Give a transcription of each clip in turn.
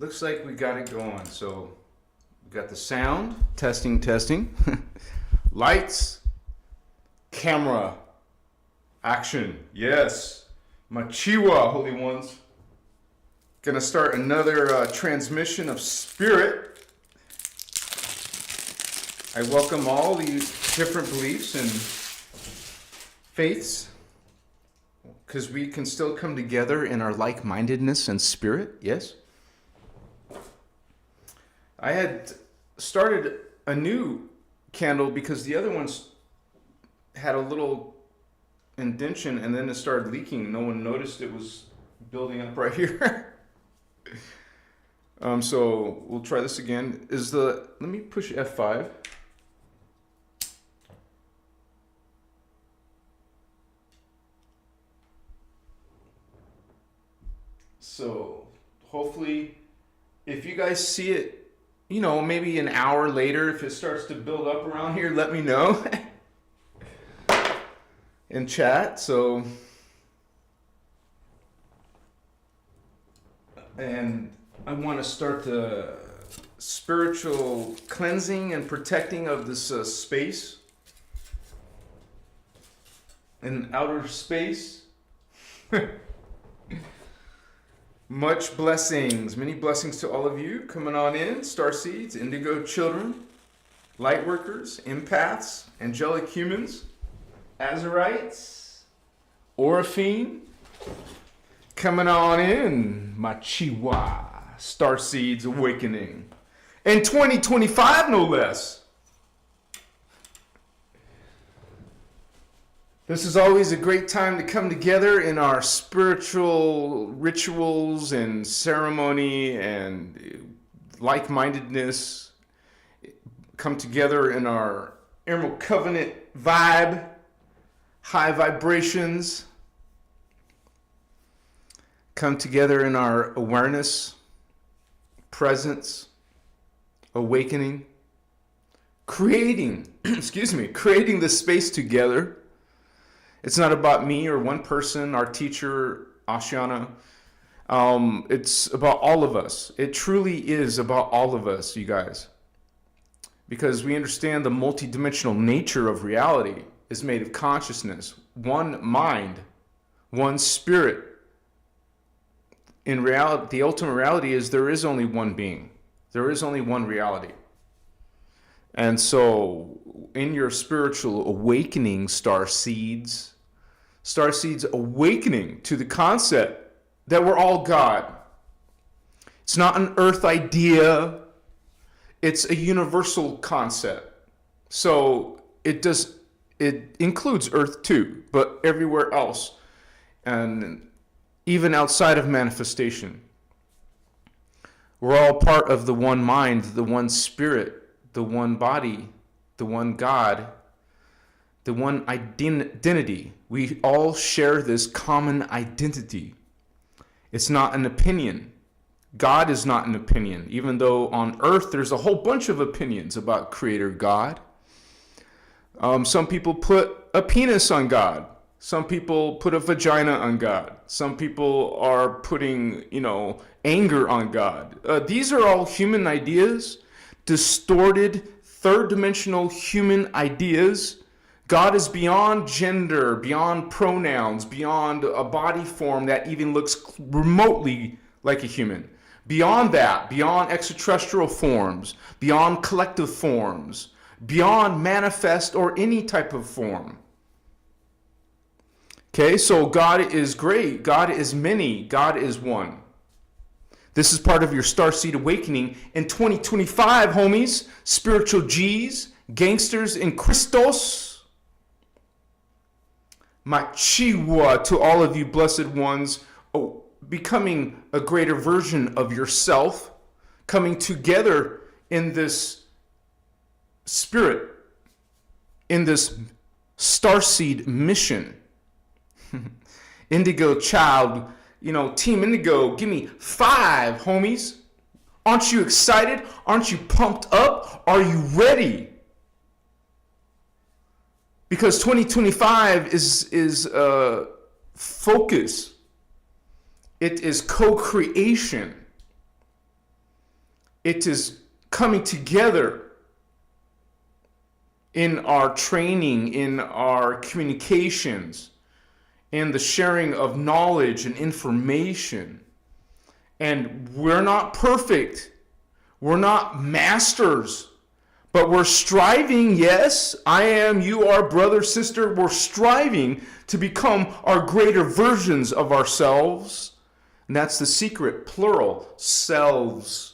Looks like we got it going. So we got the sound, testing. Lights, camera, action. Yes. Machiwa, holy ones. Gonna start another transmission of spirit. I welcome all these different beliefs and faiths, because we can still come together in our like-mindedness and spirit. Yes. I had started a new candle because the other ones had a little indentation and then it started leaking. No one noticed it was building up right here. So we'll try this again. Let me push F5. So hopefully, if you guys see it, maybe an hour later, if it starts to build up around here, let me know in chat. So, and I want to start the spiritual cleansing and protecting of this space in outer space. Much blessings, many blessings to all of you coming on in. Starseeds, indigo children, light workers, empaths, angelic humans, azurites, Oraphine, coming on in. Machiwa, Starseeds awakening. In 2025, no less. This is always a great time to come together in our spiritual rituals and ceremony and like-mindedness. Come together in our Emerald Covenant vibe, high vibrations. Come together in our awareness, presence, awakening, creating the space together. It's not about me or one person, our teacher, Ashayana. It's about all of us. It truly is about all of us, you guys. Because we understand the multidimensional nature of reality is made of consciousness, one mind, one spirit. In reality, the ultimate reality is there is only one being. There is only one reality. And so, in your spiritual awakening, Starseeds awakening to the concept that we're all God. It's not an earth idea. It's a universal concept. So it includes earth too, but everywhere else. And even outside of manifestation. We're all part of the one mind, the one spirit, the one body, the one God, the one identity. We all share this common identity. It's not an opinion. God is not an opinion, even though on earth there's a whole bunch of opinions about Creator God. Some people put a penis on God. Some people put a vagina on God. Some people are putting, anger on God. These are all human ideas, distorted, third-dimensional human ideas. God is beyond gender, beyond pronouns, beyond a body form that even looks remotely like a human. Beyond that, beyond extraterrestrial forms, beyond collective forms, beyond manifest or any type of form. Okay, so God is great. God is many. God is one. This is part of your Starseed awakening in 2025, homies. Spiritual G's, gangsters, and Christos. Machiwa to all of you blessed ones, becoming a greater version of yourself, coming together in this spirit, in this Starseed mission. Indigo child, Team Indigo, give me 5, homies. Aren't you excited? Aren't you pumped up? Are you ready? Because 2025 is focus. It is co-creation. it is coming together in our training, in our communications, in the sharing of knowledge and information. And we're not perfect. We're not masters. But we're striving, yes, I am, you are, brother, sister. We're striving to become our greater versions of ourselves. And that's the secret, plural, selves.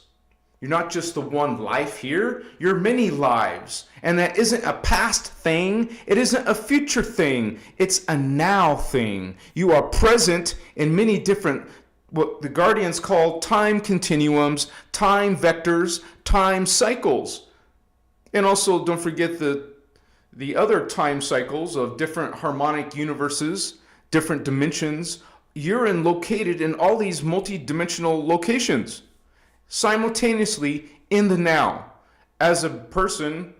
You're not just the one life here. You're many lives. And that isn't a past thing. It isn't a future thing. It's a now thing. You are present in many different, what the Guardians call time continuums, time vectors, time cycles. And also don't forget the other time cycles of different harmonic universes, different dimensions. You're located in all these multi-dimensional locations simultaneously in the now. As a person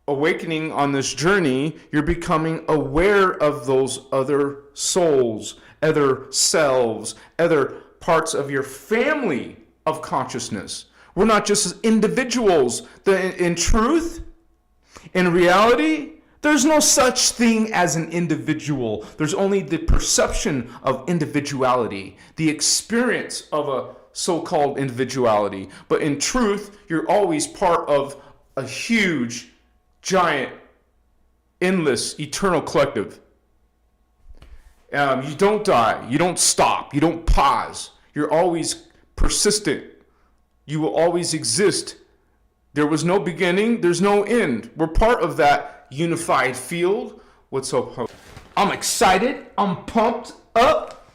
awakening on this journey, you're becoming aware of those other souls, other selves, other parts of your family of consciousness. We're not just individuals. In truth, in reality, there's no such thing as an individual. There's only the perception of individuality, the experience of a so-called individuality. But in truth, you're always part of a huge, giant, endless, eternal collective. You don't die. You don't stop. You don't pause. You're always persistent. You will always exist. There was no beginning. There's no end. We're part of that unified field. What's up? I'm excited. I'm pumped up.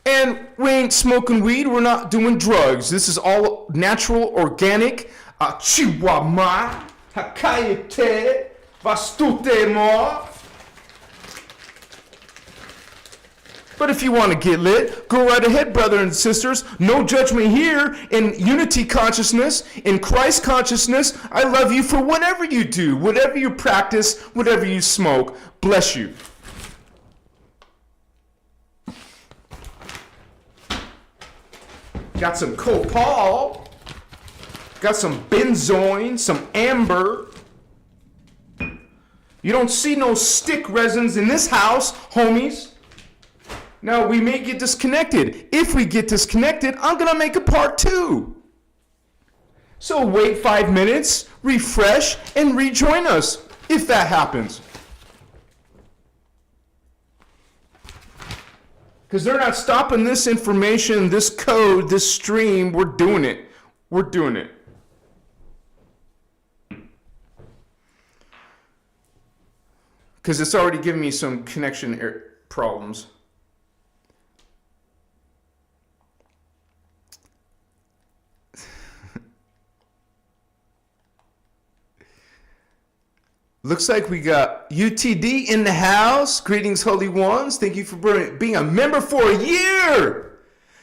And we ain't smoking weed. We're not doing drugs. This is all natural, organic. Chihuahua. Hakayete. Vastutemo. But if you want to get lit, go right ahead, brothers and sisters. No judgment here. In unity consciousness, in Christ consciousness, I love you for whatever you do, whatever you practice, whatever you smoke. Bless you. Got some copal. Got some benzoin, some amber. You don't see no stick resins in this house, homies. Now, we may get disconnected. If we get disconnected, I'm going to make a part 2. So wait 5 minutes, refresh, and rejoin us if that happens. Because they're not stopping this information, this code, this stream. We're doing it. We're doing it. Because it's already giving me some connection problems. Looks like we got UTD in the house. Greetings, Holy Ones. Thank you for being a member for a year.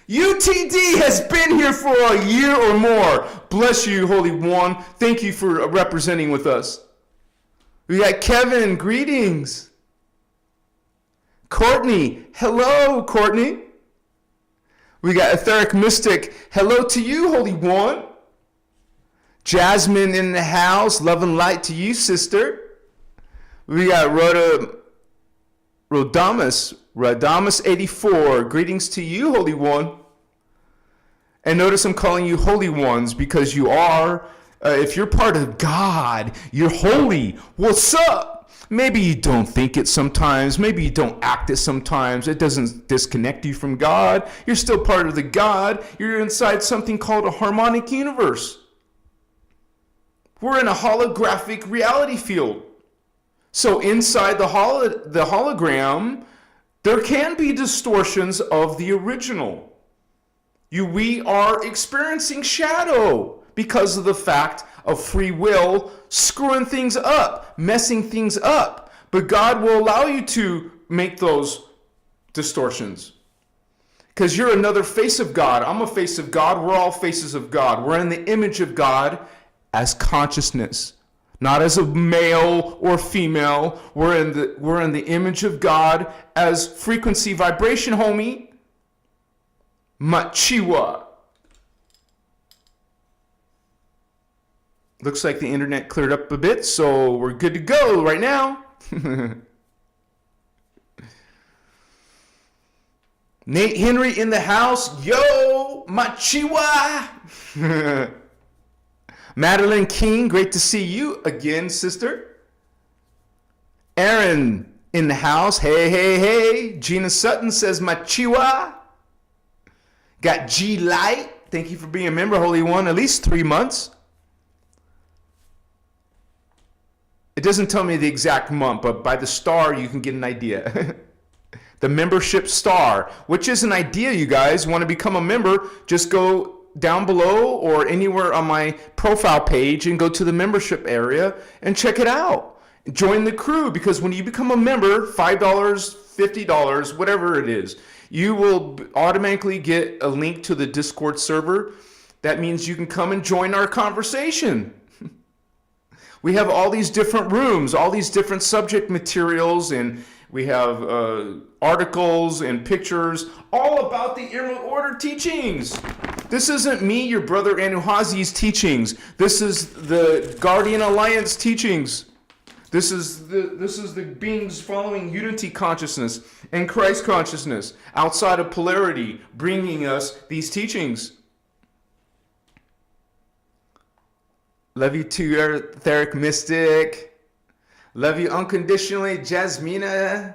UTD has been here for a year or more. Bless you, Holy One. Thank you for representing with us. We got Kevin. Greetings. Courtney. Hello, Courtney. We got Etheric Mystic. Hello to you, Holy One. Jasmine in the house. Love and light to you, sister. We got Radamus 84. Greetings to you, Holy One. And notice I'm calling you Holy Ones because you are, if you're part of God, you're holy. What's up? Maybe you don't think it sometimes. Maybe you don't act it sometimes. It doesn't disconnect you from God. You're still part of the God. You're inside something called a harmonic universe. We're in a holographic reality field. So inside the hologram, there can be distortions of the original. We are experiencing shadow because of the fact of free will screwing things up, messing things up. But God will allow you to make those distortions. Because you're another face of God. I'm a face of God. We're all faces of God. We're in the image of God as consciousness. Not as a male or female. We're in the image of God as frequency vibration, homie. Machiwa. Looks like the internet cleared up a bit, so we're good to go right now. Nate Henry in the house. Yo, Machiwa. Madeline King, great to see you again, sister. Aaron in the house. Hey, hey, hey. Gina Sutton says Machiwa. Got G Light. Thank you for being a member, Holy One, at least 3 months. It doesn't tell me the exact month, but by the star, you can get an idea. The membership star, which is an idea, you guys. Want to become a member, just go down below or anywhere on my profile page and go to the membership area and check it out. Join the crew, because when you become a member, $5, $50, whatever it is, you will automatically get a link to the Discord server. That means you can come and join our conversation. We have all these different rooms, all these different subject materials, and we have articles and pictures all about the Emerald Order teachings. This isn't me, your brother Anuhazi's teachings. This is the Guardian Alliance teachings. This is the beings following unity consciousness and Christ consciousness outside of polarity, bringing us these teachings. Love you too, Etheric Mystic. Love you unconditionally, Jasmina.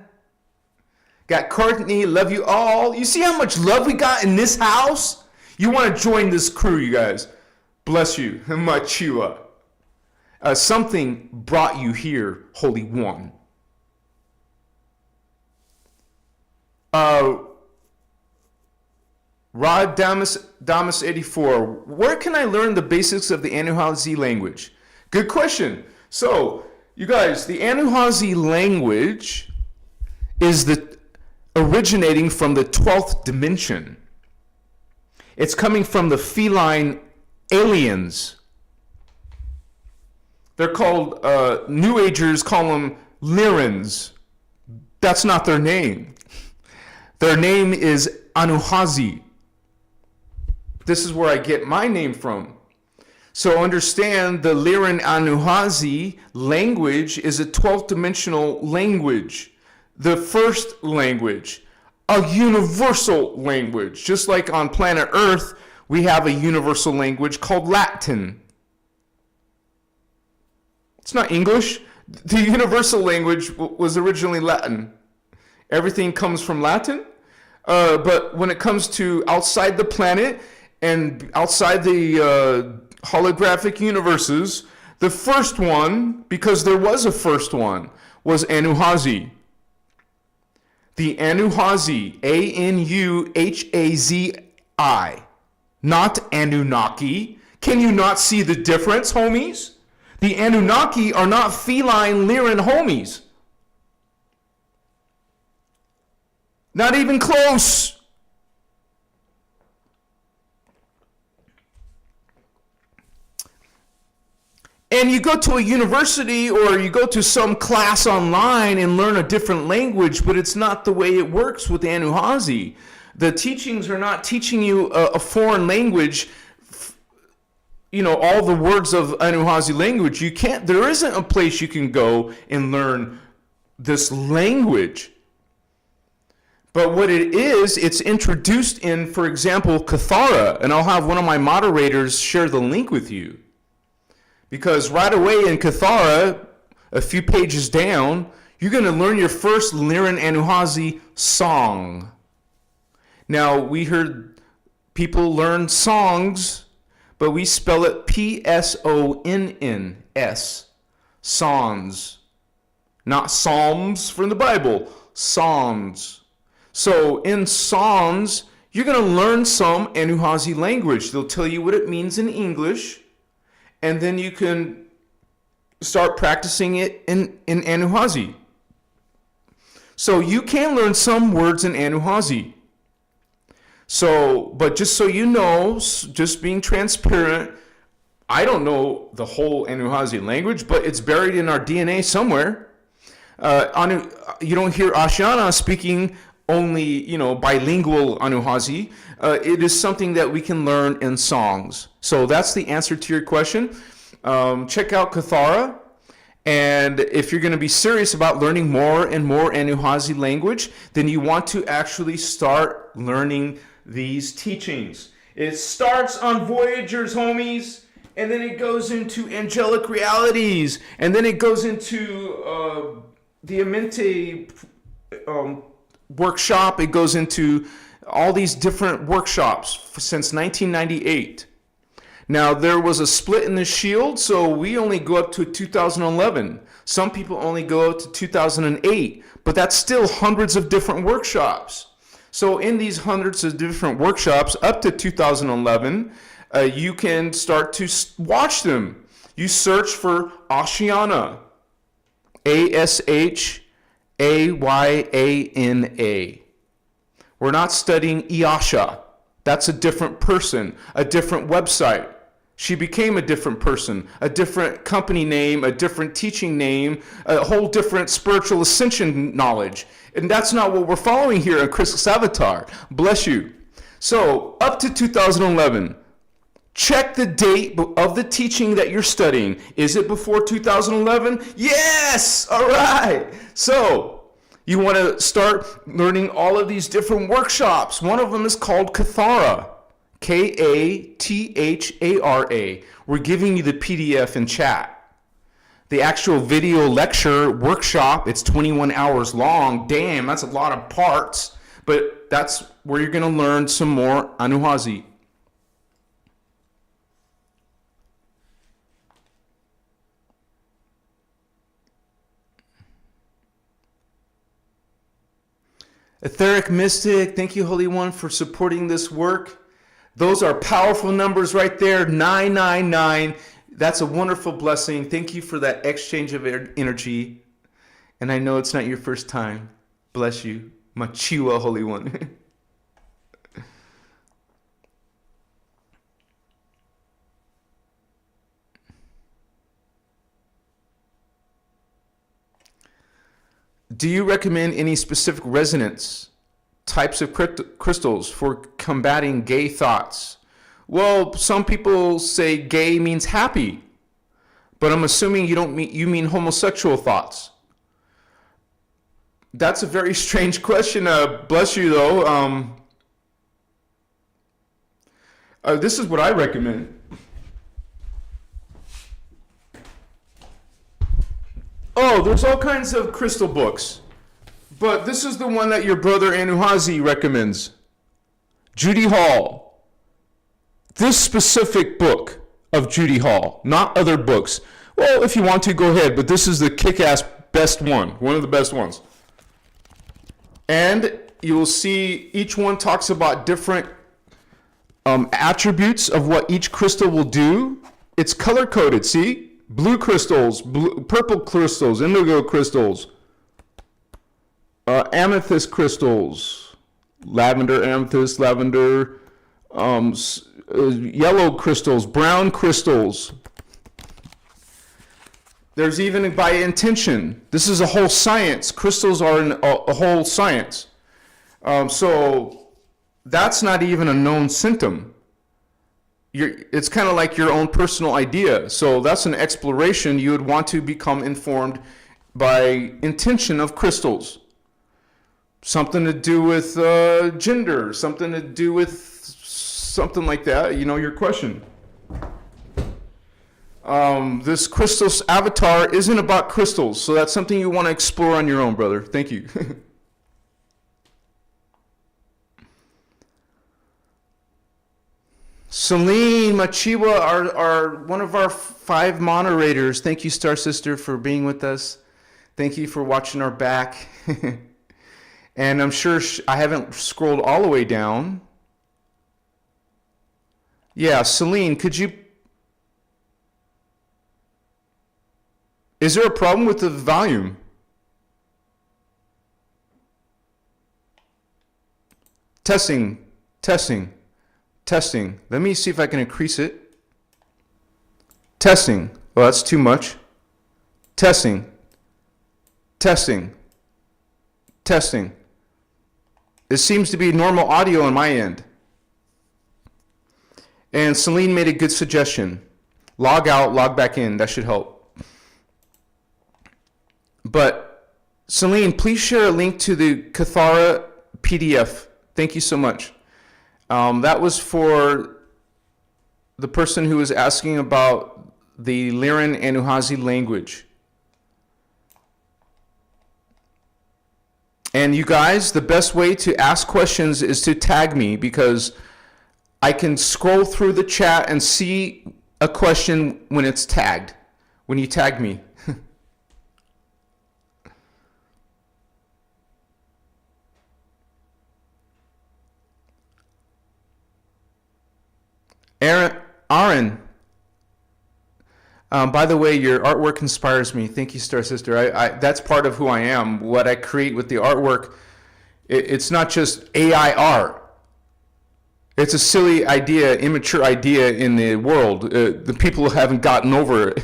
Got Courtney, love you all. You see how much love we got in this house? You want to join this crew, you guys. Bless you, Machua. Something brought you here, Holy One. Rod Damas 84. Where can I learn the basics of the Anuhazi language? Good question. So, you guys, the Anuhazi language is originating from the 12th dimension. It's coming from the feline aliens. They're called, New Agers call them Lyrans. That's not their name. Their name is Anuhazi. This is where I get my name from. So understand the Lyran Anuhazi language is a 12th dimensional language. The first language, a universal language. Just like on planet Earth, we have a universal language called Latin. It's not English. The universal language was originally Latin. Everything comes from Latin. But when it comes to outside the planet and outside the holographic universes, the first one, because there was a first one, was Anuhazi. The Anuhazi, A-N-U-H-A-Z-I, not Anunnaki. Can you not see the difference, homies? The Anunnaki are not feline Lyran homies. Not even close. And you go to a university or you go to some class online and learn a different language, but it's not the way it works with Anuhazi. The teachings are not teaching you a foreign language, you know, all the words of Anuhazi language. You can't, there isn't a place you can go and learn this language. But what it is, it's introduced in, for example, Cathara, and I'll have one of my moderators share the link with you. Because right away in Cathara, a few pages down, you're going to learn your first Lyran Anuhazi song. Now, we heard people learn songs, but we spell it P-S-O-N-N-S, songs. Not psalms from the Bible, songs. So in songs, you're going to learn some Anuhazi language. They'll tell you what it means in English, and then you can start practicing it in Anuhazi. So you can learn some words in Anuhazi. So, but just so you know, just being transparent, I don't know the whole Anuhazi language, but it's buried in our DNA somewhere. You don't hear Ashayana speaking only, bilingual Anuhazi. It is something that we can learn in songs. So that's the answer to your question. check out Kathara. And if you're going to be serious about learning more and more Anuhazi language, then you want to actually start learning these teachings. It starts on Voyagers, homies, and then it goes into angelic realities, and then it goes into the Amente workshop. It goes into all these different workshops since 1998. Now, there was a split in the shield, so we only go up to 2011. Some people only go up to 2008, but that's still hundreds of different workshops. So in these hundreds of different workshops up to 2011, you can start to watch them. You search for Ashayana, Ashayana. We're not studying Iyasha. That's a different person, a different website. She became a different person, a different company name, a different teaching name, a whole different spiritual ascension knowledge. And that's not what we're following here in Christos Avatar. Bless you. So up to 2011, check the date of the teaching that you're studying. Is it before 2011? Yes! All right. So you want to start learning all of these different workshops. One of them is called Kathara. Kathara. We're giving you the PDF in chat. The actual video lecture workshop, it's 21 hours long. Damn, that's a lot of parts. But that's where you're going to learn some more Anuhazi. Etheric Mystic, thank you, Holy One, for supporting this work. Those are powerful numbers right there, 999. That's a wonderful blessing. Thank you for that exchange of energy. And I know it's not your first time. Bless you, Machiwa, Holy One. Do you recommend any specific resonance types of crystals for combating gay thoughts? Well, some people say gay means happy, but I'm assuming you mean homosexual thoughts. That's a very strange question. Bless you, though. This is what I recommend. Oh, there's all kinds of crystal books. But this is the one that your brother Anuhazi recommends. Judy Hall. This specific book of Judy Hall, not other books. Well, if you want to, go ahead. But this is the kick-ass best one of the best ones. And you'll see each one talks about different attributes of what each crystal will do. It's color-coded, see? Blue crystals, purple crystals, indigo crystals, amethyst crystals, lavender, amethyst, lavender, yellow crystals, brown crystals. There's even by intention. This is a whole science. Crystals are a whole science. So that's not even a known symptom. It's kind of like your own personal idea. So that's an exploration. You would want to become informed by intention of crystals. Something to do with gender, something to do with something like that, your question. This Christos avatar isn't about crystals, so that's something you want to explore on your own, brother. Thank you. Celine Machiwa, our one of our 5 moderators. Thank you, Star Sister, for being with us. Thank you for watching our back. And I'm sure I haven't scrolled all the way down. Yeah, Celine, is there a problem with the volume? Testing. Let me see if I can increase it. Testing. Well, that's too much. Testing. It seems to be normal audio on my end. And Celine made a good suggestion. Log out, log back in. That should help. But Celine, please share a link to the Cathara PDF. Thank you so much. That was for the person who was asking about the Lyran and Uhazi language. And you guys, the best way to ask questions is to tag me, because I can scroll through the chat and see a question when it's tagged, when you tag me. Aaron, by the way, your artwork inspires me. Thank you, Star Sister. That's part of who I am. What I create with the artwork, it's not just AI art. It's a silly idea, immature idea in the world. The people haven't gotten over it.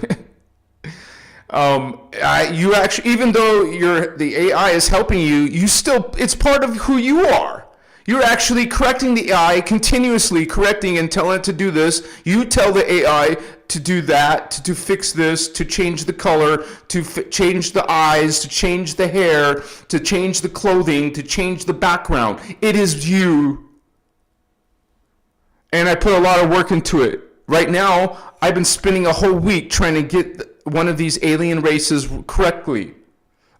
You actually, even though the AI is helping you, it's part of who you are. You're actually correcting the AI, continuously correcting and telling it to do this. You tell the AI to do that, to fix this, to change the color, to change the eyes, to change the hair, to change the clothing, to change the background. It is you. And I put a lot of work into it. Right now, I've been spending a whole week trying to get one of these alien races correctly.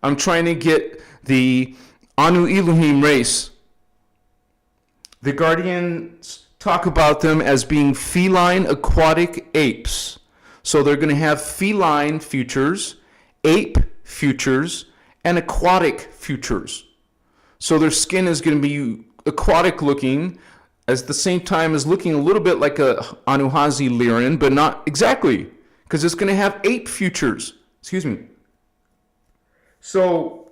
I'm trying to get the Anu Elohim race. The Guardians talk about them as being feline aquatic apes. So they're going to have feline futures, ape futures, and aquatic futures. So their skin is going to be aquatic looking, at the same time as looking a little bit like a Anuhazi Lyran, but not exactly, because it's going to have ape futures. Excuse me. So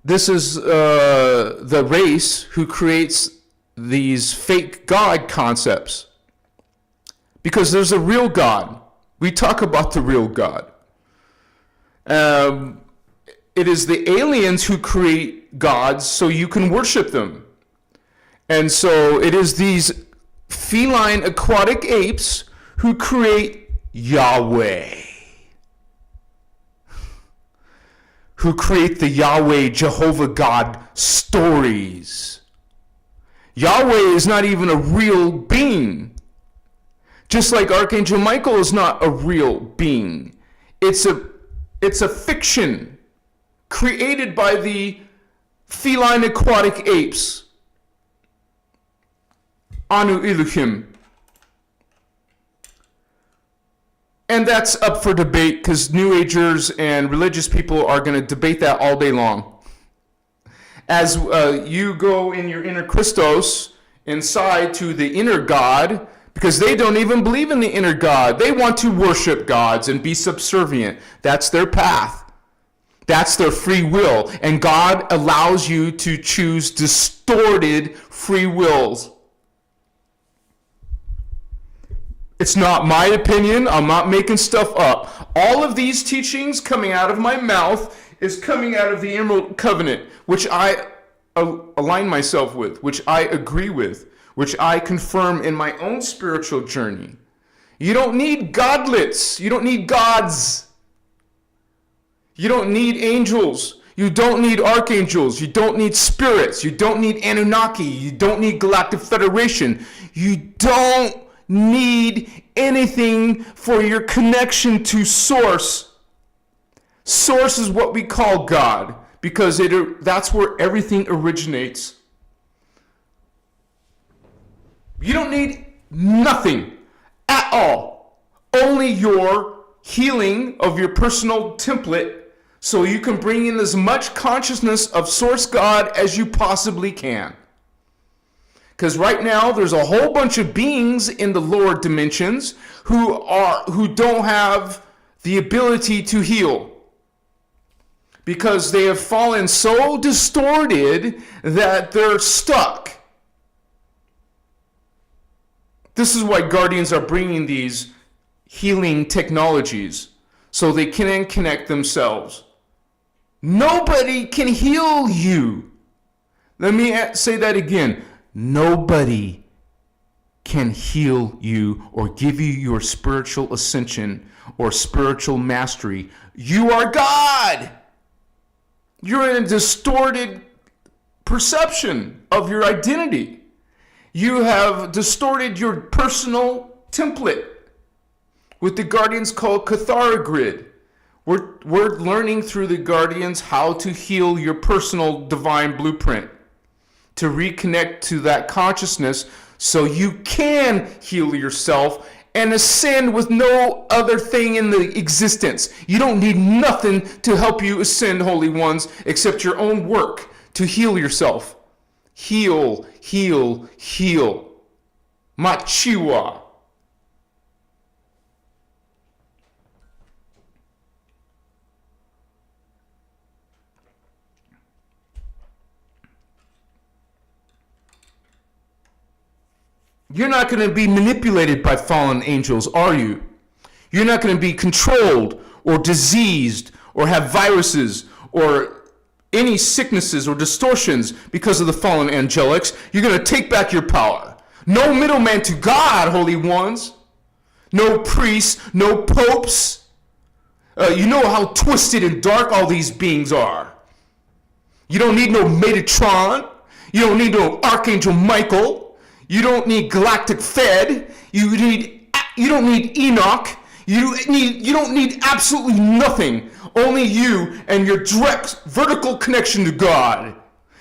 this is the race who creates these fake God concepts. Because there's a real God. We talk about the real God. It is the aliens who create gods so you can worship them. And so it is these feline aquatic apes who create Yahweh. Who create the Yahweh, Jehovah God stories. Yahweh is not even a real being. Just like Archangel Michael is not a real being. It's a fiction created by the feline aquatic apes. Anu Elohim. And that's up for debate, because New Agers and religious people are going to debate that all day long. As you go in your inner Christos, inside to the inner God, because they don't even believe in the inner God. They want to worship gods and be subservient. That's their path. That's their free will. And God allows you to choose distorted free wills. It's not my opinion. I'm not making stuff up. All of these teachings coming out of my mouth is coming out of the Emerald Covenant, which I align myself with, which I agree with, which I confirm in my own spiritual journey. You don't need godlets. You don't need gods. You don't need angels. You don't need archangels. You don't need spirits. You don't need Anunnaki. You don't need Galactic Federation. You don't need anything for your connection to Source. Source is what we call God, because that's where everything originates. You don't need nothing at all. Only your healing of your personal template, so you can bring in as much consciousness of Source God as you possibly can. Because right now, there's a whole bunch of beings in the lower dimensions who don't have the ability to heal. Because they have fallen so distorted that they're stuck. This is why Guardians are bringing these healing technologies, so they can connect themselves. Nobody can heal you. Let me say that again. Nobody can heal you or give you your spiritual ascension or spiritual mastery. You are God. You're in a distorted perception of your identity. You have distorted your personal template with the Guardians called Cathara Grid. We're learning through the Guardians how to heal your personal divine blueprint, to reconnect to that consciousness so you can heal yourself and ascend with no other thing in the existence. You don't need nothing to help you ascend, Holy Ones, except your own work to heal yourself. Heal, heal, heal. Machiwa. You're not going to be manipulated by fallen angels, are you? You're not going to be controlled or diseased or have viruses or any sicknesses or distortions because of the fallen angelics. You're going to take back your power. No middleman to God, Holy Ones. No priests, no popes. You know how twisted and dark all these beings are. You don't need no Metatron. You don't need no Archangel Michael. You don't need Galactic Fed. You don't need Enoch. You don't need absolutely nothing. Only you and your direct vertical connection to God.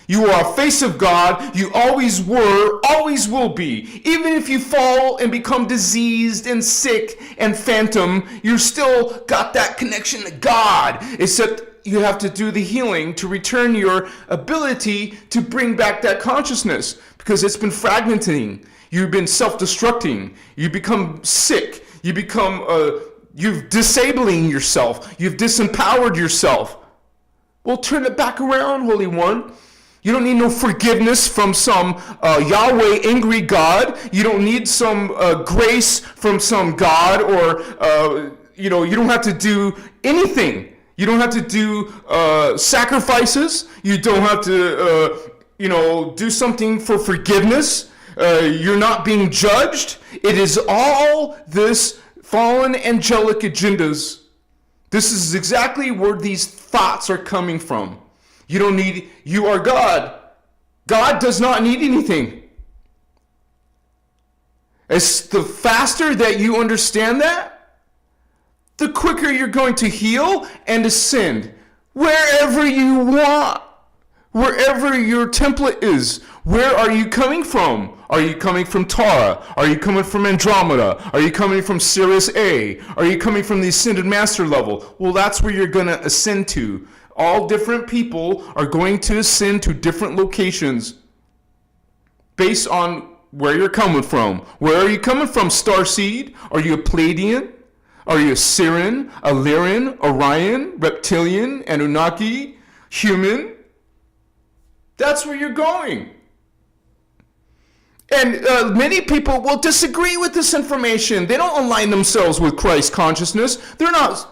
You are a face of God. You always were, always will be. Even if you fall and become diseased and sick and phantom, you still got that connection to God. Except you have to do the healing to return your ability to bring back that consciousness, because it's been fragmenting. You've been self-destructing. You become sick. You've disabling yourself. You've disempowered yourself. Well, turn it back around, Holy One. You don't need no forgiveness from some Yahweh angry God. You don't need some grace from some God, or you don't have to do anything. You don't have to do sacrifices. You don't have to do something for forgiveness. You're not being judged. It is all this fallen angelic agendas. This is exactly where these thoughts are coming from. You are God. God does not need anything. As the faster that you understand that, the quicker you're going to heal and ascend wherever you want, wherever your template is. Where are you coming from? Are you coming from Tara? Are you coming from Andromeda? Are you coming from Sirius A? Are you coming from the Ascended Master level? Well, that's where you're going to ascend to. All different people are going to ascend to different locations based on where you're coming from. Where are you coming from, Starseed? Are you a Pleiadian? Are you a Siren, a Lyran, Orion, Reptilian, Anunnaki, human? That's where you're going. And many people will disagree with this information. They don't align themselves with Christ consciousness. They're not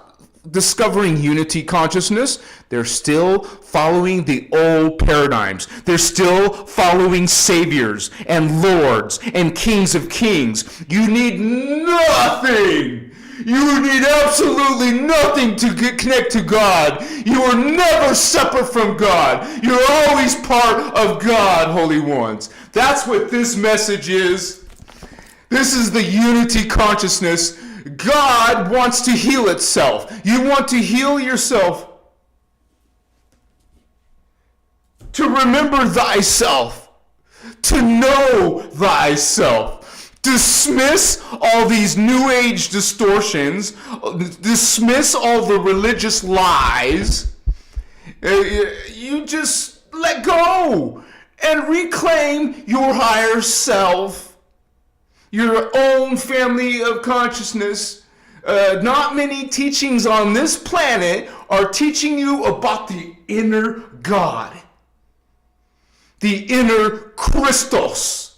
discovering unity consciousness. They're still following the old paradigms. They're still following saviors and lords and kings of kings. You need nothing. You need absolutely nothing to connect to God. You are never separate from God. You're always part of God, Holy Ones. That's what this message is. This is the unity consciousness. God wants to heal itself. You want to heal yourself. To remember thyself. To know thyself. Dismiss all these new age distortions. Dismiss all the religious lies. You just let go and reclaim your higher self. Your own family of consciousness. Not many teachings on this planet are teaching you about the inner God. The inner Christos.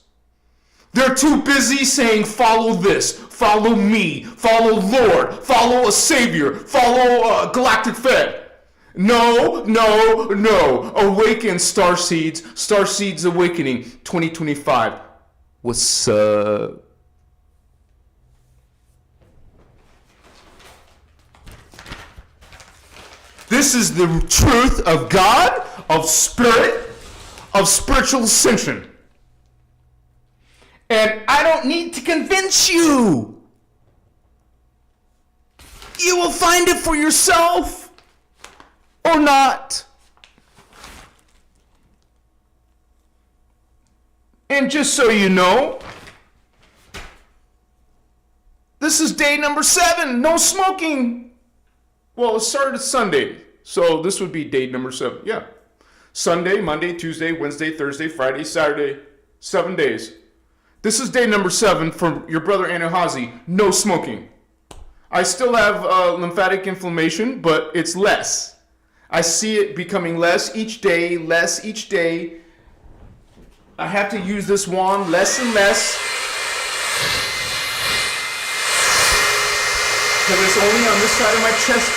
They're too busy saying, follow this, follow me, follow Lord, follow a Savior, follow Galactic Fed. No, no, no. Awaken, Starseeds. Starseeds Awakening 2025. What's up? This is the truth of God, of spirit, of spiritual ascension. And I don't need to convince you. You will find it for yourself or not. And just so you know, this is day number 7. No smoking. Well, it started Sunday, so this would be day number 7. Yeah. Sunday, Monday, Tuesday, Wednesday, Thursday, Friday, Saturday. 7 days. This is day number 7 from your brother Anaz. No smoking. I still have lymphatic inflammation, but it's less. I see it becoming less each day, less each day. I have to use this wand less and less. Because it's only on this side of my chest.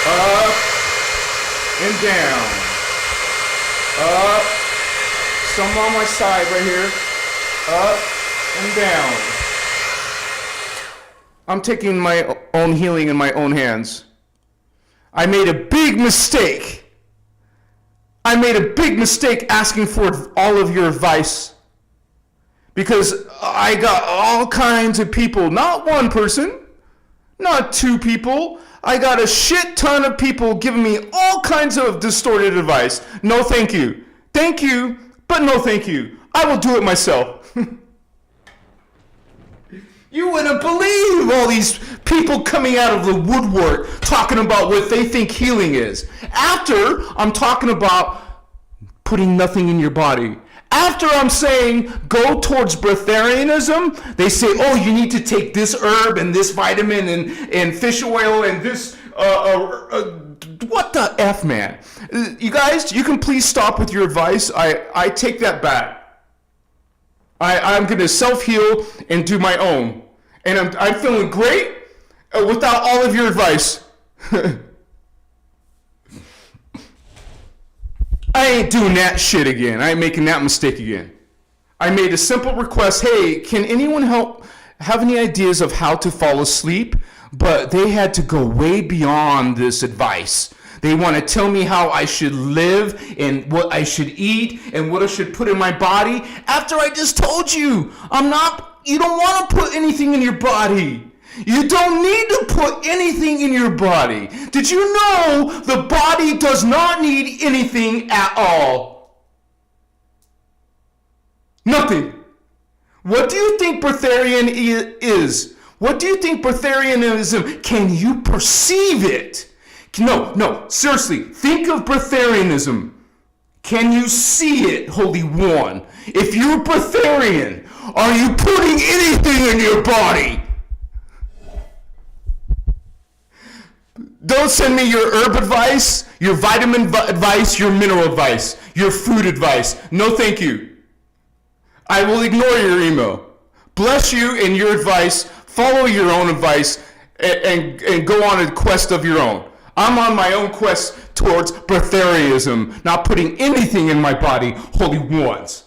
Up and down. Up. Some on my side right here. Up and down. I'm taking my own healing in my own hands. I made a big mistake. I made a big mistake asking for all of your advice. Because I got all kinds of people, not one person, not 2 people. I got a shit ton of people giving me all kinds of distorted advice. No thank you. Thank you, but no thank you. I will do it myself. You wouldn't believe all these people coming out of the woodwork talking about what they think healing is. After I'm talking about putting nothing in your body. After I'm saying go towards breatharianism, they say, oh, you need to take this herb and this vitamin and fish oil and this, what the F, man? You guys, you can please stop with your advice. I take that back. I'm going to self-heal and do my own. And I'm feeling great without all of your advice. I ain't doing that shit again. I ain't making that mistake again. I made a simple request. Hey, can anyone have any ideas of how to fall asleep? But they had to go way beyond this advice. They want to tell me how I should live and what I should eat and what I should put in my body. After I just told you, you don't want to put anything in your body. You don't need to put anything in your body. Did you know the body does not need anything at all? Nothing. What do you think Breatharian is? What do you think Breatharianism? Can you perceive it? No, seriously, think of Breatharianism. Can you see it, Holy One? If you're Breatharian, are you putting anything in your body? Don't send me your herb advice, your vitamin advice, your mineral advice, your food advice. No, thank you. I will ignore your email. Bless you in your advice. Follow your own advice and go on a quest of your own. I'm on my own quest towards breatharianism, not putting anything in my body, Holy Ones.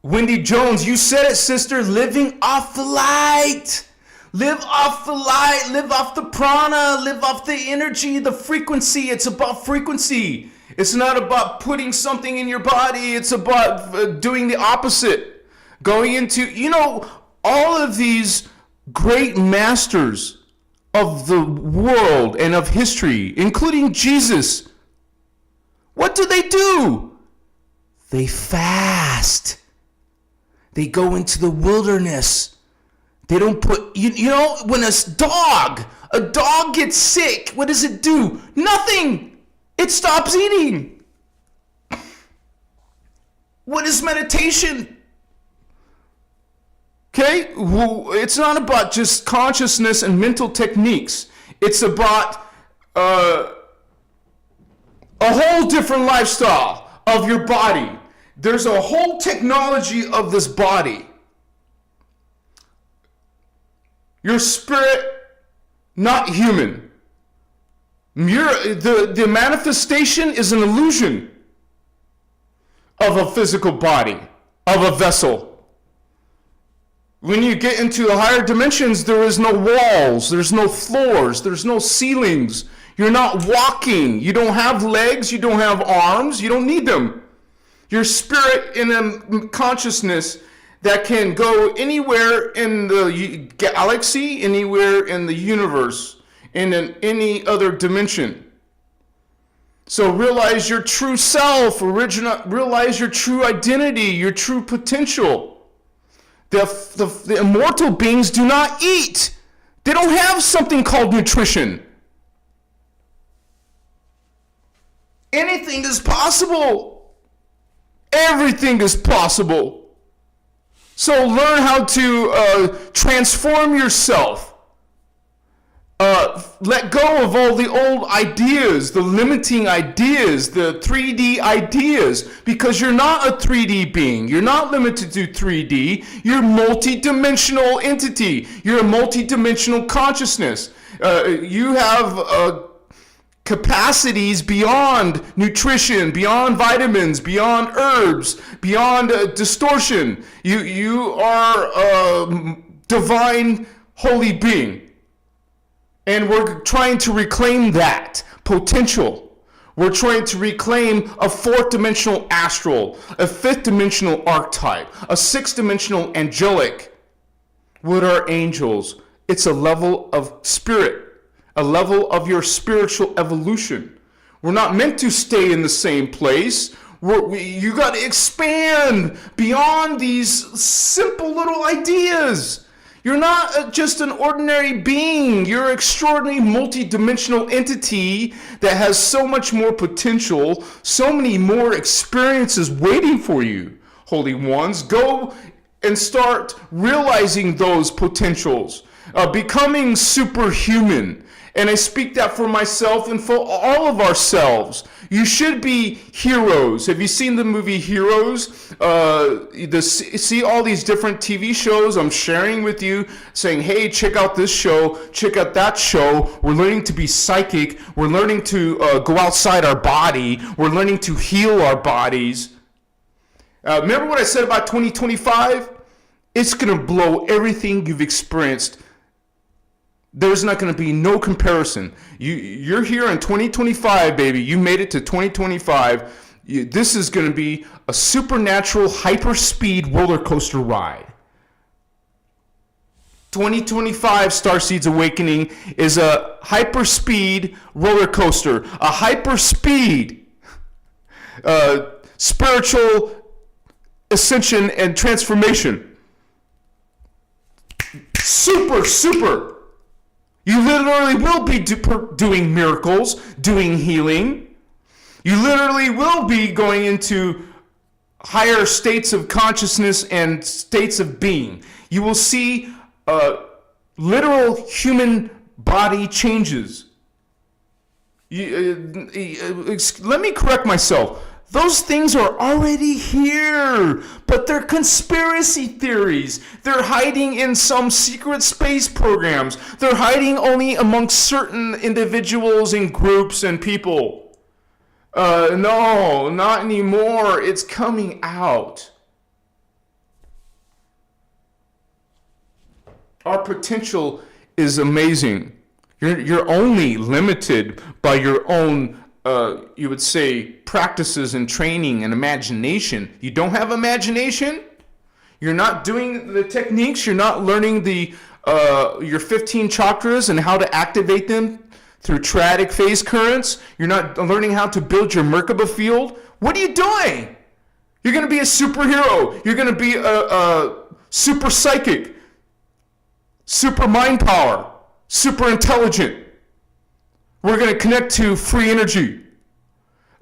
Wendy Jones, you said it, sister. Living off the light. Live off the light. Live off the prana. Live off the energy, the frequency. It's about frequency. It's not about putting something in your body. It's about doing the opposite. Going into, all of these great masters of the world and of history, including Jesus. What do? They fast. They go into the wilderness. They don't put, when a dog gets sick, what does it do? Nothing. It stops eating. What is meditation? Okay? It's not about just consciousness and mental techniques. It's about a whole different lifestyle of your body. There's a whole technology of this body. Your spirit, not human. The manifestation is an illusion of a physical body, of a vessel. When you get into the higher dimensions, there is no walls, there's no floors, there's no ceilings. You're not walking. You don't have legs, you don't have arms, you don't need them. Your spirit in a consciousness that can go anywhere in the galaxy, anywhere in the universe, in any other dimension. So realize your true self, realize your true identity, your true potential. The immortal beings do not eat. They don't have something called nutrition. Anything is possible. Everything is possible. So learn how to transform yourself. Let go of all the old ideas, the limiting ideas, the 3D ideas, because you're not a 3D being. You're not limited to 3D. You're a multi-dimensional entity. You're a multi-dimensional consciousness. You have capacities beyond nutrition, beyond vitamins, beyond herbs, beyond distortion. You are a divine, holy being. And we're trying to reclaim that potential. We're trying to reclaim a fourth dimensional astral, a fifth dimensional archetype, a sixth dimensional angelic. What are angels? It's a level of spirit, a level of your spiritual evolution. We're not meant to stay in the same place. You got to expand beyond these simple little ideas. You're not just an ordinary being. You're an extraordinary multi-dimensional entity that has so much more potential, so many more experiences waiting for you, Holy Ones. Go and start realizing those potentials, becoming superhuman. And I speak that for myself and for all of ourselves. You should be heroes. Have you seen the movie Heroes? See all these different TV shows I'm sharing with you, saying, hey, check out this show, check out that show. We're learning to be psychic. We're learning to go outside our body. We're learning to heal our bodies. Remember what I said about 2025? It's going to blow everything you've experienced. There's not going to be no comparison. You're here in 2025, baby. You made it to 2025. This is going to be a supernatural hyperspeed roller coaster ride. 2025 Starseed's Awakening is a hyperspeed roller coaster, a hyperspeed spiritual ascension and transformation. Super. You literally will be doing miracles, doing healing. You literally will be going into higher states of consciousness and states of being. You will see literal human body changes. Let me correct myself. Those things are already here, but they're conspiracy theories. They're hiding in some secret space programs. They're hiding only amongst certain individuals and groups and people. No, not anymore. It's coming out. Our potential is amazing. You're only limited by your own you would say, practices and training and imagination. You don't have imagination? You're not doing the techniques? You're not learning your 15 chakras and how to activate them through triadic phase currents? You're not learning how to build your Merkaba field? What are you doing? You're going to be a superhero. You're going to be a super psychic, super mind power, super intelligent. We're going to connect to free energy.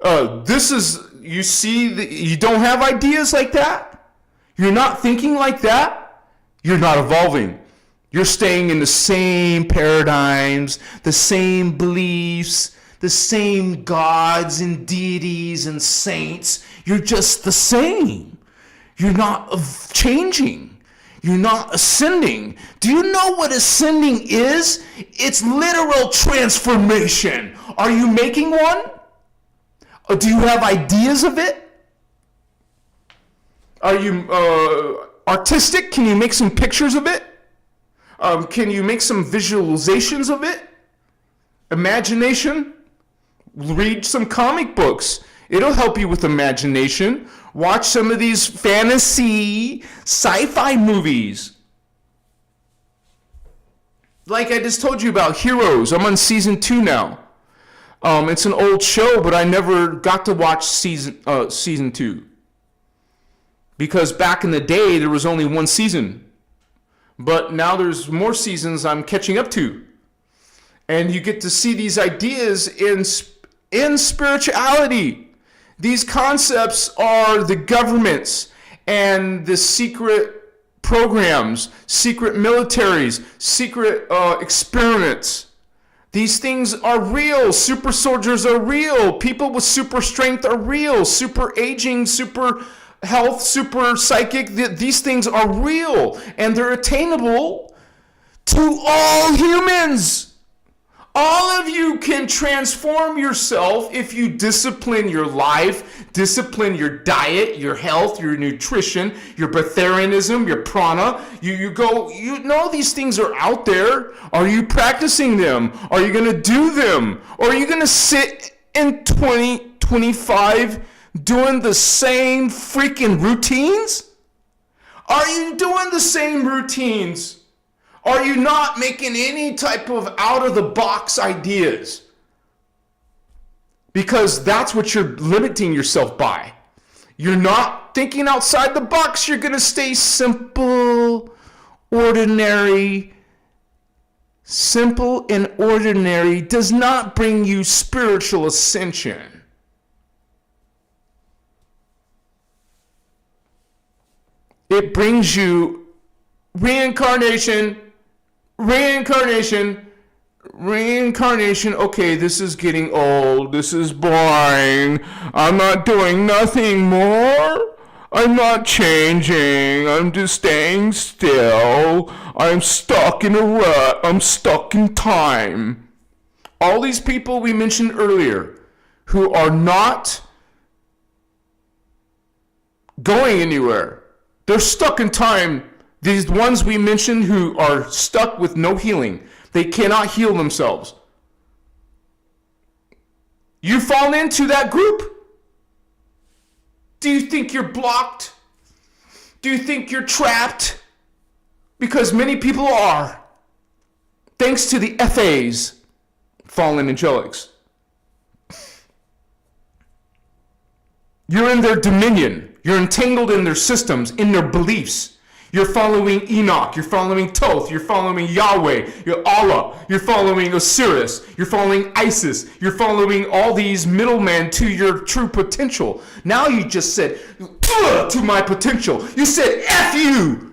You see, you don't have ideas like that? You're not thinking like that? You're not evolving. You're staying in the same paradigms, the same beliefs, the same gods and deities and saints. You're just the same. You're not changing. You're not ascending. Do you know what ascending is? It's literal transformation. Are you making one? Or do you have ideas of it? Are you artistic? Can you make some pictures of it? Can you make some visualizations of it? Imagination? Read some comic books. It'll help you with imagination. Watch some of these fantasy, sci-fi movies. Like I just told you about Heroes. I'm on season 2 now. It's an old show, but I never got to watch season 2. Because back in the day, there was only one season. But now there's more seasons I'm catching up to. And you get to see these ideas in spirituality. These concepts are the governments and the secret programs, secret militaries, secret experiments. These things are real. Super soldiers are real. People with super strength are real. Super aging, super health, super psychic. These things are real. And they're attainable to all humans. All of you can transform yourself if you discipline your life, discipline your diet, your health, your nutrition, your Breatharianism, your prana. You know these things are out there. Are you practicing them? Are you going to do them? Or are you going to sit in 2025 doing the same freaking routines? Are you doing the same routines? Are you not making any type of out-of-the-box ideas? Because that's what you're limiting yourself by. You're not thinking outside the box. You're going to stay simple, ordinary. Simple and ordinary does not bring you spiritual ascension. It brings you reincarnation. Okay, this is getting old. This is boring. I'm not doing nothing more. I'm not changing. I'm just staying still. I'm stuck in a rut. I'm stuck in time. All these people we mentioned earlier who are not going anywhere. They're stuck in time. These ones we mentioned who are stuck with no healing. They cannot heal themselves. You fall into that group? Do you think you're blocked? Do you think you're trapped? Because many people are. Thanks to the FAs, fallen angelics. You're in their dominion. You're entangled in their systems, in their beliefs. You're following Enoch, you're following Thoth, you're following Yahweh, you're Allah, you're following Osiris, you're following Isis, you're following all these middlemen to your true potential. Now you just said, to my potential. You said, F you!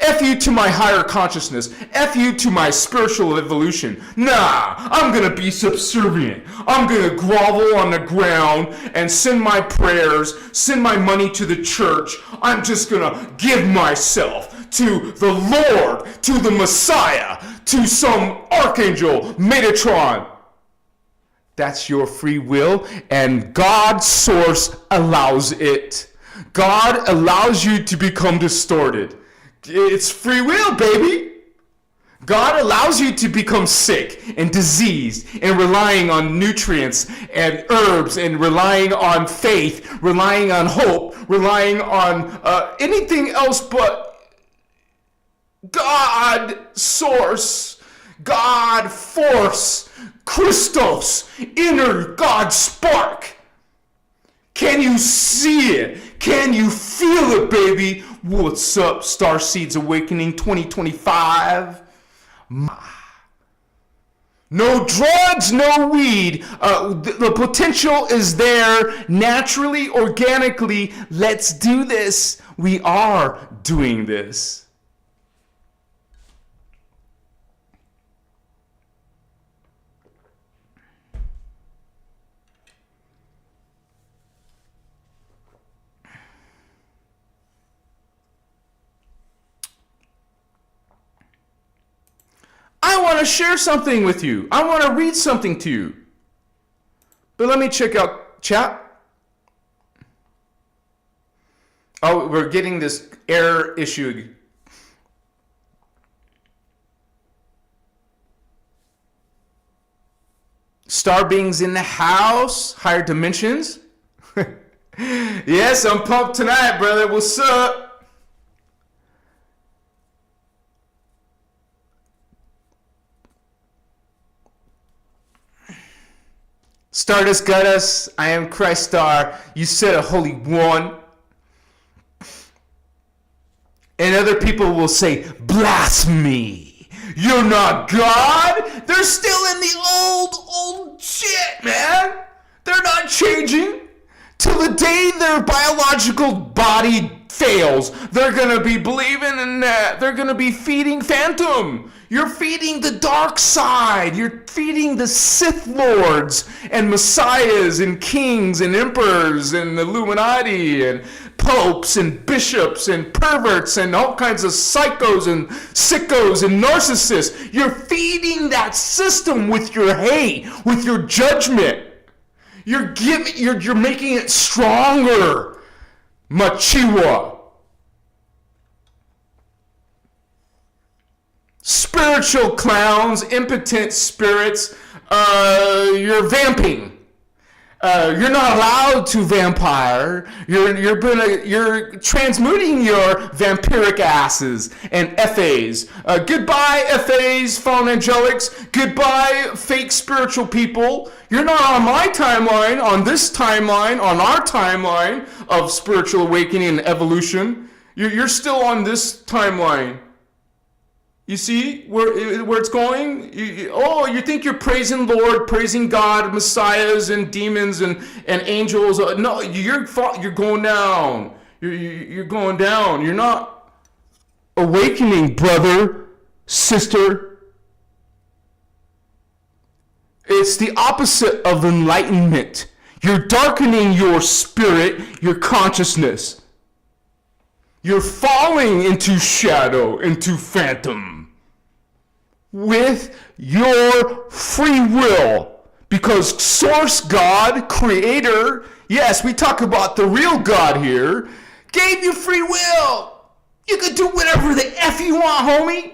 F you to my higher consciousness. F you to my spiritual evolution. Nah, I'm going to be subservient. I'm going to grovel on the ground and send my prayers, send my money to the church. I'm just going to give myself to the Lord, to the Messiah, to some archangel, Metatron. That's your free will, and God's source allows it. God allows you to become distorted. It's free will, baby. God allows you to become sick and diseased and relying on nutrients and herbs and relying on faith, relying on hope, relying on anything else but God source, God force, Christos, inner God spark. Can you see it? Can you feel it, baby? What's up, Starseed's Awakening 2025? No drugs, no weed. The potential is there naturally, organically. Let's do this. We are doing this. want to share something with you. I want to read something to you. But let me check out chat. Oh, we're getting this error issue. Star beings in the house, higher dimensions. Yes, I'm pumped tonight, brother. What's up? Stardust Goddess, I am Christ Star. You said a holy one. And other people will say, blasphemy. You're not God. They're still in the old shit, man. They're not changing. Till the day their biological body fails, they're going to be believing in that. They're going to be feeding Phantom. You're feeding the dark side. You're feeding the Sith Lords and Messiahs and kings and emperors and Illuminati and popes and bishops and perverts and all kinds of psychos and sickos and narcissists. You're feeding that system with your hate, with your judgment. You're making it stronger. Machiwa. Spiritual clowns, impotent spirits, you're vamping. You're not allowed to vampire. You're transmuting your vampiric asses and FAs. Goodbye, FAs, fallen angelics. Goodbye, fake spiritual people. You're not on my timeline, on this timeline, on our timeline of spiritual awakening and evolution. You're still on this timeline. You see where it's going? You think you're praising Lord, praising God, messiahs and demons and angels. No, you're going down. You're going down. You're not awakening, brother, sister. It's the opposite of enlightenment. You're darkening your spirit, your consciousness. You're falling into shadow, into phantom. With your free will. Because source God, creator, yes, we talk about the real God here, gave you free will. You can do whatever the F you want, homie.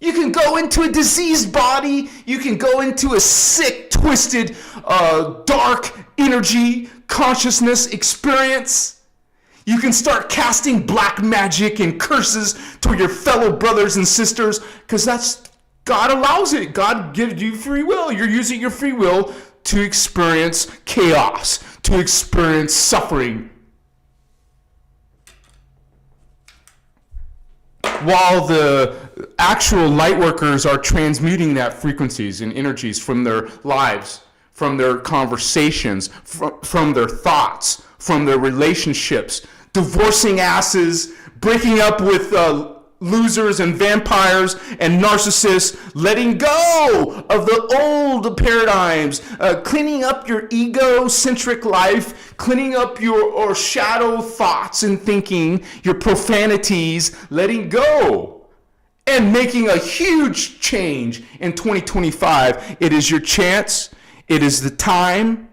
You can go into a diseased body. You can go into a sick, twisted, dark energy, consciousness experience. You can start casting black magic and curses to your fellow brothers and sisters because God allows it. God gives you free will. You're using your free will to experience chaos, to experience suffering. While the actual light workers are transmuting that frequencies and energies from their lives, from their conversations, from their thoughts, from their relationships, divorcing asses, breaking up with losers and vampires and narcissists, letting go of the old paradigms, cleaning up your egocentric life, cleaning up your shadow thoughts and thinking, your profanities, letting go, and making a huge change in 2025. It is your chance. It is the time.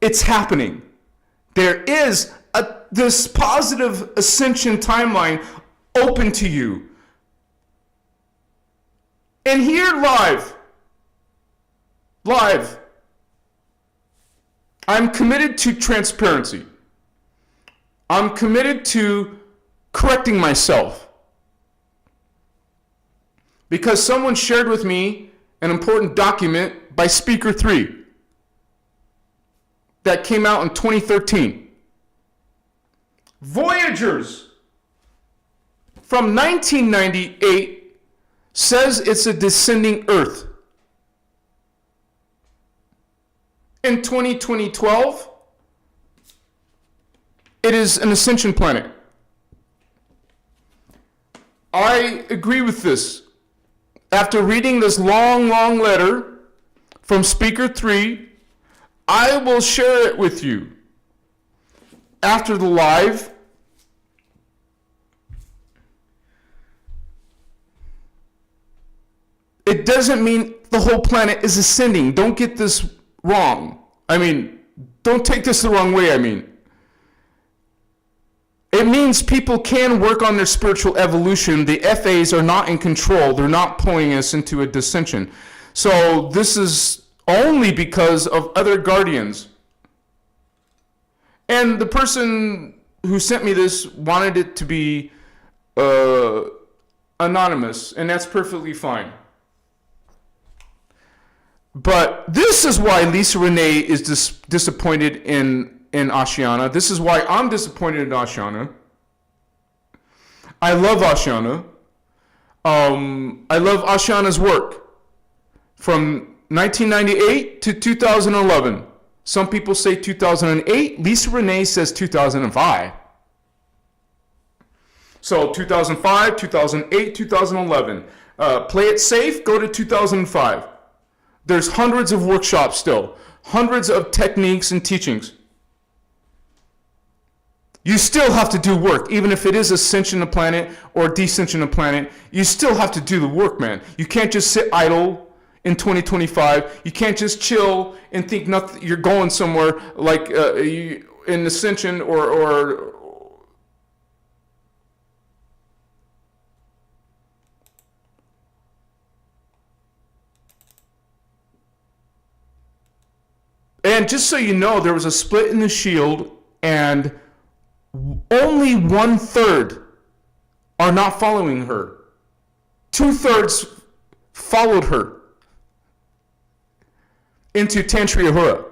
It's happening. There is this positive ascension timeline open to you. And here live, I'm committed to transparency. I'm committed to correcting myself. Because someone shared with me an important document by Speaker 3 that came out in 2013. Voyagers from 1998 says it's a descending Earth. In 2012, it is an ascension planet. I agree with this. After reading this long letter from Speaker 3, I will share it with you after the live. It doesn't mean the whole planet is ascending. Don't get this wrong. Don't take this the wrong way, It means people can work on their spiritual evolution. The FAs are not in control. They're not pulling us into a dissension. So this is only because of other guardians. And the person who sent me this wanted it to be anonymous, and that's perfectly fine. But this is why Lisa Renee is disappointed in Ashayana. This is why I'm disappointed in Ashayana. I love Ashayana. I love Ashayana's work from 1998 to 2011. Some people say 2008. Lisa Renee says 2005. So 2005, 2008, 2011. Play it safe, go to 2005. There's hundreds of workshops still. Hundreds of techniques and teachings. You still have to do work, even if it is ascension of planet or descension of planet. You still have to do the work, man. You can't just sit idle in 2025. You can't just chill and think nothing. You're going somewhere like in ascension or And just so you know, there was a split in the shield, and only 1/3 are not following her. 2/3 followed her into Tantriahura.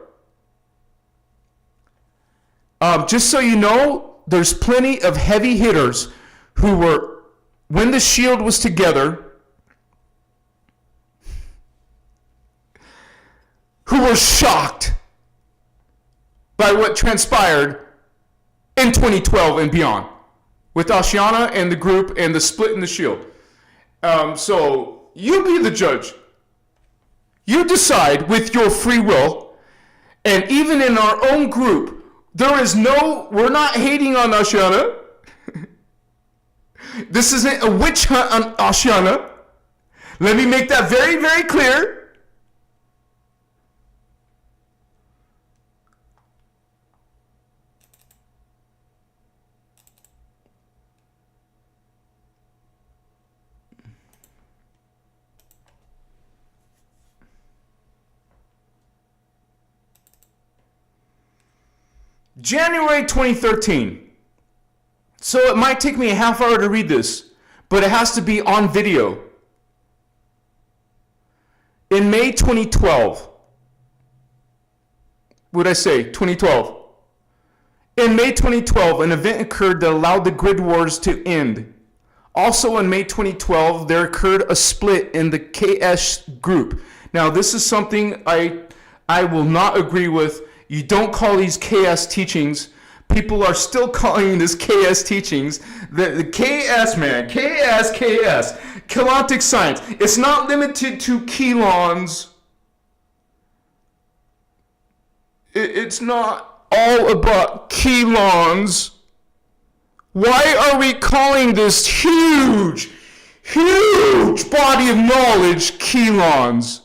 Just so you know, there's plenty of heavy hitters who were, when the shield was together, who were shocked by what transpired in 2012 and beyond with Ashayana and the group and the split in the shield. So you be the judge. You decide with your free will. And even in our own group, we're not hating on Ashayana. This isn't a witch hunt on Ashayana. Let me make that very, very clear. January 2013. So it might take me a half hour to read this, but it has to be on video. In May 2012. What did I say? 2012. In May 2012, an event occurred that allowed the grid wars to end. Also in May 2012, there occurred a split in the KS group. Now, this is something I will not agree with. You don't call these KS teachings. People are still calling this KS teachings. The KS, man. KS. Keylontic Science. It's not limited to Keylons. It's not all about Keylons. Why are we calling this huge body of knowledge Keylons?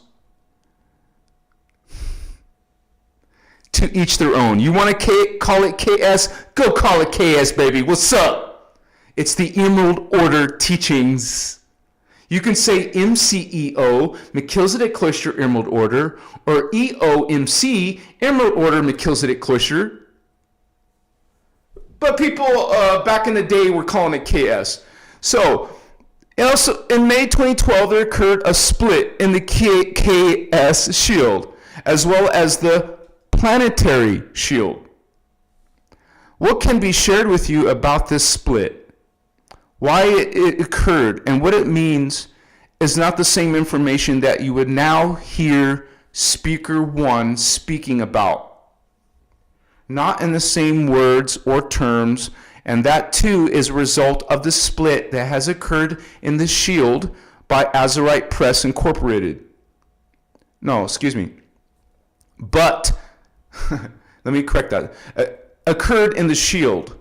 To each their own. You want to call it KS? Go call it KS, baby. What's up? It's the Emerald Order teachings. You can say MCEO, Melchizedek Cloister Emerald Order, or EOMC, Emerald Order Melchizedek Cloister. But people back in the day were calling it KS. So, also in May 2012, there occurred a split in the KS shield, as well as the planetary shield. What can be shared with you about this split? Why it occurred and what it means is not the same information that you would now hear Speaker 1 speaking about. Not in the same words or terms, and that too is a result of the split that has occurred in the shield by Azurite Press Incorporated. No, excuse me. But let me correct that. Occurred in the shield.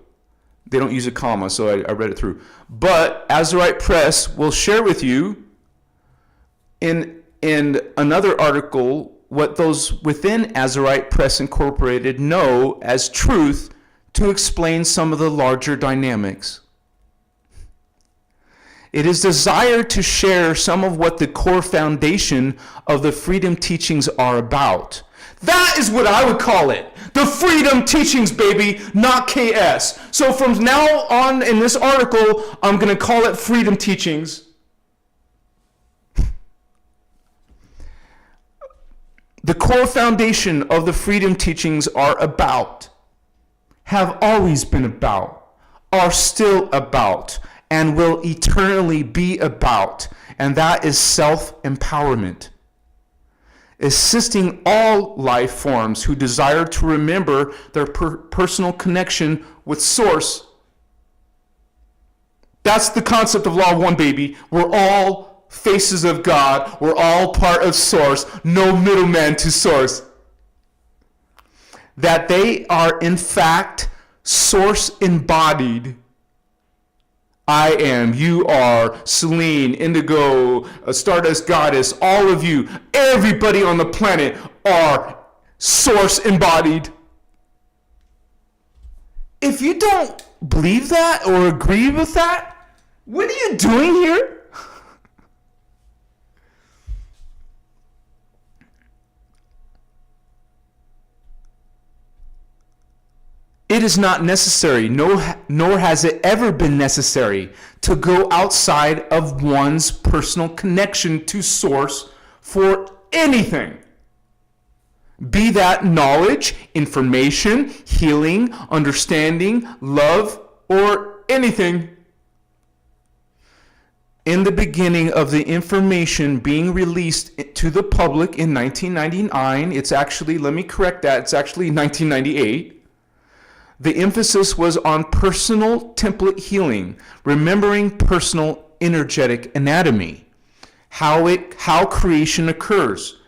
They don't use a comma, so I read it through. But Azurite Press will share with you in another article, what those within Azurite Press Incorporated know as truth to explain some of the larger dynamics. It is desire to share some of what the core foundation of the freedom teachings are about. That is what I would call it. The freedom teachings, baby, not KS. So from now on in this article, I'm going to call it freedom teachings. The core foundation of the freedom teachings are about, have always been about, are still about, and will eternally be about, and that is self-empowerment. Assisting all life forms who desire to remember their personal connection with Source. That's the concept of Law of One, baby. We're all faces of God. We're all part of Source. No middleman to Source. That they are, in fact, Source embodied. I am, you are, Selene, Indigo, Stardust Goddess, all of you, everybody on the planet are Source embodied. If you don't believe that or agree with that, what are you doing here? It is not necessary, nor has it ever been necessary, to go outside of one's personal connection to Source for anything. Be that knowledge, information, healing, understanding, love, or anything. In the beginning of the information being released to the public in 1999, it's actually 1998, the emphasis was on personal template healing, remembering personal energetic anatomy, how creation occurs,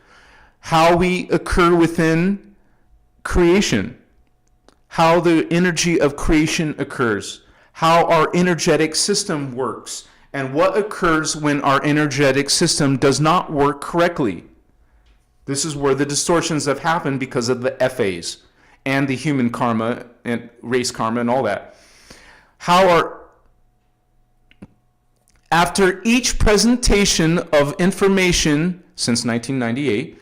how we occur within creation, how the energy of creation occurs, how our energetic system works, and what occurs when our energetic system does not work correctly. This is where the distortions have happened because of the FAs and the human karma and race karma and all that. After each presentation of information since 1998,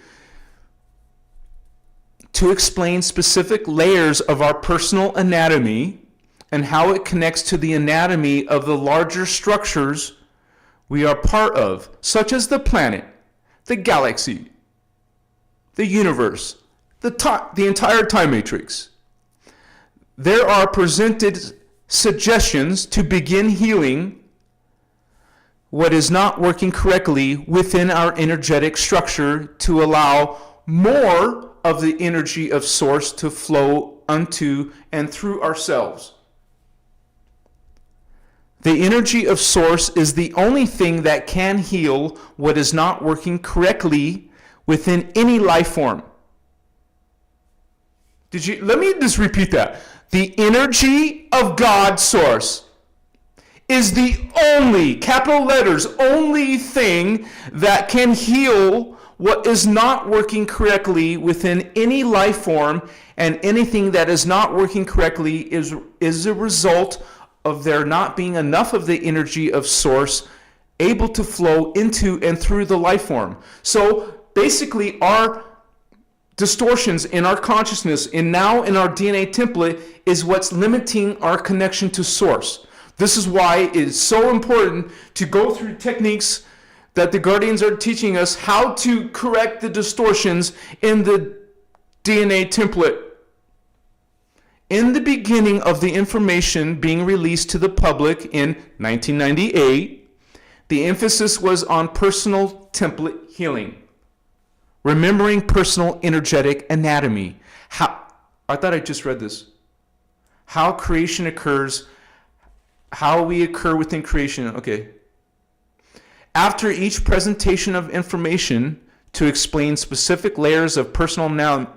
to explain specific layers of our personal anatomy and how it connects to the anatomy of the larger structures we are part of, such as the planet, the galaxy, the universe, the entire time matrix. There are presented suggestions to begin healing what is not working correctly within our energetic structure to allow more of the energy of Source to flow unto and through ourselves. The energy of Source is the only thing that can heal what is not working correctly within any life form. Let me just repeat that. The energy of God Source is the only, capital letters, only thing that can heal what is not working correctly within any life form, and anything that is not working correctly is a result of there not being enough of the energy of Source able to flow into and through the life form. So basically our distortions in our consciousness and now in our DNA template is what's limiting our connection to Source. This is why it is so important to go through techniques that the Guardians are teaching us how to correct the distortions in the DNA template. In the beginning of the information being released to the public in 1998, the emphasis was on personal template healing. Remembering personal energetic anatomy. I thought I just read this. How creation occurs, how we occur within creation. Okay. After each presentation of information to explain specific layers of personal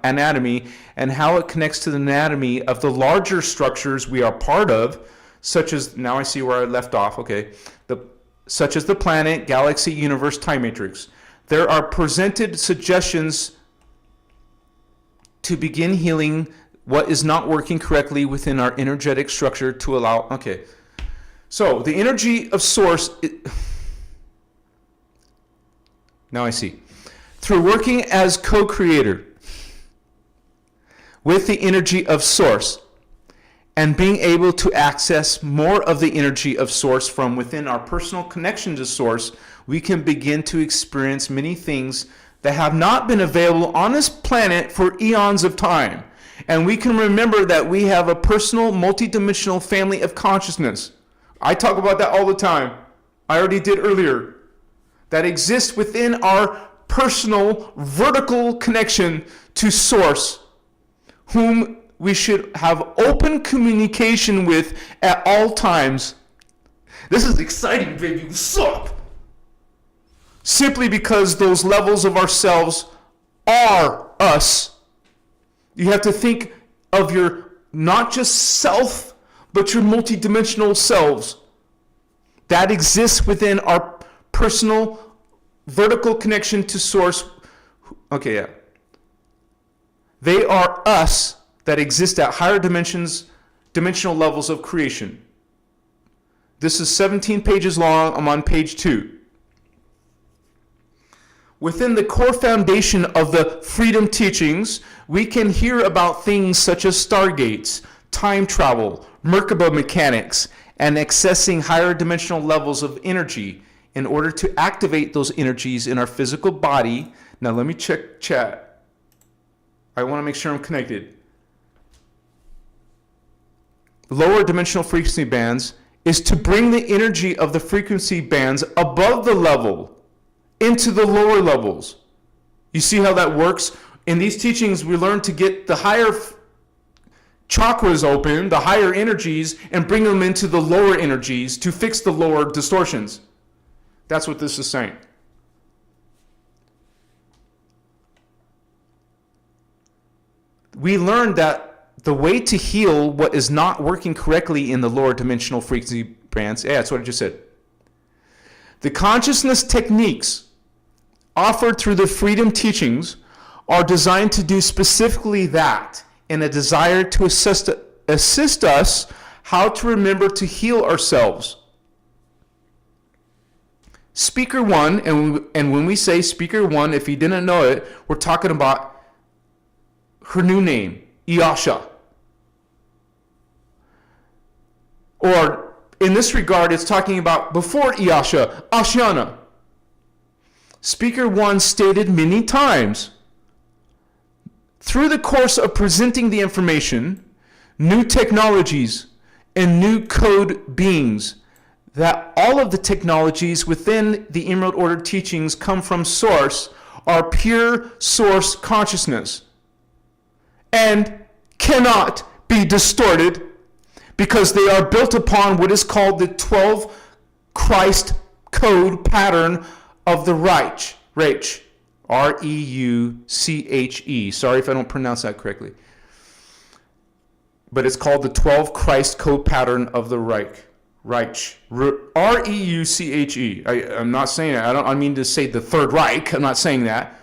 anatomy and how it connects to the anatomy of the larger structures we are part of, such as, now I see where I left off, okay, such as the planet, galaxy, universe, time matrix. there are presented suggestions to begin healing what is not working correctly within our energetic structure to allow. Okay. So the energy of source. Now I see. Through working as co-creator with the energy of source and being able to access more of the energy of source from within our personal connection to source, we can begin to experience many things that have not been available on this planet for eons of time. And we can remember that we have a personal, multidimensional family of consciousness. I talk about that all the time. I already did earlier. That exists within our personal, vertical connection to source, whom we should have open communication with at all times. This is exciting, baby. What's up? Simply because those levels of ourselves are us. You have to think of your not just self, but your multidimensional selves. That exists within our personal, vertical connection to source. Okay, yeah. They are us that exist at higher dimensional levels of creation. This is 17 pages long. I'm on page 2. Within the core foundation of the freedom teachings, we can hear about things such as stargates, time travel, Merkaba mechanics, and accessing higher dimensional levels of energy in order to activate those energies in our physical body. Now let me check chat. I want to make sure I'm connected. Lower dimensional frequency bands is to bring the energy of the frequency bands above the level into the lower levels. You see how that works? In these teachings, we learn to get the higher chakras open, the higher energies, and bring them into the lower energies to fix the lower distortions. That's what this is saying. We learned that the way to heal what is not working correctly in the lower dimensional frequency bands, yeah, that's what I just said. The consciousness techniques offered through the freedom teachings are designed to do specifically that, in a desire to assist us how to remember to heal ourselves. Speaker 1, and when we say Speaker 1, if you didn't know it, we're talking about her new name, Iyasha. Or in this regard, it's talking about before Iyasha, Ashayana. Speaker 1 stated many times, through the course of presenting the information, new technologies, and new code beings, that all of the technologies within the Emerald Order teachings come from Source, are pure Source consciousness, and cannot be distorted because they are built upon what is called the 12 Christ code pattern of the Reich. R-E-U-C-H-E. Sorry if I don't pronounce that correctly. But it's called the 12 Christ code pattern of the Reich. R-E-U-C-H-E. I'm not saying that. I mean to say the Third Reich. I'm not saying that.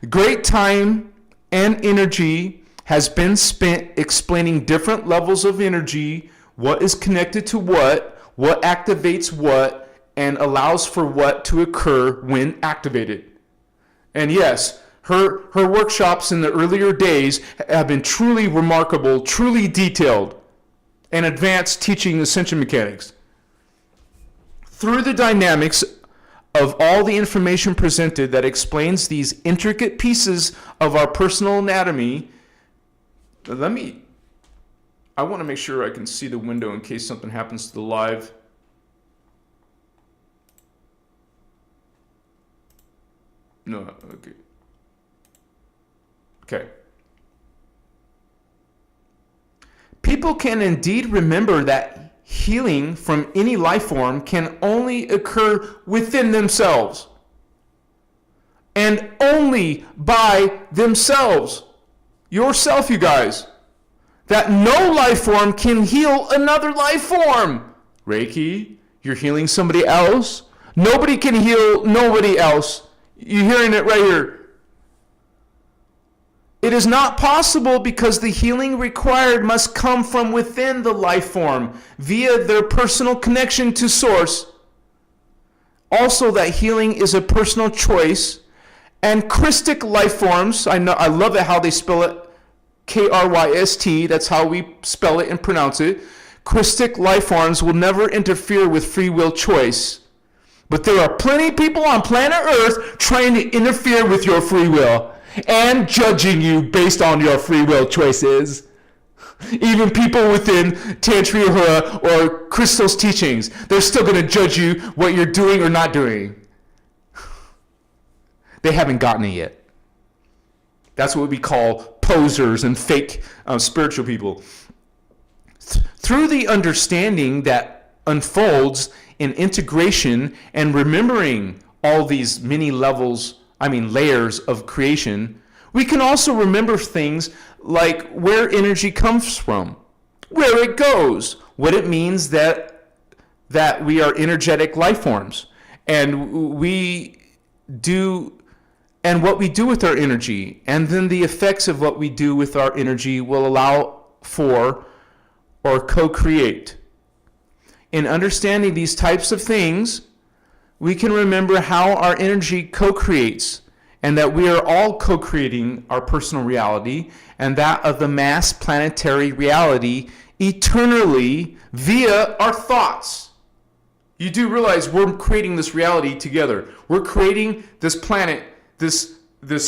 Great time and energy has been spent explaining different levels of energy, what is connected to what activates what, and allows for what to occur when activated. And yes, her workshops in the earlier days have been truly remarkable, truly detailed, and advanced teaching ascension mechanics. Through the dynamics of all the information presented that explains these intricate pieces of our personal anatomy, I want to make sure I can see the window in case something happens to the live. No, okay. Okay. People can indeed remember that healing from any life form can only occur within themselves. And only by themselves. Yourself, you guys. That no life form can heal another life form. Reiki, you're healing somebody else. Nobody can heal nobody else. You're hearing it right here. It is not possible because the healing required must come from within the life form via their personal connection to Source. Also, that healing is a personal choice. And Christic life forms, I love it how they spell it, Kryst, that's how we spell it and pronounce it. Christic life forms will never interfere with free will choice. But there are plenty of people on planet Earth trying to interfere with your free will and judging you based on your free will choices. Even people within Terahertz or Christos teachings, they're still going to judge you what you're doing or not doing. They haven't gotten it yet. That's what we call posers and fake spiritual people. Through the understanding that unfolds in integration and remembering all these many layers of creation, we can also remember things like where energy comes from, where it goes, what it means that we are energetic life forms, and what we do with our energy, and then the effects of what we do with our energy will allow for or co-create. In understanding these types of things, we can remember how our energy co-creates, and that we are all co-creating our personal reality and that of the mass planetary reality eternally via our thoughts. You do realize we're creating this reality together. We're creating this planet, this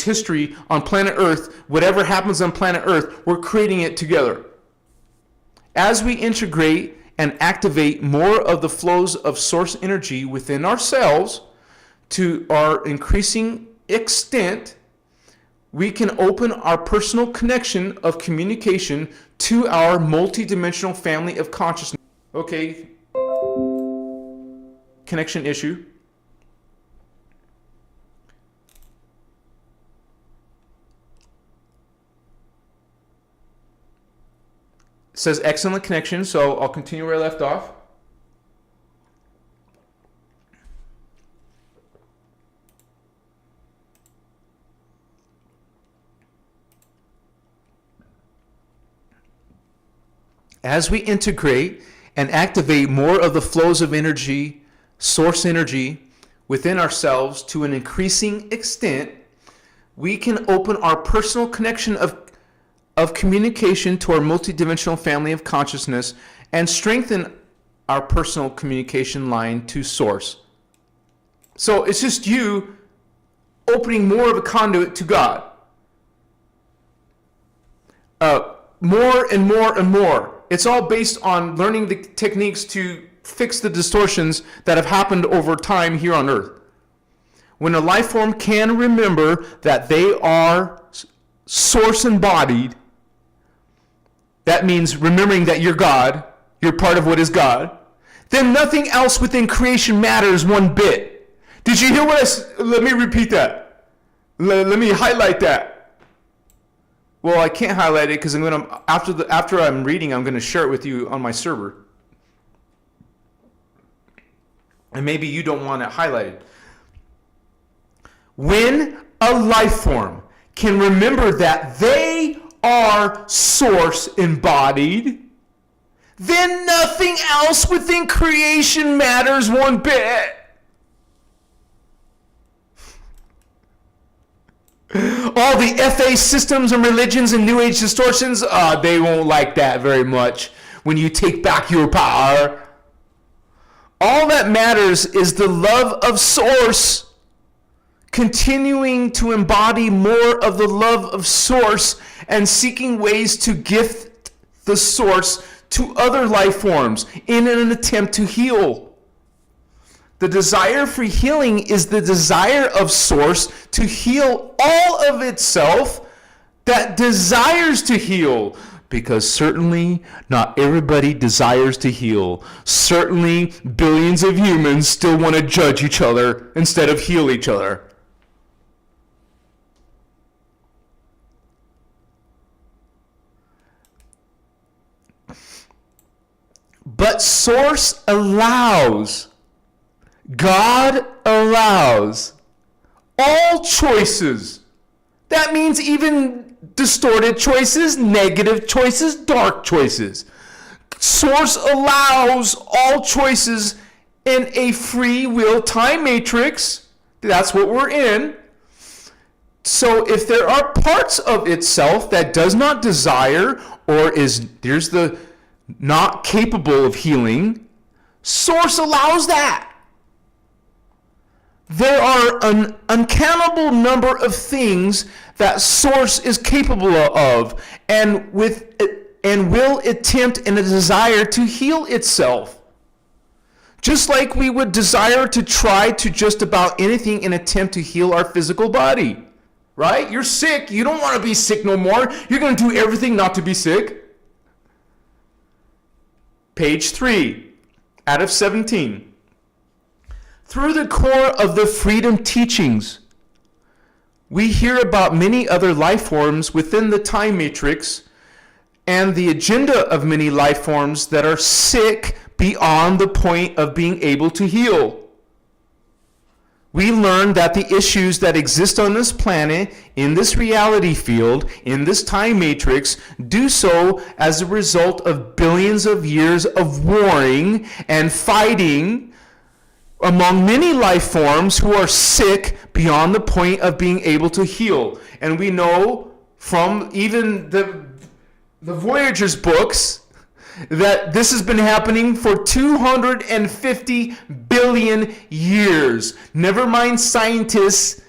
history on planet Earth. Whatever happens on planet Earth, we're creating it together. As we integrate and activate more of the flows of source energy within ourselves to our increasing extent, we can open our personal connection of communication to our multidimensional family of consciousness. Okay, connection issue. It says excellent connection, so I'll continue where I left off. As we integrate and activate more of the flows of energy, source energy, within ourselves to an increasing extent, we can open our personal connection of communication to our multidimensional family of consciousness and strengthen our personal communication line to Source. So it's just you opening more of a conduit to God. More and more and more. It's all based on learning the techniques to fix the distortions that have happened over time here on Earth. When a life form can remember that they are source embodied, that means remembering that you're God, you're part of what is God, then nothing else within creation matters one bit. Did you hear what I said? Let me repeat that. Let me highlight that. Well, I can't highlight it because after I'm reading, I'm going to share it with you on my server. And maybe you don't want it highlighted. When a life form can remember that they are source embodied, then nothing else within creation matters one bit. All the FA systems and religions and New Age distortions, they won't like that very much when you take back your power. All that matters is the love of Source continuing to embody more of the love of Source and seeking ways to gift the Source to other life forms in an attempt to heal. The desire for healing is the desire of Source to heal all of itself that desires to heal. Because certainly not everybody desires to heal. Certainly billions of humans still want to judge each other instead of heal each other. But Source allows God allows all choices. That means even distorted choices, negative choices, dark choices. Source allows all choices in a free will time matrix. That's what we're in. So if there are parts of itself that does not desire or there's the not capable of healing, Source allows that. There are an uncountable number of things that Source is capable of and will attempt in a desire to heal itself. Just like we would desire to try to just about anything in attempt to heal our physical body. Right? You're sick. You don't want to be sick no more. You're going to do everything not to be sick. Page 3 out of 17. Through the core of the freedom teachings, we hear about many other life forms within the time matrix and the agenda of many life forms that are sick beyond the point of being able to heal. We learn that the issues that exist on this planet, in this reality field, in this time matrix, do so as a result of billions of years of warring and fighting among many life forms who are sick beyond the point of being able to heal. And we know from even the Voyager's books that this has been happening for 250 billion years. Never mind scientists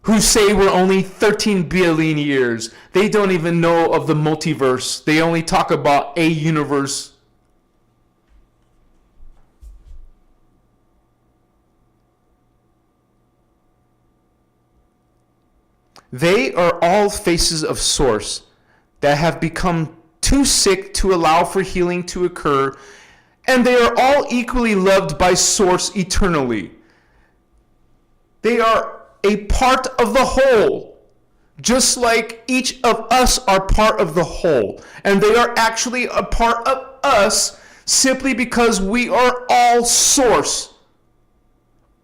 who say we're only 13 billion years. They don't even know of the multiverse. They only talk about a universe. They are all faces of Source that have become too sick to allow for healing to occur, and they are all equally loved by Source eternally. They are a part of the whole, just like each of us are part of the whole, and they are actually a part of us simply because we are all Source.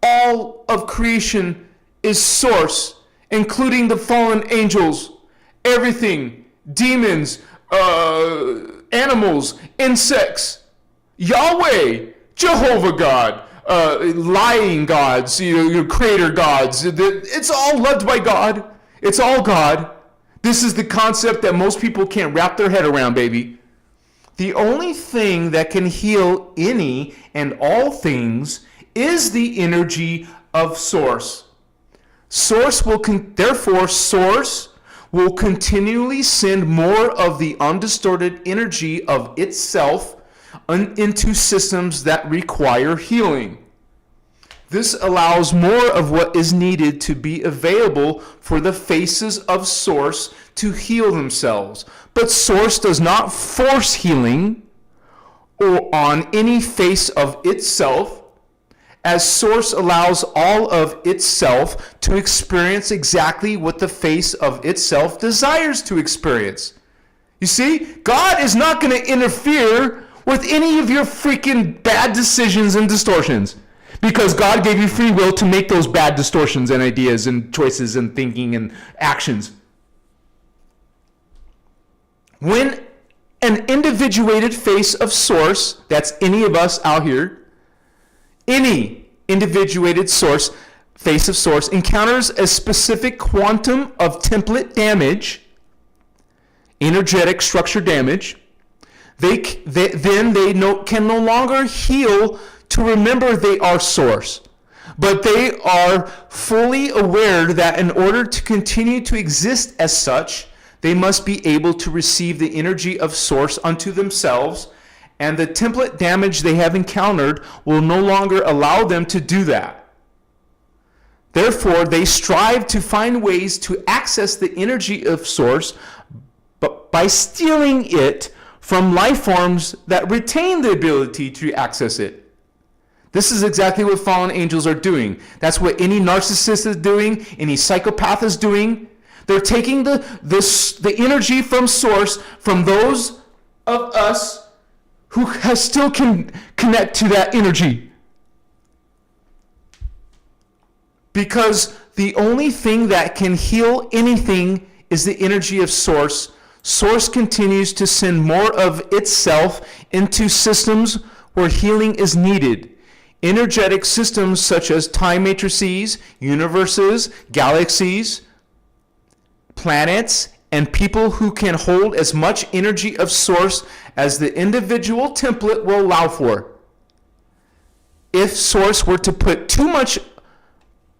All of creation is Source, including the fallen angels, everything, demons, animals, insects, Yahweh, Jehovah God, lying gods, creator gods. It's all loved by God. It's all God. This is the concept that most people can't wrap their head around, baby. The only thing that can heal any and all things is the energy of Source. Therefore, Source will continually send more of the undistorted energy of itself into systems that require healing. This allows more of what is needed to be available for the faces of Source to heal themselves. But Source does not force healing or on any face of itself, as Source allows all of itself to experience exactly what the face of itself desires to experience. You see, God is not going to interfere with any of your freaking bad decisions and distortions, because God gave you free will to make those bad distortions and ideas and choices and thinking and actions. When an individuated face of Source, that's any of us out here, any individuated Source, face of Source, encounters a specific quantum of template damage, energetic structure damage, they can no longer heal to remember they are Source. But they are fully aware that in order to continue to exist as such, they must be able to receive the energy of Source unto themselves, and the template damage they have encountered will no longer allow them to do that. Therefore, they strive to find ways to access the energy of Source, but by stealing it from life forms that retain the ability to access it. This is exactly what fallen angels are doing. That's what any narcissist is doing, any psychopath is doing. They're taking the energy from Source, from those of us who still can connect to that energy. Because the only thing that can heal anything is the energy of Source. Source continues to send more of itself into systems where healing is needed. Energetic systems such as time matrices, universes, galaxies, planets, and people who can hold as much energy of Source as the individual template will allow for. If Source were to put too much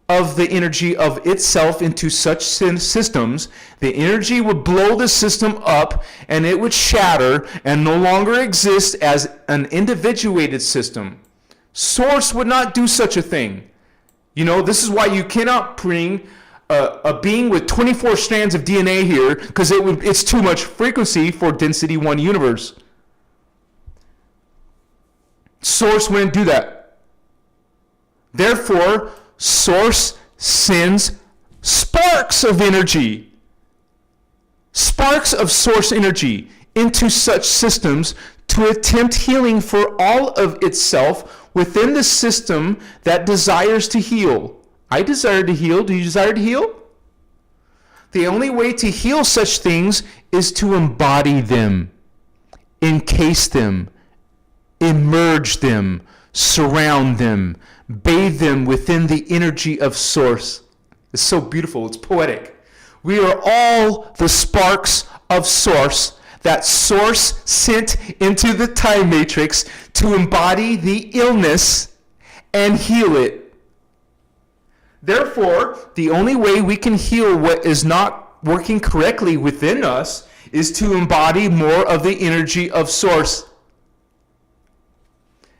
of the energy of itself into such systems, the energy would blow the system up and it would shatter and no longer exist as an individuated system. Source would not do such a thing. You know, this is why you cannot bring a being with 24 strands of DNA here, because it's too much frequency for density 1 universe. Source wouldn't do that. Therefore, Source sends sparks of energy, sparks of Source energy into such systems to attempt healing for all of itself within the system that desires to heal. I desire to heal. Do you desire to heal? The only way to heal such things is to embody them, encase them, immerse them, surround them, bathe them within the energy of Source. It's so beautiful. It's poetic. We are all the sparks of Source that Source sent into the time matrix to embody the illness and heal it. Therefore, the only way we can heal what is not working correctly within us is to embody more of the energy of Source.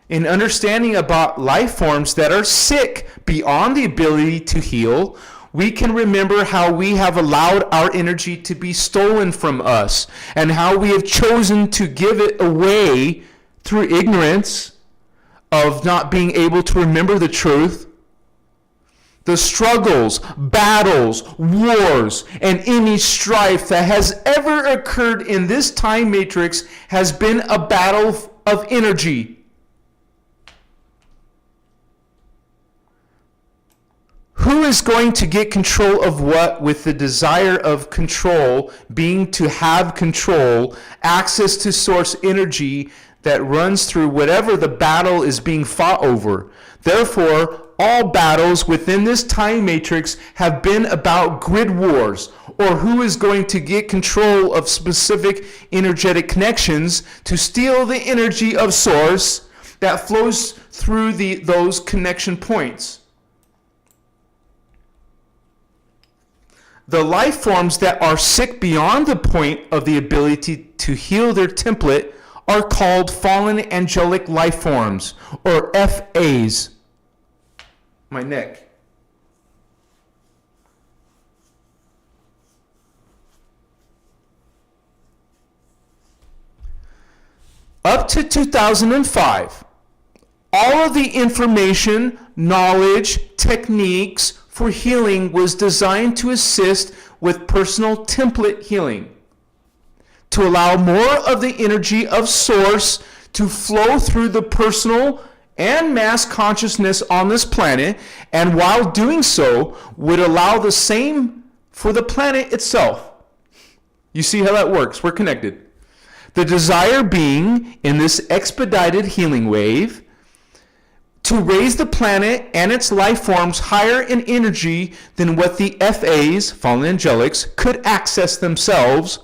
In understanding about life forms that are sick beyond the ability to heal, we can remember how we have allowed our energy to be stolen from us and how we have chosen to give it away through ignorance of not being able to remember the truth. The struggles, battles, wars, and any strife that has ever occurred in this time matrix has been a battle of energy. Who is going to get control of what, with the desire of control being to have control, access to Source energy that runs through whatever the battle is being fought over? Therefore, all battles within this time matrix have been about grid wars, or who is going to get control of specific energetic connections to steal the energy of Source that flows through those connection points. The life forms that are sick beyond the point of the ability to heal their template are called fallen angelic life forms, or FAs. My neck. Up to 2005, all of the information, knowledge, techniques for healing was designed to assist with personal template healing, to allow more of the energy of Source to flow through the personal and mass consciousness on this planet, and while doing so, would allow the same for the planet itself. You see how that works? We're connected. The desire being, in this expedited healing wave, to raise the planet and its life forms higher in energy than what the FAs, fallen angelics, could access themselves,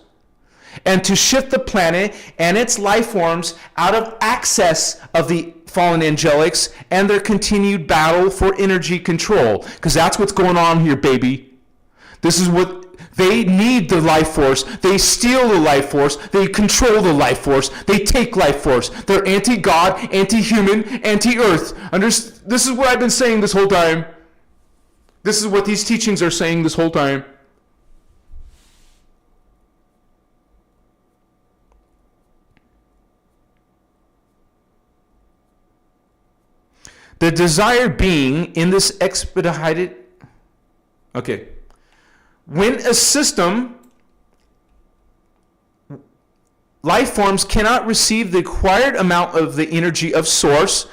and to shift the planet and its life forms out of access of the fallen angelics and their continued battle for energy control. Because that's what's going on here, baby. This is what they need, the life force. They steal the life force. They control the life force. They take life force. They're anti-God, anti-human, anti-earth. This is what I've been saying this whole time. This is what these teachings are saying this whole time. The desire being in this expedited... Okay. When a system, life forms cannot receive the required amount of the energy of Source,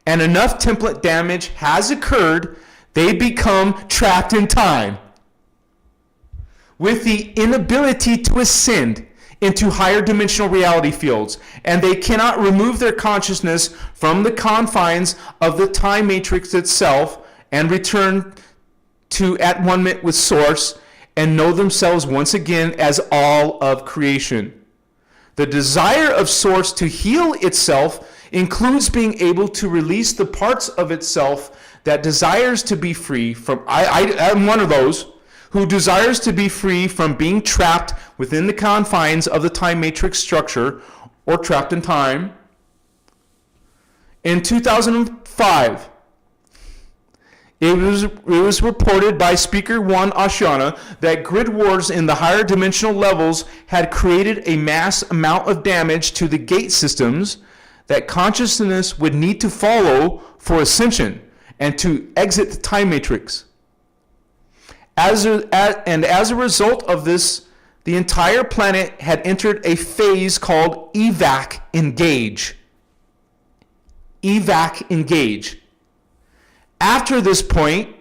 and enough template damage has occurred, They become trapped in time with the inability to ascend into higher dimensional reality fields, and they cannot remove their consciousness from the confines of the time matrix itself and return to at one with Source and know themselves once again as all of creation. The desire of Source to heal itself includes being able to release the parts of itself that desires to be free from, I'm one of those, who desires to be free from being trapped within the confines of the time matrix structure or trapped in time. In 2005, it was reported by Speaker 1 Ashayana that grid wars in the higher dimensional levels had created a mass amount of damage to the gate systems that consciousness would need to follow for ascension and to exit the time matrix. As a result of this, the entire planet had entered a phase called evac engage. Evac engage. After this point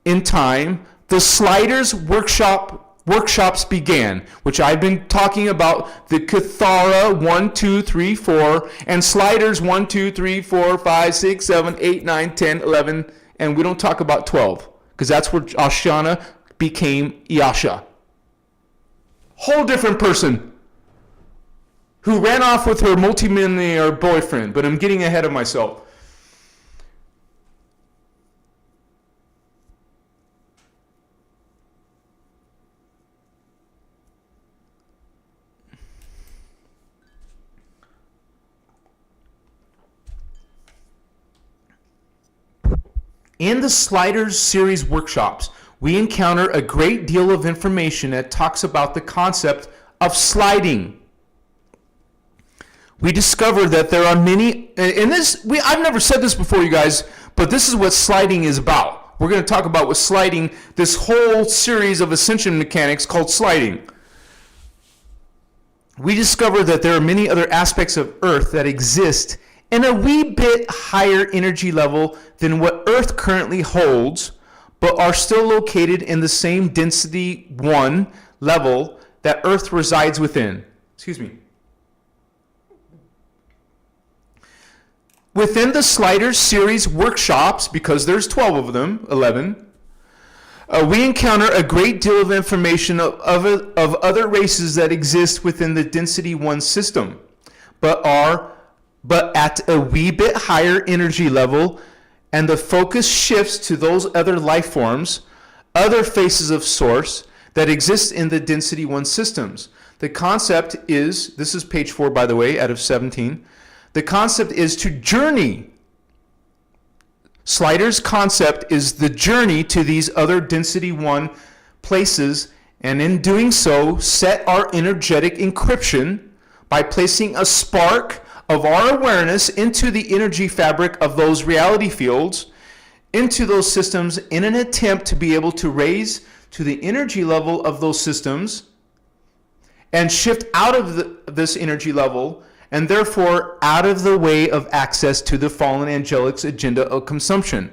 in time, the sliders workshops began, which I've been talking about, the Cathara 1, 2, 3, 4, and sliders 1, 2, 3, 4, 5, 6, 7, 8, 9, 10, 11, and we don't talk about 12, because that's where Ashayana became Yasha. Whole different person who ran off with her multimillionaire boyfriend, but I'm getting ahead of myself. In the Sliders series workshops, we encounter a great deal of information that talks about the concept of sliding. We discover that there are many, and I've never said this before, you guys, but this is what sliding is about. We're going to talk about with sliding, this whole series of ascension mechanics called sliding. We discover that there are many other aspects of Earth that exist in a wee bit higher energy level than what Earth currently holds, but are still located in the same density 1 level that Earth resides within. Excuse me. Within the Sliders series workshops, because there's 12 of them, 11, we encounter a great deal of information of other races that exist within the density 1 system, but at a wee bit higher energy level, and the focus shifts to those other life forms, other faces of Source that exist in the density 1 systems. The concept is, this is page 4 by the way, out of 17, the concept is to journey. Slider's concept is the journey to these other density 1 places, and in doing so, set our energetic encryption by placing a spark of our awareness into the energy fabric of those reality fields, into those systems, in an attempt to be able to raise to the energy level of those systems and shift out of this energy level, and therefore out of the way of access to the fallen angelics' agenda of consumption.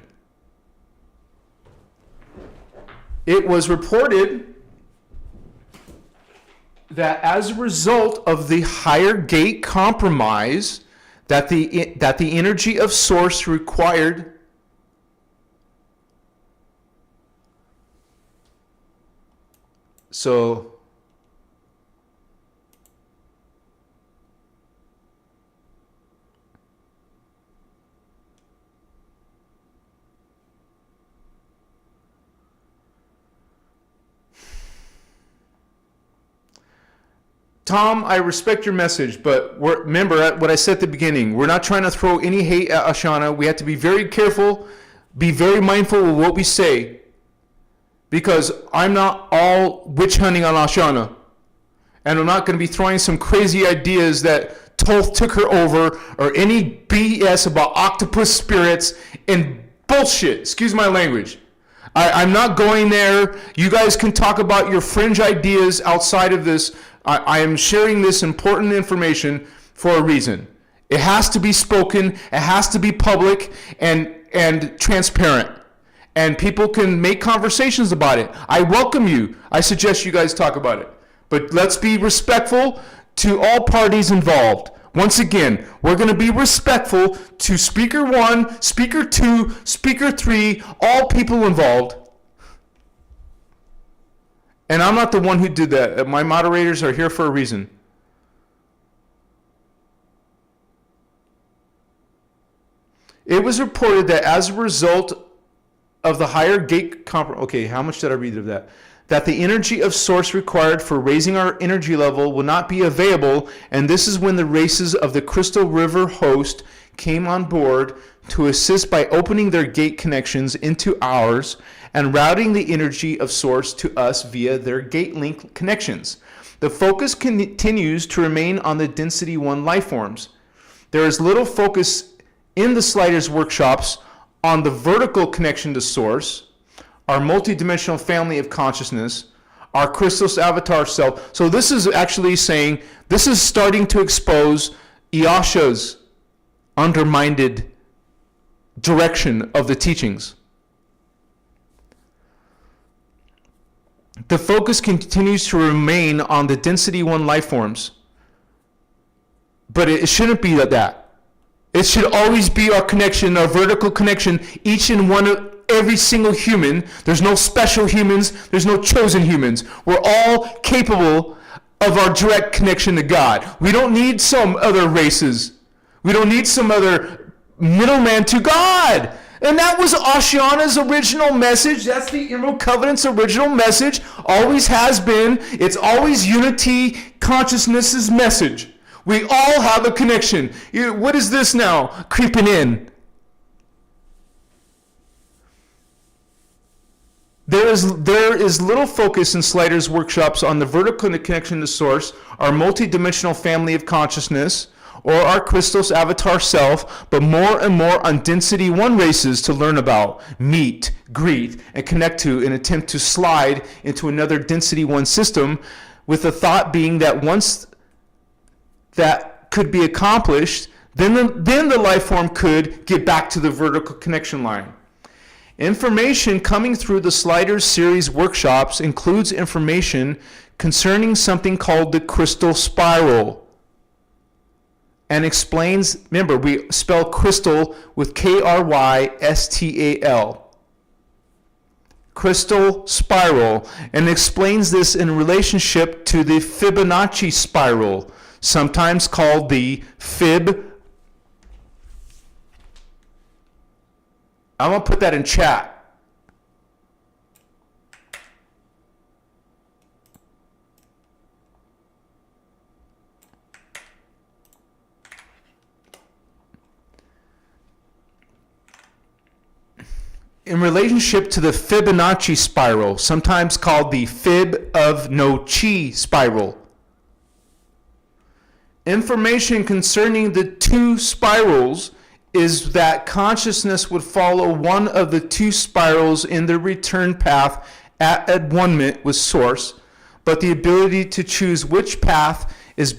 It was reported that as a result of the higher gate compromise, that the energy of Source required Tom, I respect your message, but remember what I said at the beginning. We're not trying to throw any hate at Ashayana. We have to be very careful, be very mindful of what we say, because I'm not all witch hunting on Ashayana, and I'm not going to be throwing some crazy ideas that Thoth took her over, or any BS about octopus spirits and bullshit. Excuse my language. I'm not going there. You guys can talk about your fringe ideas outside of this. I am sharing this important information for a reason. It has to be spoken, it has to be public and transparent. And people can make conversations about it. I welcome you. I suggest you guys talk about it. But let's be respectful to all parties involved. Once again, we're going to be respectful to speaker 1, speaker 2, speaker 3, all people involved. And I'm not the one who did that. My moderators are here for a reason. It was reported that as a result of the higher gate okay, how much did I read of that? That the energy of source required for raising our energy level will not be available, and this is when the races of the Crystal River host came on board to assist by opening their gate connections into ours and routing the energy of source to us via their gate link connections. The focus continues to remain on the density 1 life forms. There is little focus in the Sliders workshops on the vertical connection to source, our multidimensional family of consciousness, our Christos avatar self. So this is actually saying, this is starting to expose Iyasha's undermined direction of the teachings. The focus continues to remain on the density 1 life forms. But it shouldn't be like that. It should always be our connection, our vertical connection, each and one of every single human. There's no special humans. There's no chosen humans. We're all capable of our direct connection to God. We don't need some other races. We don't need some other middleman to God. And that was Ashayana's original message. That's the Emerald Covenant's original message. Always has been. It's always unity consciousness's message. We all have a connection. What is this now creeping in? There is little focus in Sliders' workshops on the vertical connection to source, our multidimensional family of consciousness, or our Christos avatar self, but more and more on density 1 races to learn about, meet, greet, and connect to, and attempt to slide into another density 1 system, with the thought being that once that could be accomplished, then the life form could get back to the vertical connection line. Information coming through the Sliders series workshops includes information concerning something called the crystal spiral, and explains, remember, we spell crystal with Krystal, crystal spiral, and explains this in relationship to the Fibonacci spiral, sometimes called the Fib. I'm going to put that in chat. In relationship to the Fibonacci spiral, sometimes called the Fib of No Chi spiral. Information concerning the 2 spirals is that consciousness would follow one of the 2 spirals in the return path at one-ment with source, but the ability to choose which path is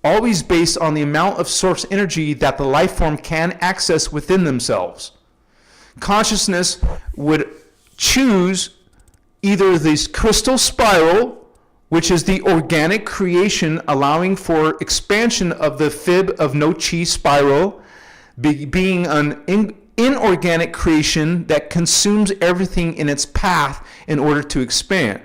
always based on the amount of source energy that the life form can access within themselves. Consciousness would choose either this crystal spiral, which is the organic creation allowing for expansion of the Fib of No Chi spiral, being an inorganic creation that consumes everything in its path in order to expand.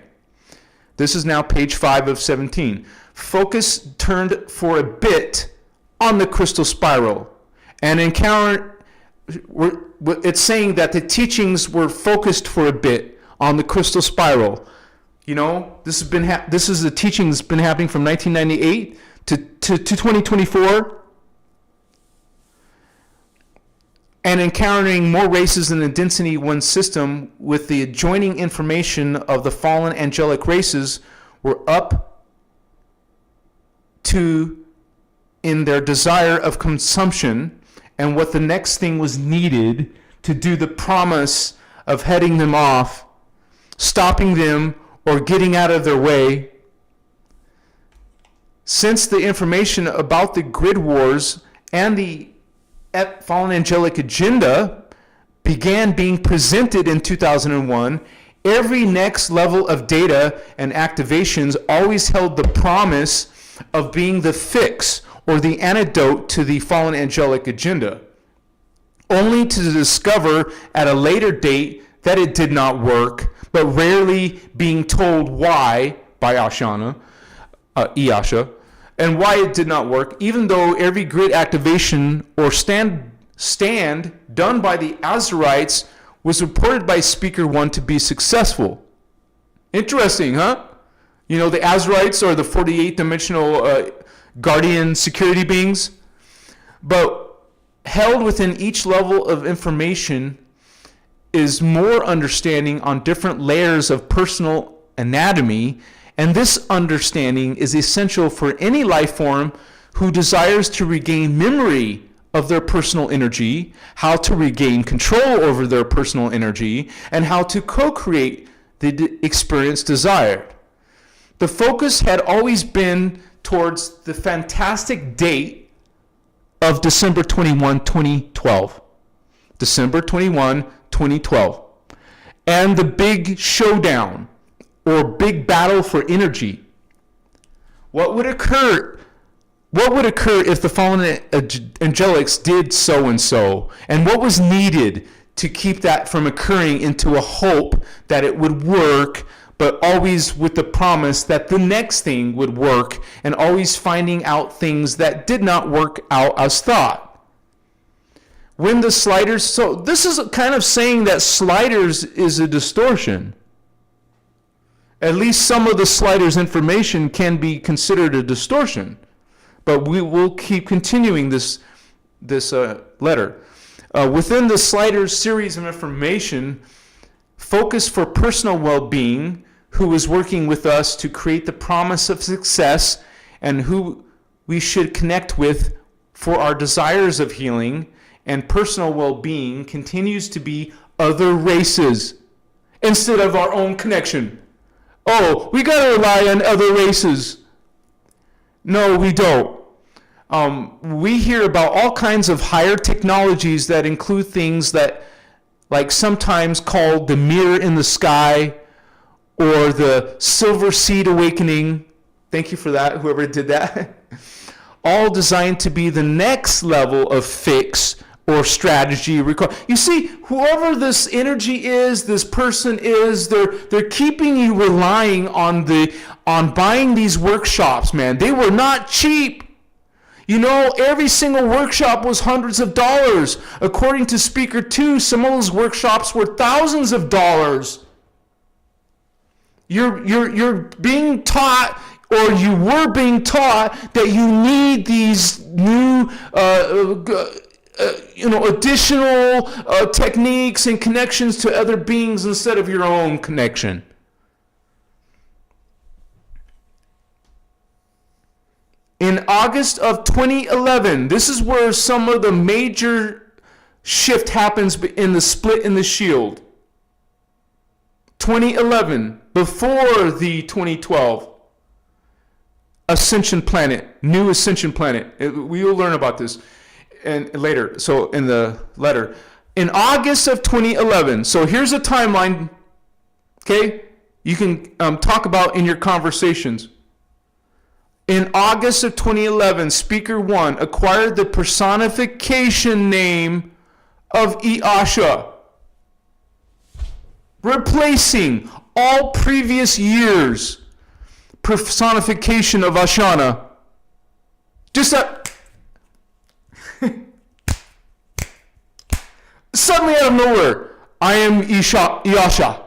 This is now page 5 of 17. Focus turned for a bit on the crystal spiral, and it's saying that the teachings were focused for a bit on the crystal spiral. You know, this is the teaching that's been happening from 1998 to 2024, and encountering more races in the density 1 system with the adjoining information of the fallen angelic races were up to in their desire of consumption, and what the next thing was needed to do the promise of heading them off, stopping them, or getting out of their way. Since the information about the grid wars and the fallen angelic agenda began being presented in 2001, every next level of data and activations always held the promise of being the fix or the antidote to the fallen angelic agenda, only to discover at a later date that it did not work, but rarely being told why by Ashayana, and why it did not work, even though every grid activation or stand done by the Azarites was reported by Speaker 1 to be successful. Interesting, huh? You know, the Azarites are the 48-dimensional guardian security beings. But held within each level of information is more understanding on different layers of personal anatomy, and this understanding is essential for any life form who desires to regain memory of their personal energy, how to regain control over their personal energy, and how to co-create the experience desired. The focus had always been towards the fantastic date of December 21, 2012. December 21, 2012. And the big showdown or big battle for energy. What would occur if the fallen angelics did so and so? And what was needed to keep that from occurring into a hope that it would work, but always with the promise that the next thing would work, and always finding out things that did not work out as thought? When the sliders, so this is kind of saying that sliders is a distortion. At least some of the sliders information can be considered a distortion. But we will keep continuing this letter. Within the sliders series of information, focus for personal well-being, who is working with us to create the promise of success, and who we should connect with for our desires of healing and personal well-being, continues to be other races instead of our own connection. Oh, we got to rely on other races. No, we don't. We hear about all kinds of higher technologies that include things that, like sometimes called the mirror in the sky or the silver seed awakening. Thank you for that, whoever did that. All designed to be the next level of fix or strategy. You see, whoever this energy is, this person is, they're keeping you relying on buying these workshops, man. They were not cheap. You know, every single workshop was hundreds of dollars. According to Speaker 2, some of those workshops were thousands of dollars. You're being taught, or you were being taught, that you need these new additional techniques and connections to other beings instead of your own connection. In August of 2011, this is where some of the major shift happens in the split in the shield. 2011, before the 2012 Ascension planet, new Ascension planet. We will learn about this and later. So in the letter, in August of 2011. So here's a timeline. Okay, you can talk about in your conversations. In August of 2011, Speaker 1 acquired the personification name of Asha, replacing all previous years' personification of Ashayana. Just that. Suddenly out of nowhere, I am Asha.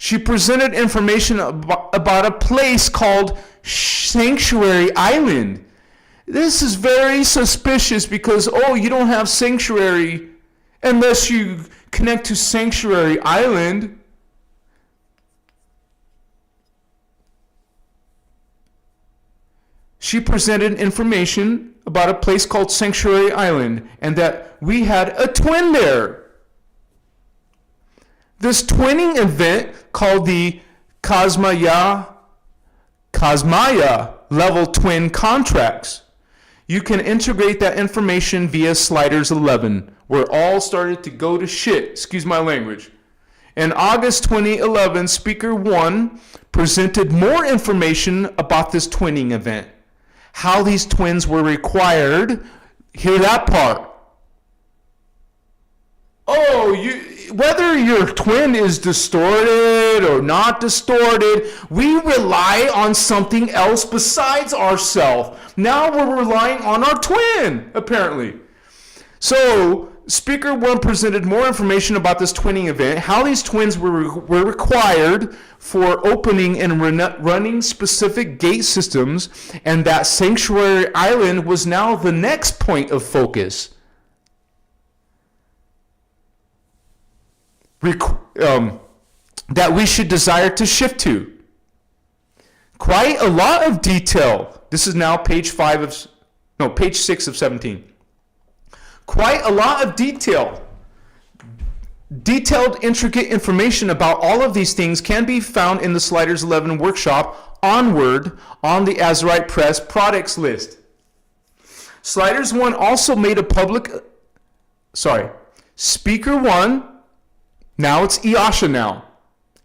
She presented information about a place called Sanctuary Island. This is very suspicious because, you don't have sanctuary unless you connect to Sanctuary Island. She presented information about a place called Sanctuary Island and that we had a twin there. This twinning event, called the Kosmaya level twin contracts, You can integrate that information via sliders 11, where it all started to go to shit. Excuse my language. In August 2011, Speaker 1 presented more information about this twinning event. How these twins were required. Hear that part. Oh, whether your twin is distorted or not distorted, we rely on something else besides ourselves. Now we're relying on our twin, apparently. So, Speaker 1 presented more information about this twinning event, how these twins were required for opening and running specific gate systems, and that Sanctuary Island was now the next point of focus. That we should desire to shift to. Quite a lot of detail. This is now page 6 of 17. Quite a lot of detail. Detailed, intricate information about all of these things can be found in the Sliders 11 workshop onward on the Azurite Press products list. Sliders 1 also made a public... Speaker 1, now it's Iasha now.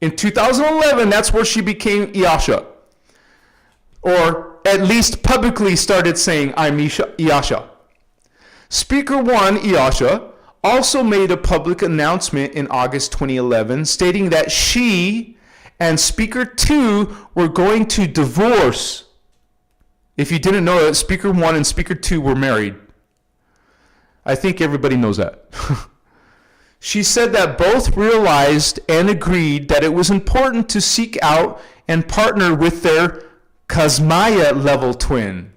In 2011, that's where she became Iasha. Or at least publicly started saying, I'm Iasha. Speaker 1, Iasha, also made a public announcement in August 2011 stating that she and Speaker 2 were going to divorce. If you didn't know it, Speaker 1 and Speaker 2 were married. I think everybody knows that. She said that both realized and agreed that it was important to seek out and partner with their Kazmaya level twin,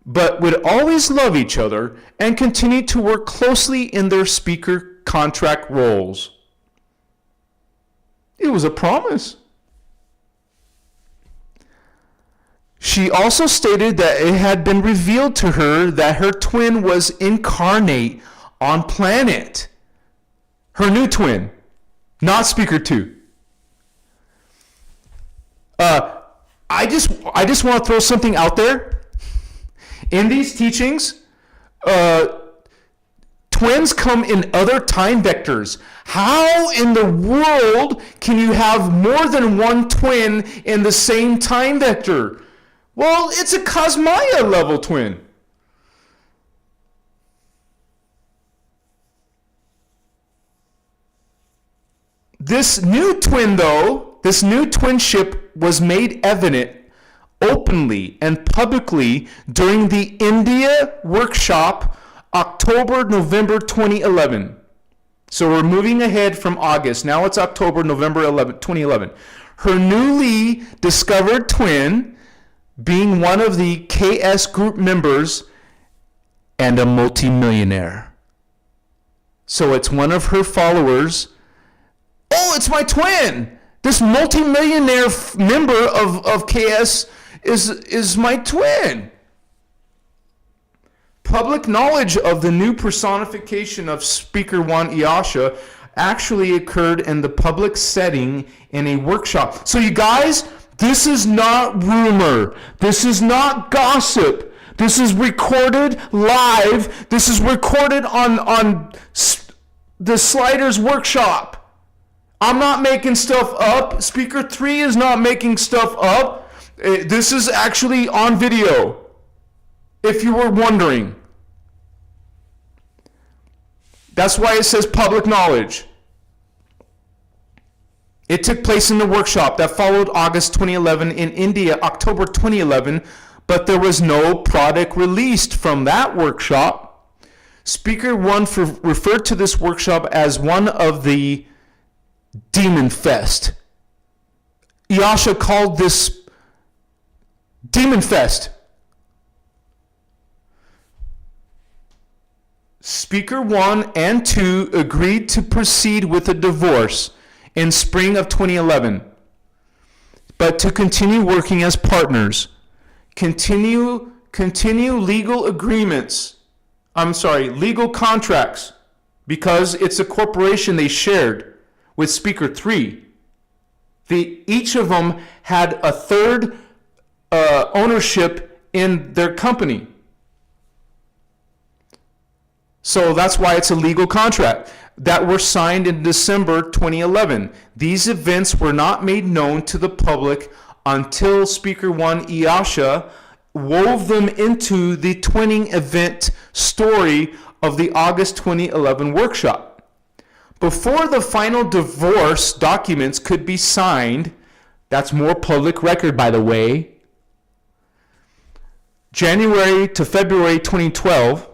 but would always love each other and continue to work closely in their speaker contract roles. It was a promise. She also stated that it had been revealed to her that her twin was incarnate on planet. Her new twin, not Speaker 2. I just want to throw something out there. In these teachings, twins come in other time vectors. How in the world can you have more than one twin in the same time vector? Well, it's a Kazmaya level twin. This new twin, though, this new twinship was made evident openly and publicly during the India workshop, October-November 2011. So we're moving ahead from August. Now it's October-November 2011. Her newly discovered twin, being one of the KS group members and a multimillionaire. So it's one of her followers. Oh, it's my twin! This multimillionaire member of KS is my twin. Public knowledge of the new personification of Speaker 1 Iasha actually occurred in the public setting in a workshop. So you guys, this is not rumor. This is not gossip. This is recorded live. This is recorded on the Sliders workshop. I'm not making stuff up. Speaker 3 is not making stuff up. This is actually on video, if you were wondering. That's why it says public knowledge. It took place in the workshop that followed August 2011 in India, October 2011, but there was no product released from that workshop. Speaker 1 referred to this workshop as one of the Demon Fest. Iasha called this Demon Fest. Speaker 1 and 2 agreed to proceed with a divorce in spring of 2011, but to continue working as partners, continue legal agreements. Legal contracts, because it's a corporation they shared with Speaker 3. Each of them had a third ownership in their company. So that's why it's a legal contract that were signed in December 2011. These events were not made known to the public until Speaker 1 Asha wove them into the twinning event story of the August 2011 workshop. Before the final divorce documents could be signed, that's more public record, by the way, January to February 2012,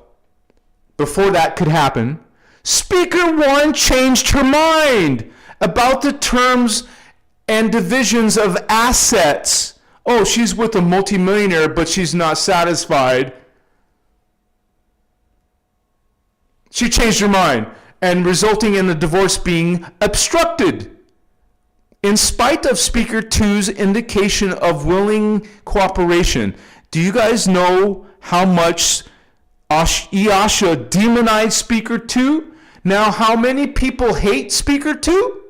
before that could happen, Speaker 1 changed her mind about the terms and divisions of assets. Oh, she's with a multimillionaire, but she's not satisfied. She changed her mind, and resulting in the divorce being obstructed. In spite of Speaker 2's indication of willing cooperation, do you guys know how much Asha demonized Speaker 2? Now, how many people hate Speaker 2?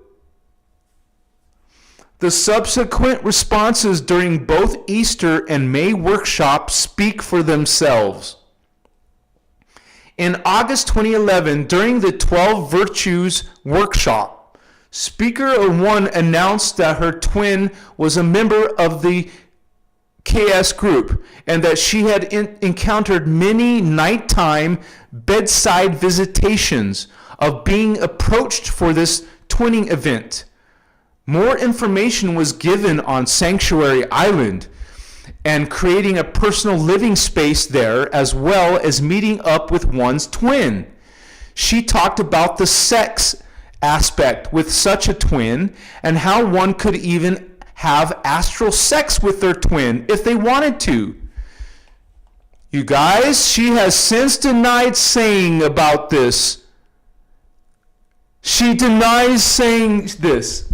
The subsequent responses during both Easter and May workshops speak for themselves. In August 2011, during the 12 Virtues workshop, Speaker 1 announced that her twin was a member of the KS group and that she had encountered many nighttime bedside visitations of being approached for this twinning event. More information was given on Sanctuary Island and creating a personal living space there, as well as meeting up with one's twin. She talked about the sex aspect with such a twin and how one could even have astral sex with their twin if they wanted to. You guys, she has since denied saying about this. She denies saying this.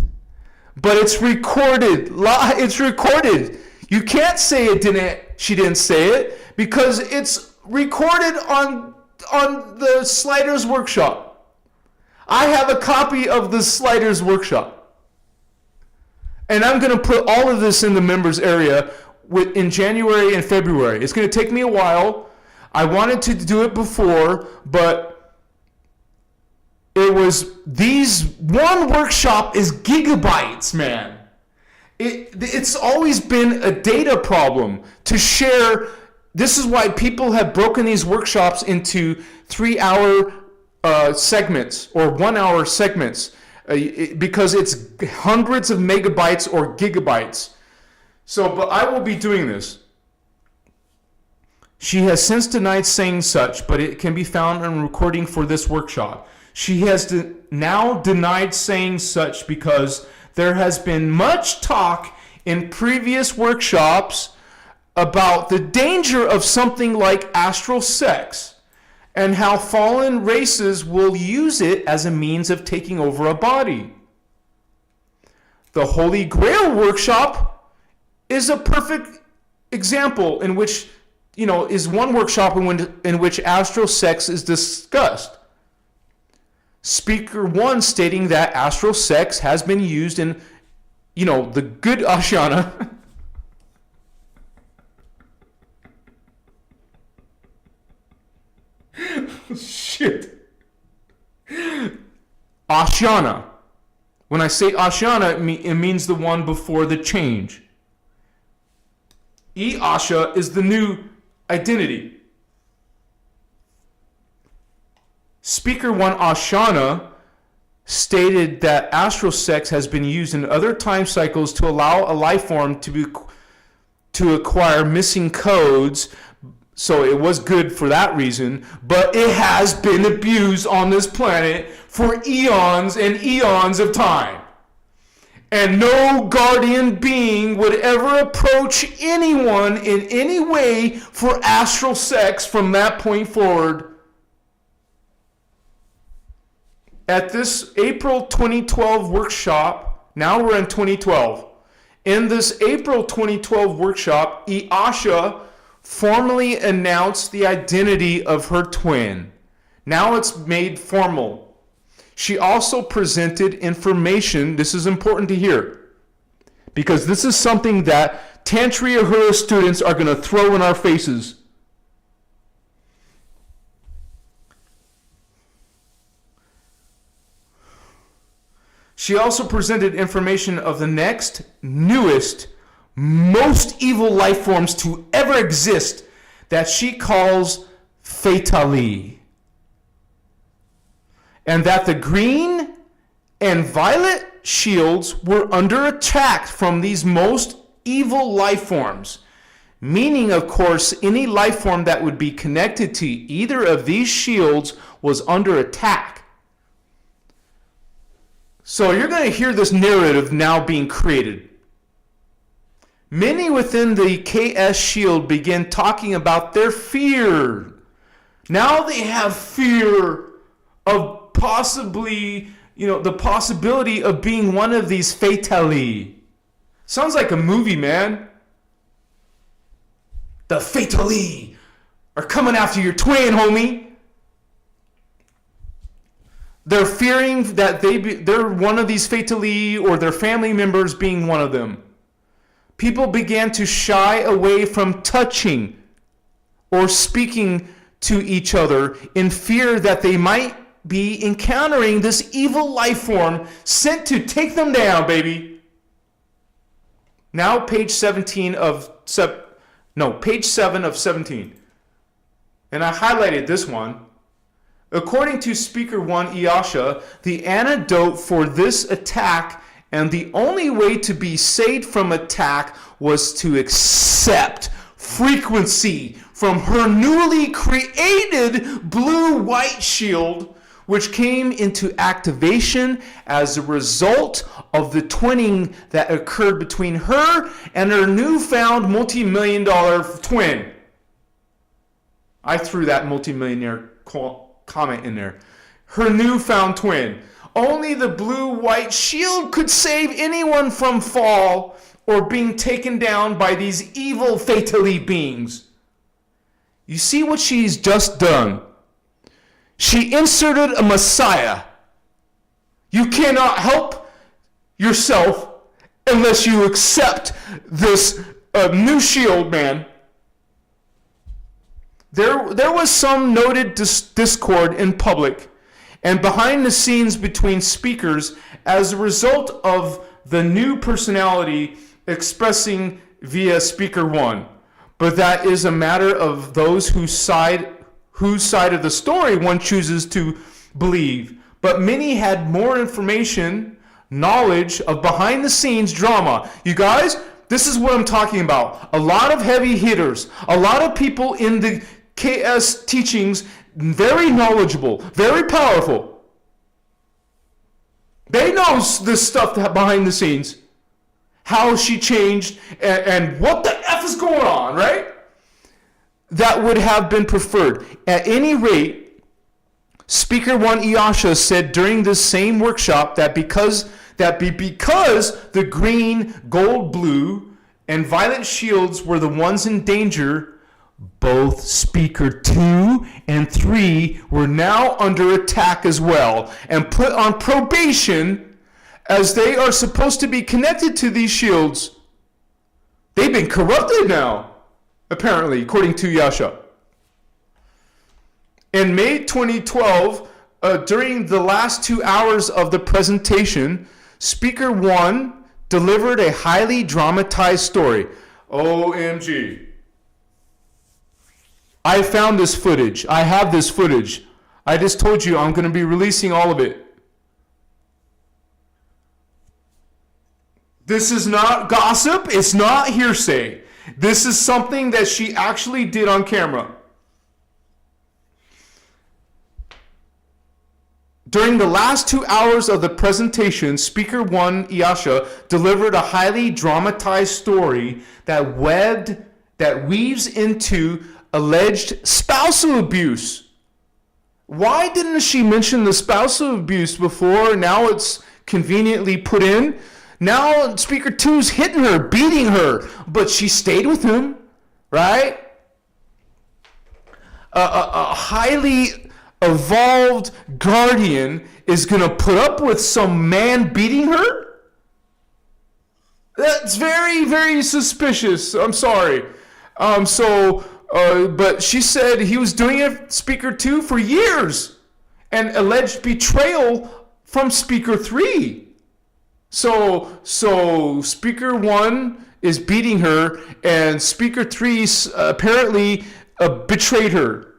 But it's recorded. It's recorded. You can't say she didn't say it because it's recorded on the Sliders Workshop. I have a copy of the Sliders Workshop. And I'm going to put all of this in the members area in January and February. It's going to take me a while. I wanted to do it before, but it was one workshop is gigabytes, man. It's always been a data problem to share. This is why people have broken these workshops into 3-hour segments or 1-hour segments because it's hundreds of megabytes or gigabytes. So, but I will be doing this. She has since denied saying such, but it can be found on recording for this workshop. She has now denied saying such because there has been much talk in previous workshops about the danger of something like astral sex and how fallen races will use it as a means of taking over a body. The Holy Grail workshop is a perfect example in which, is one workshop in which astral sex is discussed. Speaker 1 stating that astral sex has been used in, the good Ashayana. Shit. Ashayana. When I say Ashayana, it means the one before the change. Asha is the new identity. Speaker 1 Ashayana stated that astral sex has been used in other time cycles to allow a life form to acquire missing codes. So it was good for that reason, but it has been abused on this planet for eons and eons of time. And no guardian being would ever approach anyone in any way for astral sex from that point forward. At this April 2012 workshop, now we're in 2012. In this April 2012 workshop, Asha formally announced the identity of her twin. Now it's made formal. She also presented information. This is important to hear because this is something that Tantriya Hura students are going to throw in our faces. She also presented information of the next, newest, most evil life forms to ever exist that she calls Fatali. And that the green and violet shields were under attack from these most evil life forms. Meaning, of course, any life form that would be connected to either of these shields was under attack. So you're going to hear this narrative now being created. Many within the KS shield begin talking about their fear. Now they have fear of possibly, the possibility of being one of these Fatali. Sounds like a movie, man. The Fatali are coming after your twin, homie. They're fearing that they're one of these Fatali or their family members being one of them. People began to shy away from touching or speaking to each other in fear that they might be encountering this evil life form sent to take them down, baby. Now page 17 of page 7 of 17. And I highlighted this one. According to Speaker 1 Iyasha, the antidote for this attack and the only way to be saved from attack was to accept frequency from her newly created blue-white shield, which came into activation as a result of the twinning that occurred between her and her newfound multi-million-dollar twin. I threw that multi-millionaire comment in there. Her newfound twin. Only the blue-white shield could save anyone from fall or being taken down by these evil Fatali beings. You see what she's just done? She inserted a messiah. You cannot help yourself unless you accept this new shield, man. There was some noted discord in public and behind the scenes between speakers as a result of the new personality expressing via Speaker 1. But that is a matter of those whose side of the story one chooses to believe. But many had more information, knowledge of behind the scenes drama. You guys, this is what I'm talking about. A lot of heavy hitters, a lot of people in the KS teachings, very knowledgeable, very powerful. They know this stuff behind the scenes. How she changed and what the F is going on, right? That would have been preferred. At any rate, Speaker 1 Iyasha said during this same workshop that because the green, gold, blue, and violet shields were the ones in danger, both Speaker 2 and 3 were now under attack as well and put on probation as they are supposed to be connected to these shields. They've been corrupted now, apparently, according to Yasha. In May 2012, during the last 2 hours of the presentation, Speaker 1 delivered a highly dramatized story. OMG. I found this footage. I have this footage. I just told you I'm going to be releasing all of it. This is not gossip. It's not hearsay. This is something that she actually did on camera. During the last 2 hours of the presentation, Speaker 1 Iyasha delivered a highly dramatized story that weaves into alleged spousal abuse. Why didn't she mention the spousal abuse before? Now it's conveniently put in. Now Speaker 2's hitting her, beating her, but she stayed with him, right? A highly evolved guardian is going to put up with some man beating her? That's very, very suspicious. I'm sorry. But she said he was doing it, Speaker 2, for years. And alleged betrayal from Speaker 3. So speaker 1 is beating her, and speaker 3 apparently betrayed her,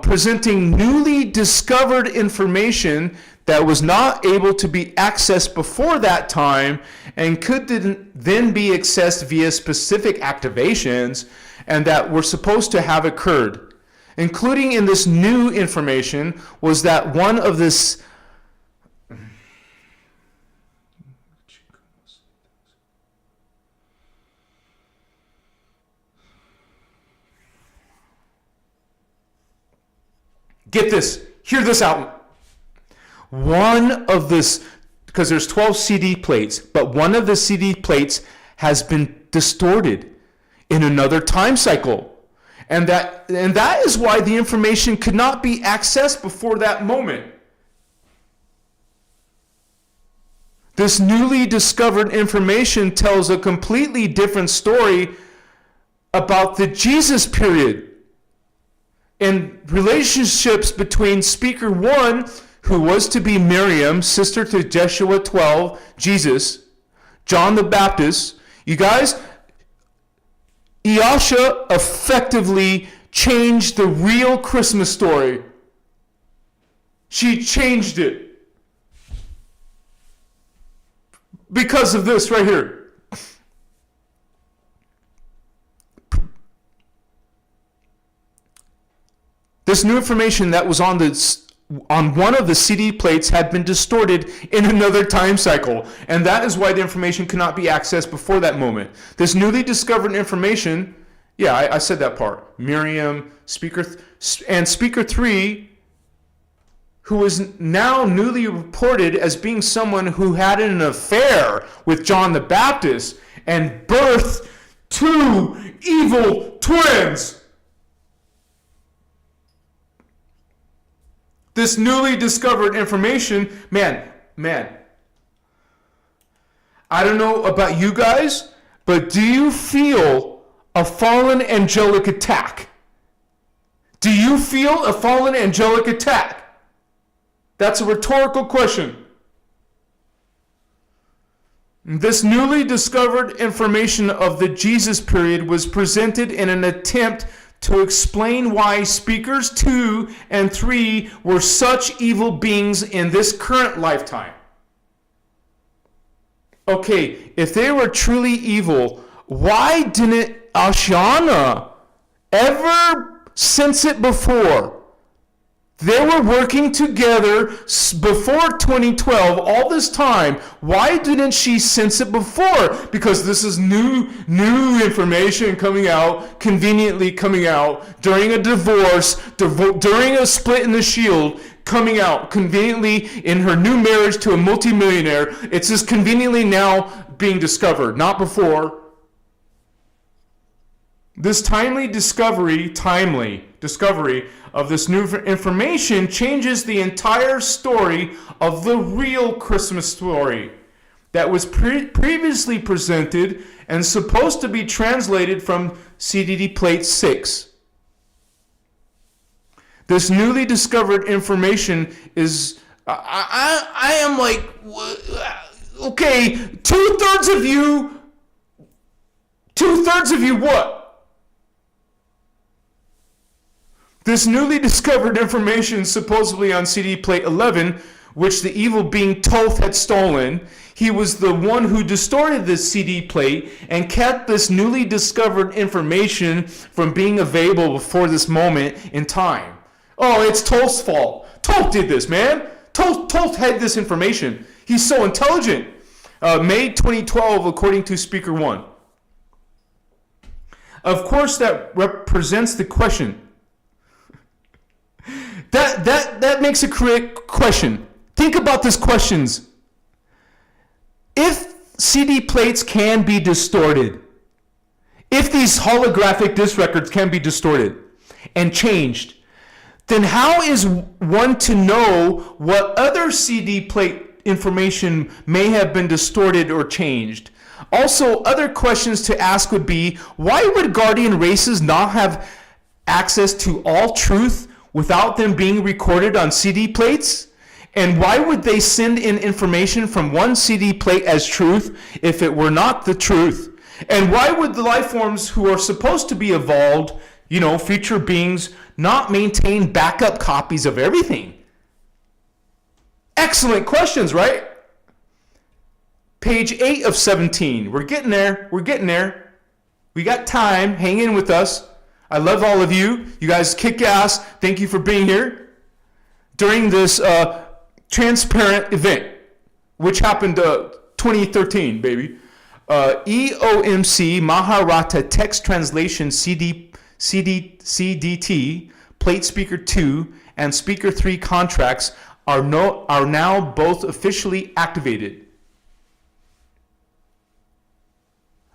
presenting newly discovered information that was not able to be accessed before that time and could then be accessed via specific activations and that were supposed to have occurred. Including in this new information was that one of this get this, hear this out. One of this, because there's 12 CD plates, but one of the CD plates has been distorted in another time cycle. And that is why the information could not be accessed before that moment. This newly discovered information tells a completely different story about the Jesus period and relationships between speaker 1, who was to be Miriam, sister to Joshua 12, Jesus, John the Baptist. You guys, Elisha effectively changed the real Christmas story. She changed it because of this right here. This new information that was on one of the CD plates had been distorted in another time cycle, and that is why the information could not be accessed before that moment. This newly discovered information, I said that part. Miriam, speaker 3, who is now newly reported as being someone who had an affair with John the Baptist and birthed 2 evil twins. This newly discovered information, man, I don't know about you guys, but do you feel a fallen angelic attack? Do you feel a fallen angelic attack? That's a rhetorical question. This newly discovered information of the Jesus period was presented in an attempt to explain why speakers 2 and 3 were such evil beings in this current lifetime. Okay, if they were truly evil, why didn't Ashayana ever sense it before? They were working together before 2012, all this time. Why didn't she sense it before? Because this is new information coming out, conveniently coming out, during a divorce, during a split in the shield, coming out conveniently in her new marriage to a multimillionaire. It's just conveniently now being discovered, not before. This timely discovery of this new information changes the entire story of the real Christmas story that was previously presented and supposed to be translated from CDD plate 6. This newly discovered information is, I am like, okay, two-thirds of you what? This newly discovered information supposedly on CD plate 11, which the evil being Thoth had stolen, he was the one who distorted this CD plate and kept this newly discovered information from being available before this moment in time. Oh, it's Thoth's fault. Thoth did this, man. Thoth had this information. He's so intelligent. May 2012, according to Speaker 1. Of course, that represents the question. That makes a correct question. Think about these questions. If CD plates can be distorted, if these holographic disc records can be distorted and changed, then how is one to know what other CD plate information may have been distorted or changed? Also, other questions to ask would be, why would guardian races not have access to all truth without them being recorded on CD plates? And why would they send in information from one CD plate as truth if it were not the truth? And why would the life forms who are supposed to be evolved, future beings, not maintain backup copies of everything? Excellent questions, right? Page 8 of 17. We're getting there. We're getting there. We got time. Hang in with us. I love all of you. You guys kick ass. Thank you for being here during this transparent event, which happened 2013, baby. EOMC Maharata Text Translation CDT Plate Speaker 2 and Speaker 3 contracts are now both officially activated.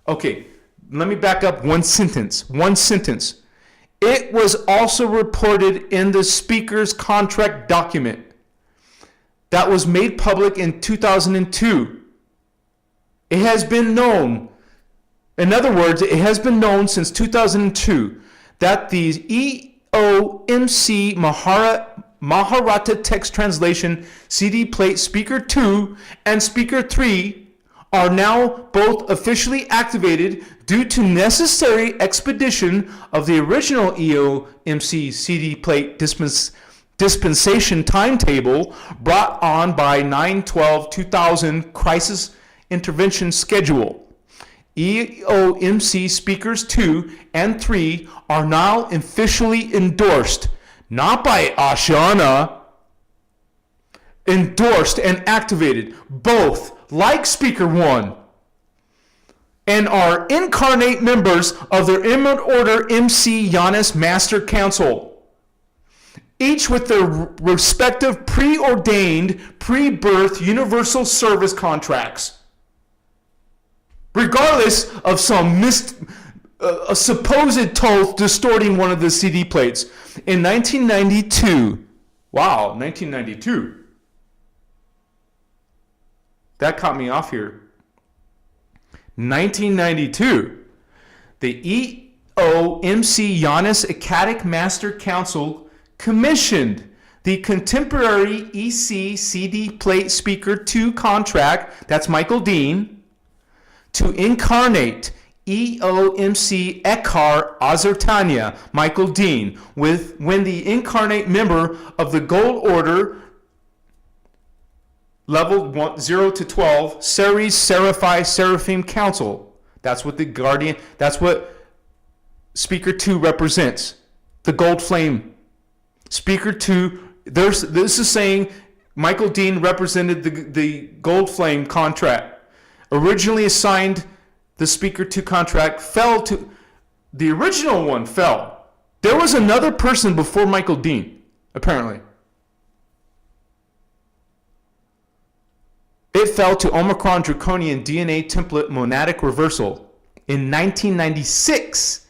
Okay, let me back up one sentence. It was also reported in the speaker's contract document that was made public in 2002. It has been known, in other words, it has been known since 2002 that the EOMC Maharata Text Translation CD Plate Speaker 2 and Speaker 3 are now both officially activated due to necessary expedition of the original EOMC CD Plate dispensation timetable brought on by 9/12/2000 Crisis Intervention Schedule. EOMC Speakers 2 and 3 are now officially endorsed, not by Ashayana, endorsed and activated, both like Speaker 1, and are incarnate members of their Emerald Order MC Giannis Master Council, each with their respective preordained, pre-birth universal service contracts, regardless of some a supposed Thoth distorting one of the CD plates. In 1992, wow, 1992, that caught me off here. 1992, the EOMC Giannis Acadic Master Council commissioned the contemporary EC CD Plate Speaker 2 contract, that's Michael Deane, to incarnate EOMC Eckhart Azertania, Michael Deane, when the incarnate member of the Gold Order Level 0 to 12, Ceres Seraphi Seraphim Council. That's what the Guardian, that's what Speaker 2 represents. The gold flame. Speaker 2, this is saying Michael Deane represented the gold flame contract. Originally assigned, the Speaker 2 contract fell to, the original one fell. There was another person before Michael Deane, apparently. It fell to Omicron Draconian DNA template monadic reversal in 1996.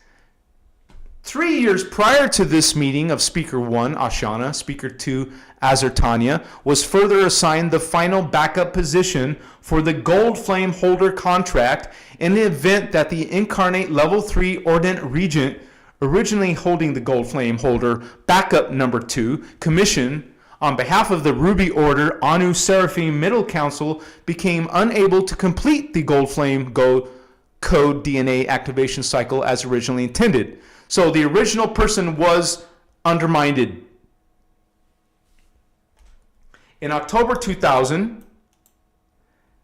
3 years prior to this meeting of Speaker 1, Ashayana, Speaker 2, Azertania, was further assigned the final backup position for the Gold Flame Holder contract in the event that the incarnate Level 3 Ordinate Regent, originally holding the Gold Flame Holder backup number 2, commission on behalf of the Ruby Order Anu Seraphim Middle Council, became unable to complete the Gold Flame Code DNA activation cycle as originally intended. So the original person was undermined. In October 2000,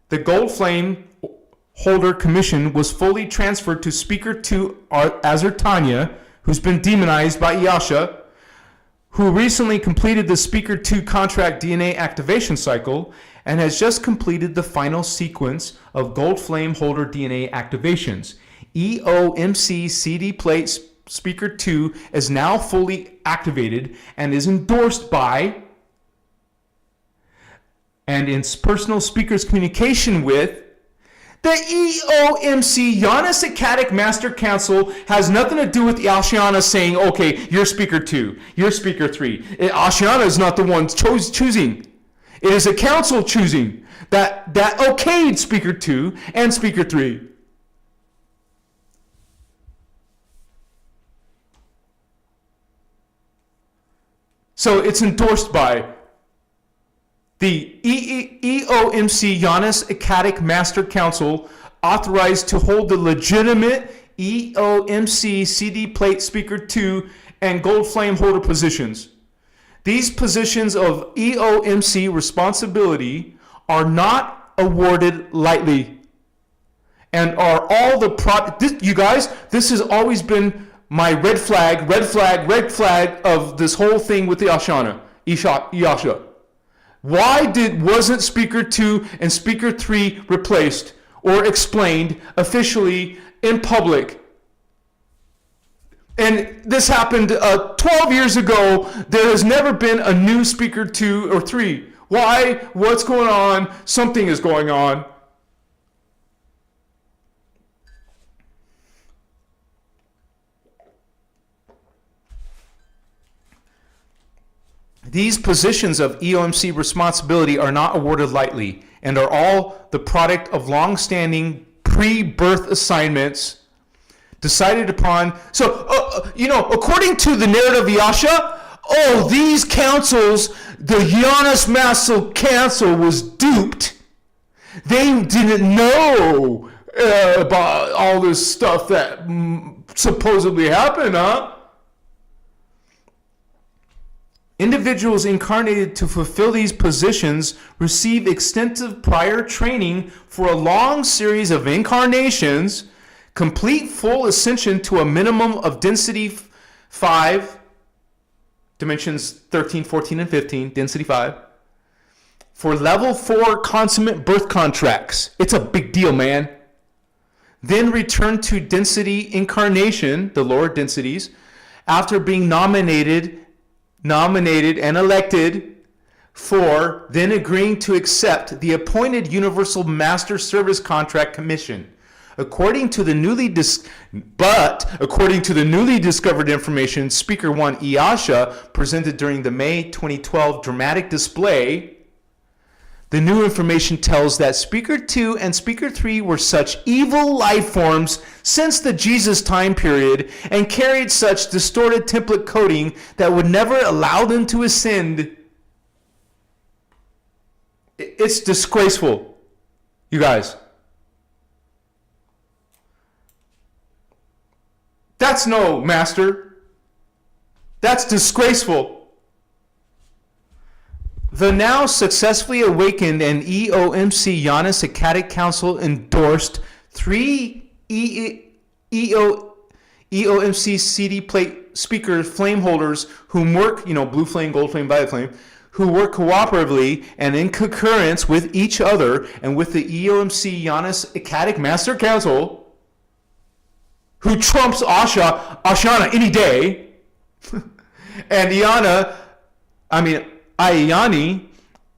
the Gold Flame Holder Commission was fully transferred to Speaker 2 Azertania, who's been demonized by Yasha, who recently completed the Speaker 2 contract DNA activation cycle and has just completed the final sequence of Gold Flame Holder DNA activations. EOMC CD Plate Speaker 2 is now fully activated and is endorsed by, and in personal speaker's communication with, the EOMC Giannis Acadic Master Council. Has nothing to do with Ashayana saying, okay, you're Speaker 2, you're Speaker 3. Ashayana is not the one choosing. It is a council choosing that okayed Speaker 2 and Speaker 3. So it's endorsed by The EOMC Giannis Acadic Master Council authorized to hold the legitimate EOMC CD plate speaker 2 and gold flame holder positions. These positions of EOMC responsibility are not awarded lightly and are all the you guys, this has always been my red flag of this whole thing with the Yasha. Why wasn't speaker 2 and speaker 3 replaced or explained officially in public? And this happened 12 years ago. There has never been a new speaker 2 or 3. Why? What's going on? Something is going on. These positions of EOMC responsibility are not awarded lightly and are all the product of long-standing pre-birth assignments decided upon. So, according to the narrative of Yasha, these councils, the Giannis Master Council was duped. They didn't know about all this stuff that supposedly happened, huh? Individuals incarnated to fulfill these positions receive extensive prior training for a long series of incarnations, complete full ascension to a minimum of density 5, dimensions 13, 14, and 15, density 5, for level 4 consummate birth contracts. It's a big deal, man. Then return to density incarnation, the lower densities, after being nominated and elected for, then agreeing to accept the appointed Universal Master Service Contract Commission. According to the newly discovered information, Speaker 1 Iyasha presented during the May 2012 dramatic display, the new information tells that Speaker 2 and Speaker 3 were such evil life forms since the Jesus time period and carried such distorted template coding that would never allow them to ascend. It's disgraceful, you guys. That's no master. That's disgraceful. The now successfully awakened and EOMC Giannis Acadic Council endorsed 3 EOMC CD plate speaker flame holders whom work, blue flame, gold flame, violet flame, who work cooperatively and in concurrence with each other and with the EOMC Giannis Acadic Master Council, who trumps Ashayana any day, and Ayani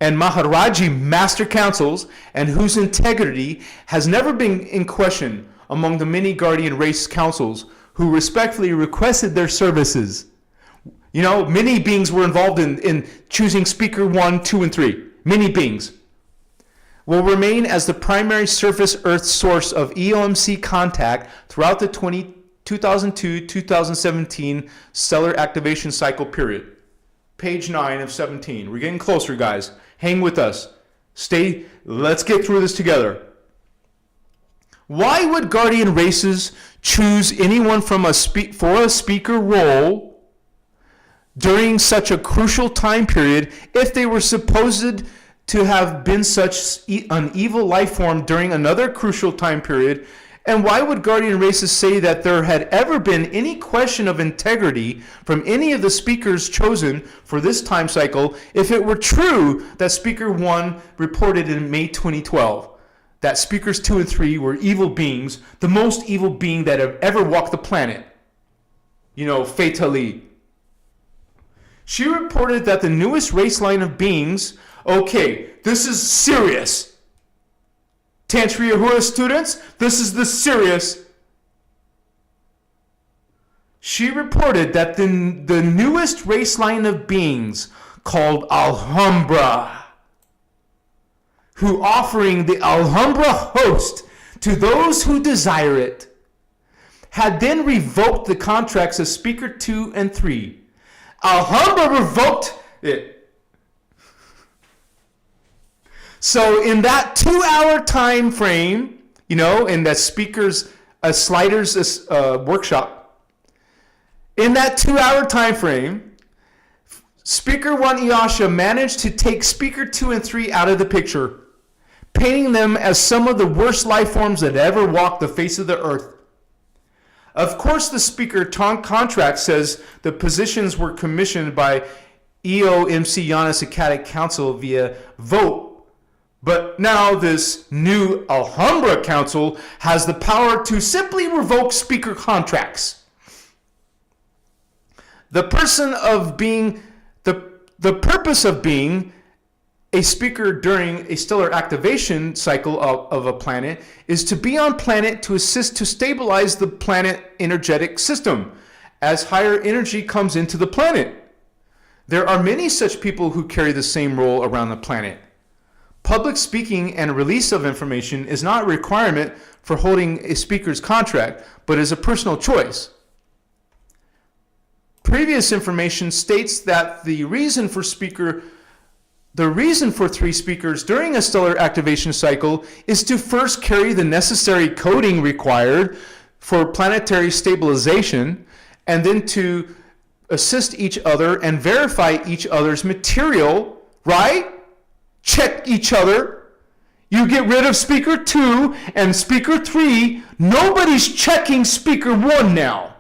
and Maharaji Master Councils, and whose integrity has never been in question among the many guardian race councils who respectfully requested their services. Many beings were involved in choosing Speaker 1, 2, and 3. Many beings will remain as the primary surface Earth source of EOMC contact throughout the 2002-2017 stellar activation cycle period. Page 9 of 17. We're getting closer, guys. Hang with us. Let's get through this together. Why would guardian races choose anyone for a speaker role during such a crucial time period if they were supposed to have been such an evil life form during another crucial time period? And why would guardian races say that there had ever been any question of integrity from any of the speakers chosen for this time cycle if it were true that Speaker 1 reported in May 2012 that Speakers 2 and 3 were evil beings, the most evil being that have ever walked the planet? Fatally. She reported that the newest race line of beings, this is serious. Tantriya Hura students, this is the serious. She reported that the newest race line of beings called Alhambra, who offering the Alhambra host to those who desire it, had then revoked the contracts of Speaker 2 and 3. Alhambra revoked it. So in that 2-hour time frame, in that speaker's sliders workshop, in that 2-hour time frame, Speaker 1 Iyasha managed to take Speaker 2 and 3 out of the picture, painting them as some of the worst life forms that ever walked the face of the earth. Of course, the speaker contract says the positions were commissioned by EOMC Academic Council via vote. But now this new Alhambra Council has the power to simply revoke speaker contracts. The purpose of being a speaker during a stellar activation cycle of a planet is to be on planet to assist to stabilize the planet energetic system as higher energy comes into the planet. There are many such people who carry the same role around the planet. Public speaking and release of information is not a requirement for holding a speaker's contract, but is a personal choice. Previous information states that the reason for 3 speakers during a stellar activation cycle is to first carry the necessary coding required for planetary stabilization, and then to assist each other and verify each other's material, right? Check each other. You get rid of Speaker 2 and Speaker 3. Nobody's checking Speaker 1 now.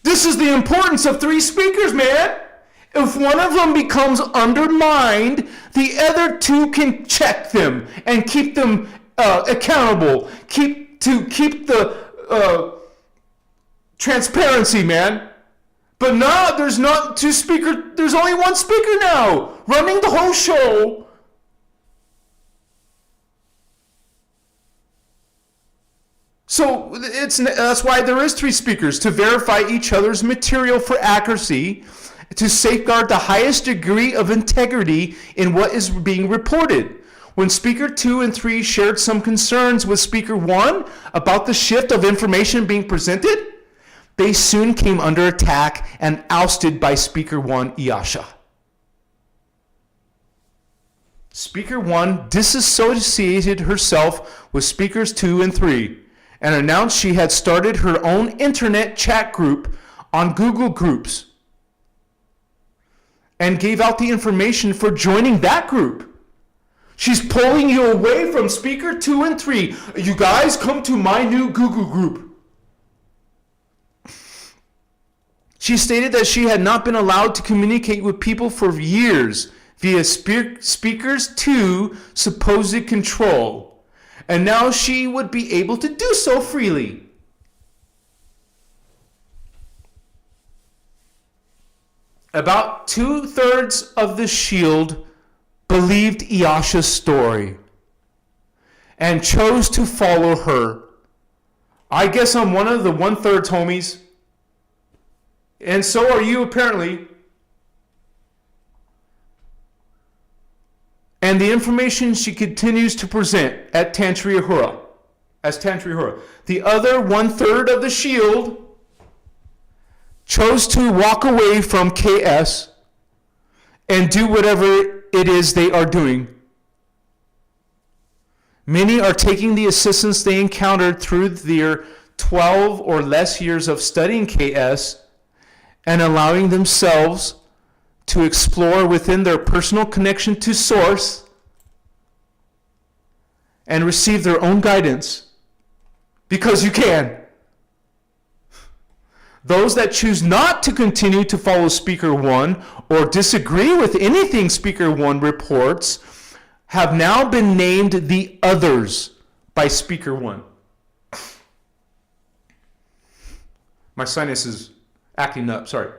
This is the importance of 3 speakers, man. If one of them becomes undermined, the other 2 can check them and keep them accountable. Keep the transparency, man. But now there's not 2 speakers. There's only 1 speaker now running the whole show. So that's why there is 3 speakers, to verify each other's material for accuracy, to safeguard the highest degree of integrity in what is being reported. When Speaker 2 and 3 shared some concerns with Speaker 1 about the shift of information being presented, they soon came under attack and ousted by Speaker 1 Iyasha. Speaker 1 disassociated herself with Speakers 2 and 3 and announced she had started her own internet chat group on Google Groups and gave out the information for joining that group. She's pulling you away from Speaker 2 and 3. You guys come to my new Google group. She stated that she had not been allowed to communicate with people for years via Speakers 2 supposed control. And now she would be able to do so freely. About 2/3 of the Shield believed Iyasha's story and chose to follow her. I guess I'm one of the 1/3, homies. And so are you, apparently. And the information she continues to present at Tantri Ahura, as Tantri Ahura. The other 1/3 of the Shield chose to walk away from KS and do whatever it is they are doing. Many are taking the assistance they encountered through their 12 or less years of studying KS and allowing themselves to explore within their personal connection to Source and receive their own guidance, because you can. Those that choose not to continue to follow Speaker 1 or disagree with anything Speaker 1 reports have now been named the others by Speaker 1. My sinus is acting up, sorry.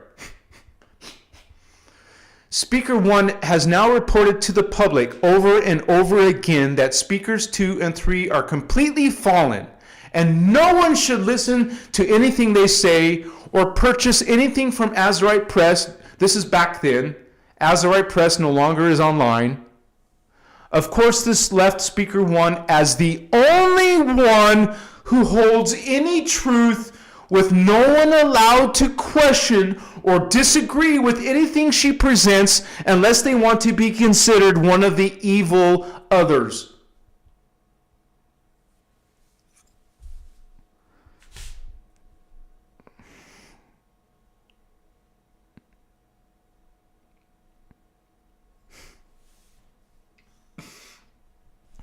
Speaker 1 has now reported to the public over and over again that Speakers 2 and 3 are completely fallen, and no one should listen to anything they say or purchase anything from Azerite Press. This is back then. Azerite Press no longer is online. Of course, this left Speaker 1 as the only one who holds any truth, with no one allowed to question or disagree with anything she presents unless they want to be considered one of the evil others.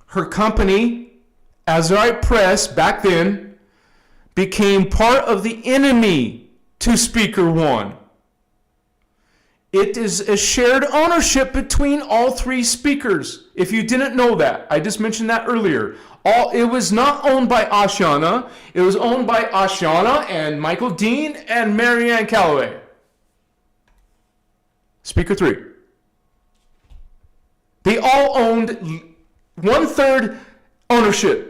Her company, Azurite Press, back then, became part of the enemy to Speaker One. It is a shared ownership between all three speakers. If you didn't know that, I just mentioned that earlier. It was not owned by Ashayana. It was owned by Ashayana and Michael Dean and Marianne Calloway. Speaker 3. They all owned 1/3 ownership.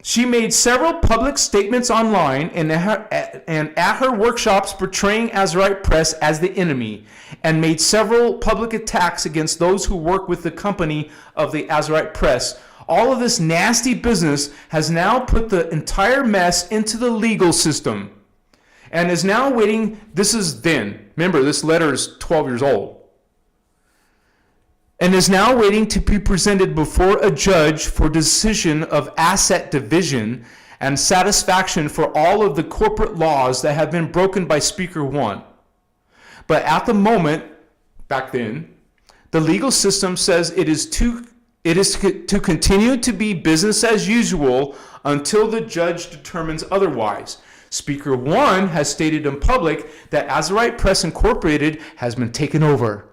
She made several public statements online and at her workshops portraying Azurite Press as the enemy, and made several public attacks against those who work with the company of the Azurite Press. All of this nasty business has now put the entire mess into the legal system and is now waiting. This is then. Remember, this letter is 12 years old. And is now waiting to be presented before a judge for decision of asset division and satisfaction for all of the corporate laws that have been broken by Speaker One. But at the moment, back then, the legal system says it is to continue to be business as usual until the judge determines otherwise. Speaker One has stated in public that Azurite Press Incorporated has been taken over,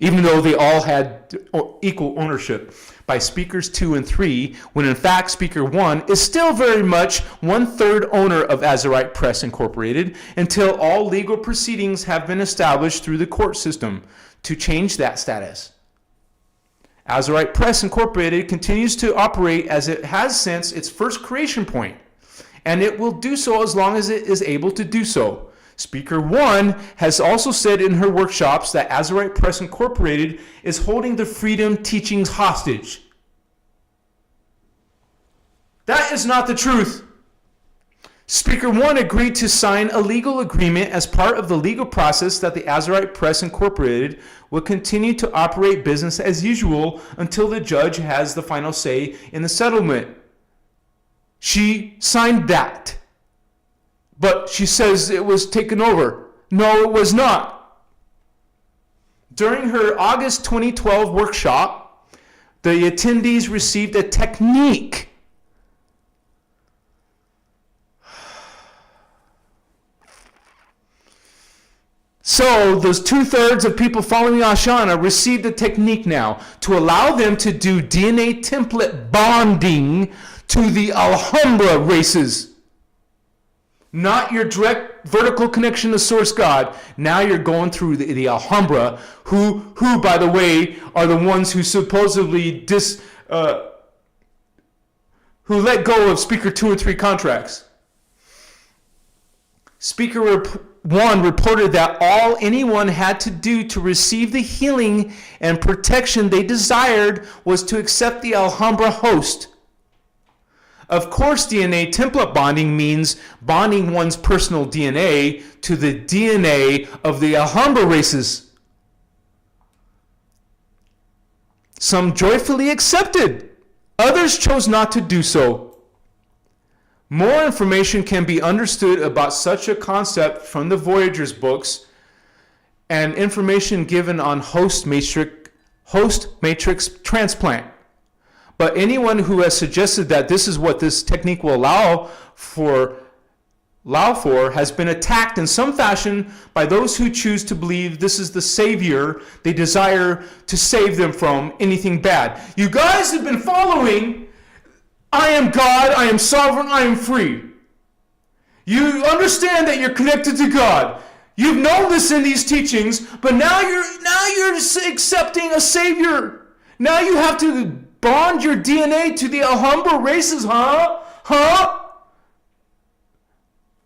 even though they all had equal ownership by Speakers 2 and 3, when in fact Speaker 1 is still very much 1/3 owner of Azurite Press Incorporated until all legal proceedings have been established through the court system to change that status. Azurite Press Incorporated continues to operate as it has since its first creation point, and it will do so as long as it is able to do so. Speaker 1 has also said in her workshops that Azurite Press Incorporated is holding the freedom teachings hostage. That is not the truth. Speaker 1 agreed to sign a legal agreement as part of the legal process that the Azurite Press Incorporated will continue to operate business as usual until the judge has the final say in the settlement. She signed that. But she says it was taken over. No, it was not. During her August 2012 workshop, the attendees received a technique. So those 2/3 of people following Ashayana received a technique now to allow them to do DNA template bonding to the Alhambra races. Not your direct vertical connection to Source God. Now you're going through the Alhambra, who, by the way, are the ones who supposedly who let go of Speaker 2 and 3 contracts. Speaker 1 reported that all anyone had to do to receive the healing and protection they desired was to accept the Alhambra host. Of course, DNA template bonding means bonding one's personal DNA to the DNA of the Alhambra races. Some joyfully accepted. Others chose not to do so. More information can be understood about such a concept from the Voyagers books and information given on host matrix transplant. But anyone who has suggested that this is what this technique will allow for has been attacked in some fashion by those who choose to believe this is the savior they desire to save them from anything bad. You guys have been following, I am God, I am sovereign, I am free. You understand that you're connected to God. You've known this in these teachings, but now you're accepting a savior. Now you have to bond your DNA to the Alhambra races, huh?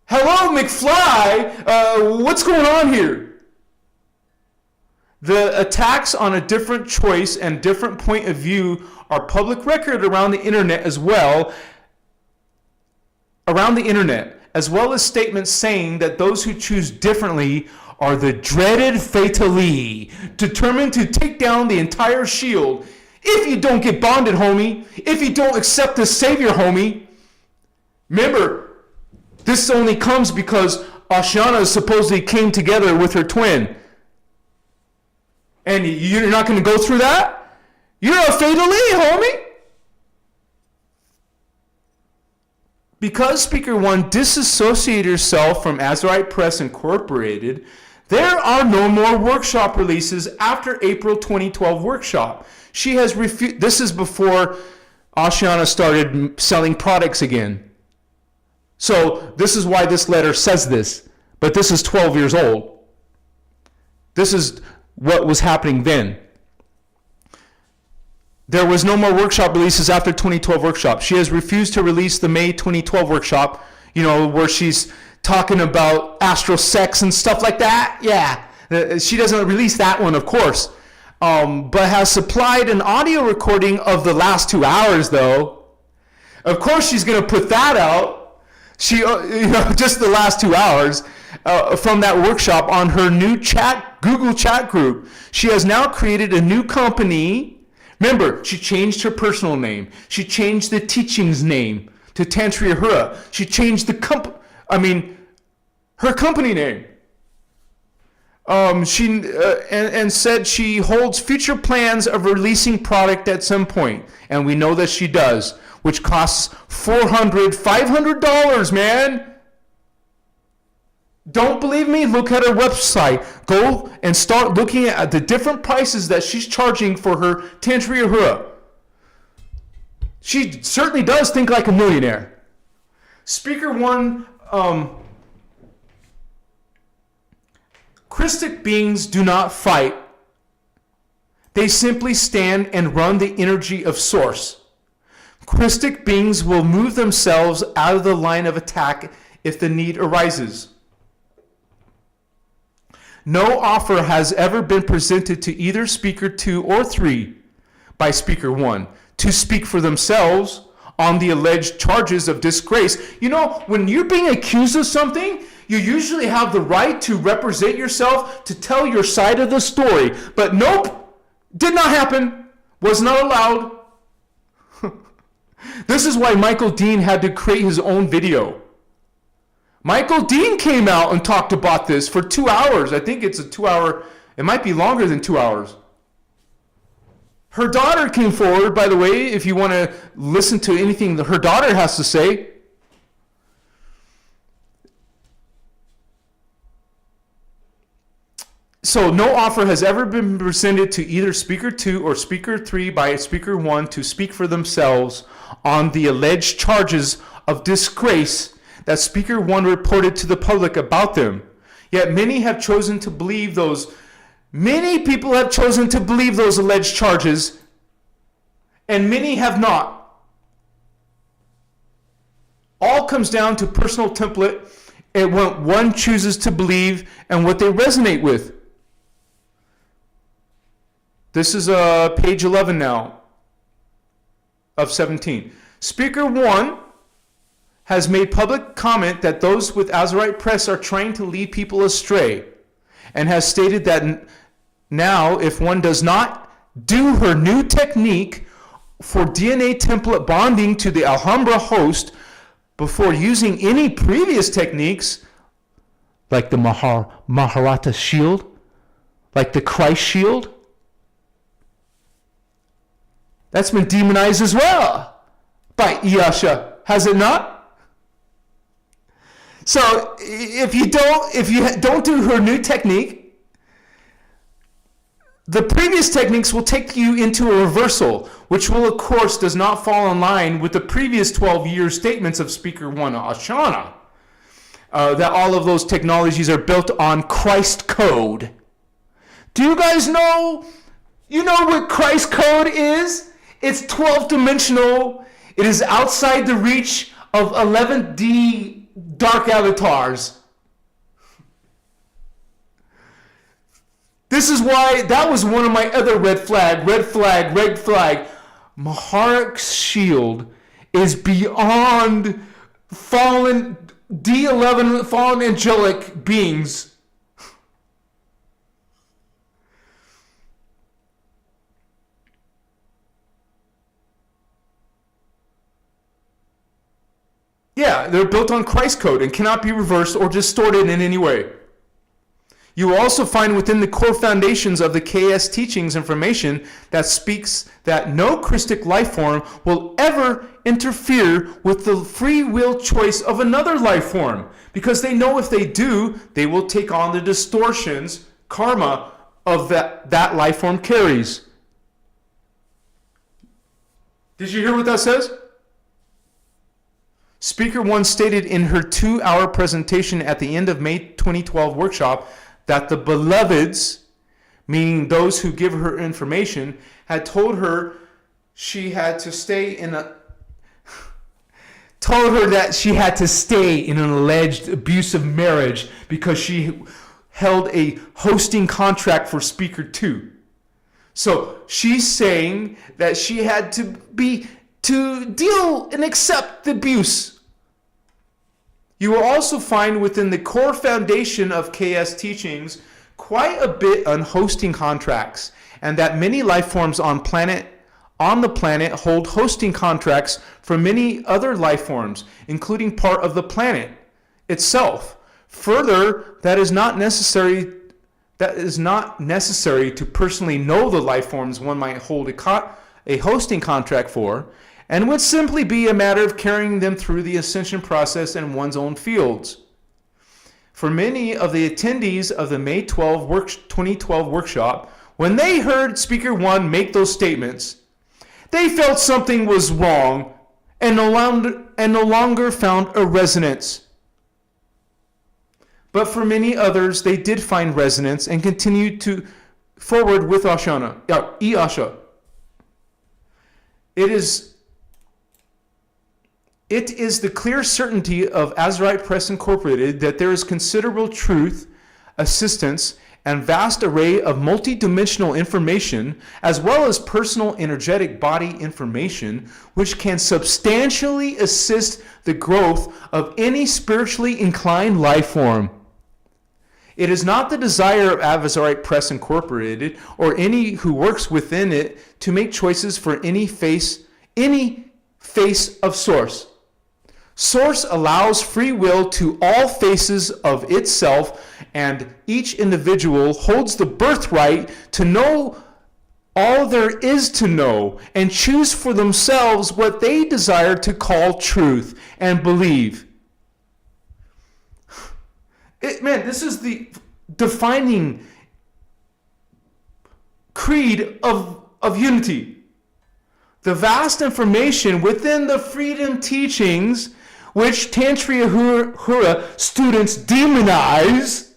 Hello, McFly. What's going on here? The attacks on a different choice and different point of view are public record around the internet as well. Around the internet, as well as statements saying that those who choose differently are the dreaded fatally, determined to take down the entire shield. If you don't get bonded, homie, if you don't accept the Savior, homie, remember, this only comes because Ashayana supposedly came together with her twin. And you're not going to go through that? You're a fatally, homie. Because Speaker 1 disassociated herself from Azurite Press Incorporated, there are no more workshop releases after April 2012 workshop. She has refused. This is before Ashayana started selling products again. So this is why this letter says this. But this is 12 years old. This is what was happening then. There was no more workshop releases after 2012 workshop. She has refused to release the May 2012 workshop, where she's talking about astral sex and stuff like that. Yeah, she doesn't release that one, of course, but has supplied an audio recording of the last 2 hours, though. Of course, she's going to put that out. She, just the last 2 hours from that workshop on her new Google chat group. She has now created a new company. Remember, she changed her personal name. She changed the teaching's name to Terahertz. She changed her company name. And said she holds future plans of releasing product at some point, and we know that she does, which costs $500, man. Don't believe me? Look at her website. Go and start looking at the different prices that she's charging for her Terahertz. She certainly does think like a millionaire. Speaker 1, Christic beings do not fight. They simply stand and run the energy of Source. Christic beings will move themselves out of the line of attack if the need arises. No offer has ever been presented to either Speaker 2 or 3 by Speaker 1 to speak for themselves on the alleged charges of disgrace. When you're being accused of something, you usually have the right to represent yourself, to tell your side of the story. But nope, did not happen, was not allowed. This is why Michael Deane had to create his own video. Michael Deane came out and talked about this for 2 hours. I think it's a 2 hour, it might be longer than 2 hours. Her daughter came forward, by the way, if you want to listen to anything that her daughter has to say. So no offer has ever been presented to either Speaker 2 or Speaker 3 by Speaker 1 to speak for themselves on the alleged charges of disgrace that Speaker 1 reported to the public about them. Yet many have chosen to believe those. Many people have chosen to believe those alleged charges, and many have not. All comes down to personal template and what one chooses to believe and what they resonate with. This is page 11 now of 17. Speaker 1 has made public comment that those with Azurite Press are trying to lead people astray, and has stated that now if one does not do her new technique for DNA template bonding to the Alhambra host before using any previous techniques, like the Maharata shield, like the Christ shield, that's been demonized as well by Iyasha, has it not? So if you don't do her new technique, the previous techniques will take you into a reversal, which will, of course, does not fall in line with the previous 12-year statements of Speaker 1 Ashayana, that all of those technologies are built on Christ code. Do you guys know? You know what Christ code is? It's 12-dimensional. It is outside the reach of 11D dark avatars. This is why that was one of my other red flag. Maharak's shield is beyond fallen D11 fallen angelic beings. Yeah, they're built on Christ code and cannot be reversed or distorted in any way. You will also find within the core foundations of the KS teachings information that speaks that no Christic life form will ever interfere with the free will choice of another life form, because they know if they do, they will take on the distortions, karma, of that life form carries. Did you hear what that says? Speaker 1 stated in her 2-hour presentation at the end of May 2012 workshop that the beloveds, meaning those who give her information, had told her she had to stay in a told her that she had to stay in an alleged abusive marriage because she held a hosting contract for Speaker 2. So she's saying that she had to deal and accept the abuse. You will also find within the core foundation of KS teachings quite a bit on hosting contracts, and that many life forms on the planet hold hosting contracts for many other life forms, including part of the planet itself. Further, that is not necessary to personally know the life forms one might hold a hosting contract for, and would simply be a matter of carrying them through the ascension process in one's own fields. For many of the attendees of the May 2012 workshop, when they heard Speaker 1 make those statements, they felt something was wrong and no longer found a resonance. But for many others, they did find resonance and continued to forward with Ashayana. It is the clear certainty of Azurite Press Incorporated that there is considerable truth, assistance, and vast array of multidimensional information, as well as personal energetic body information, which can substantially assist the growth of any spiritually inclined life form. It is not the desire of Azurite Press Incorporated or any who works within it to make choices for any face of Source. Source allows free will to all faces of itself, and each individual holds the birthright to know all there is to know and choose for themselves what they desire to call truth and believe. This is the defining creed of unity. The vast information within the freedom teachings, which Tantriya Hura students demonize,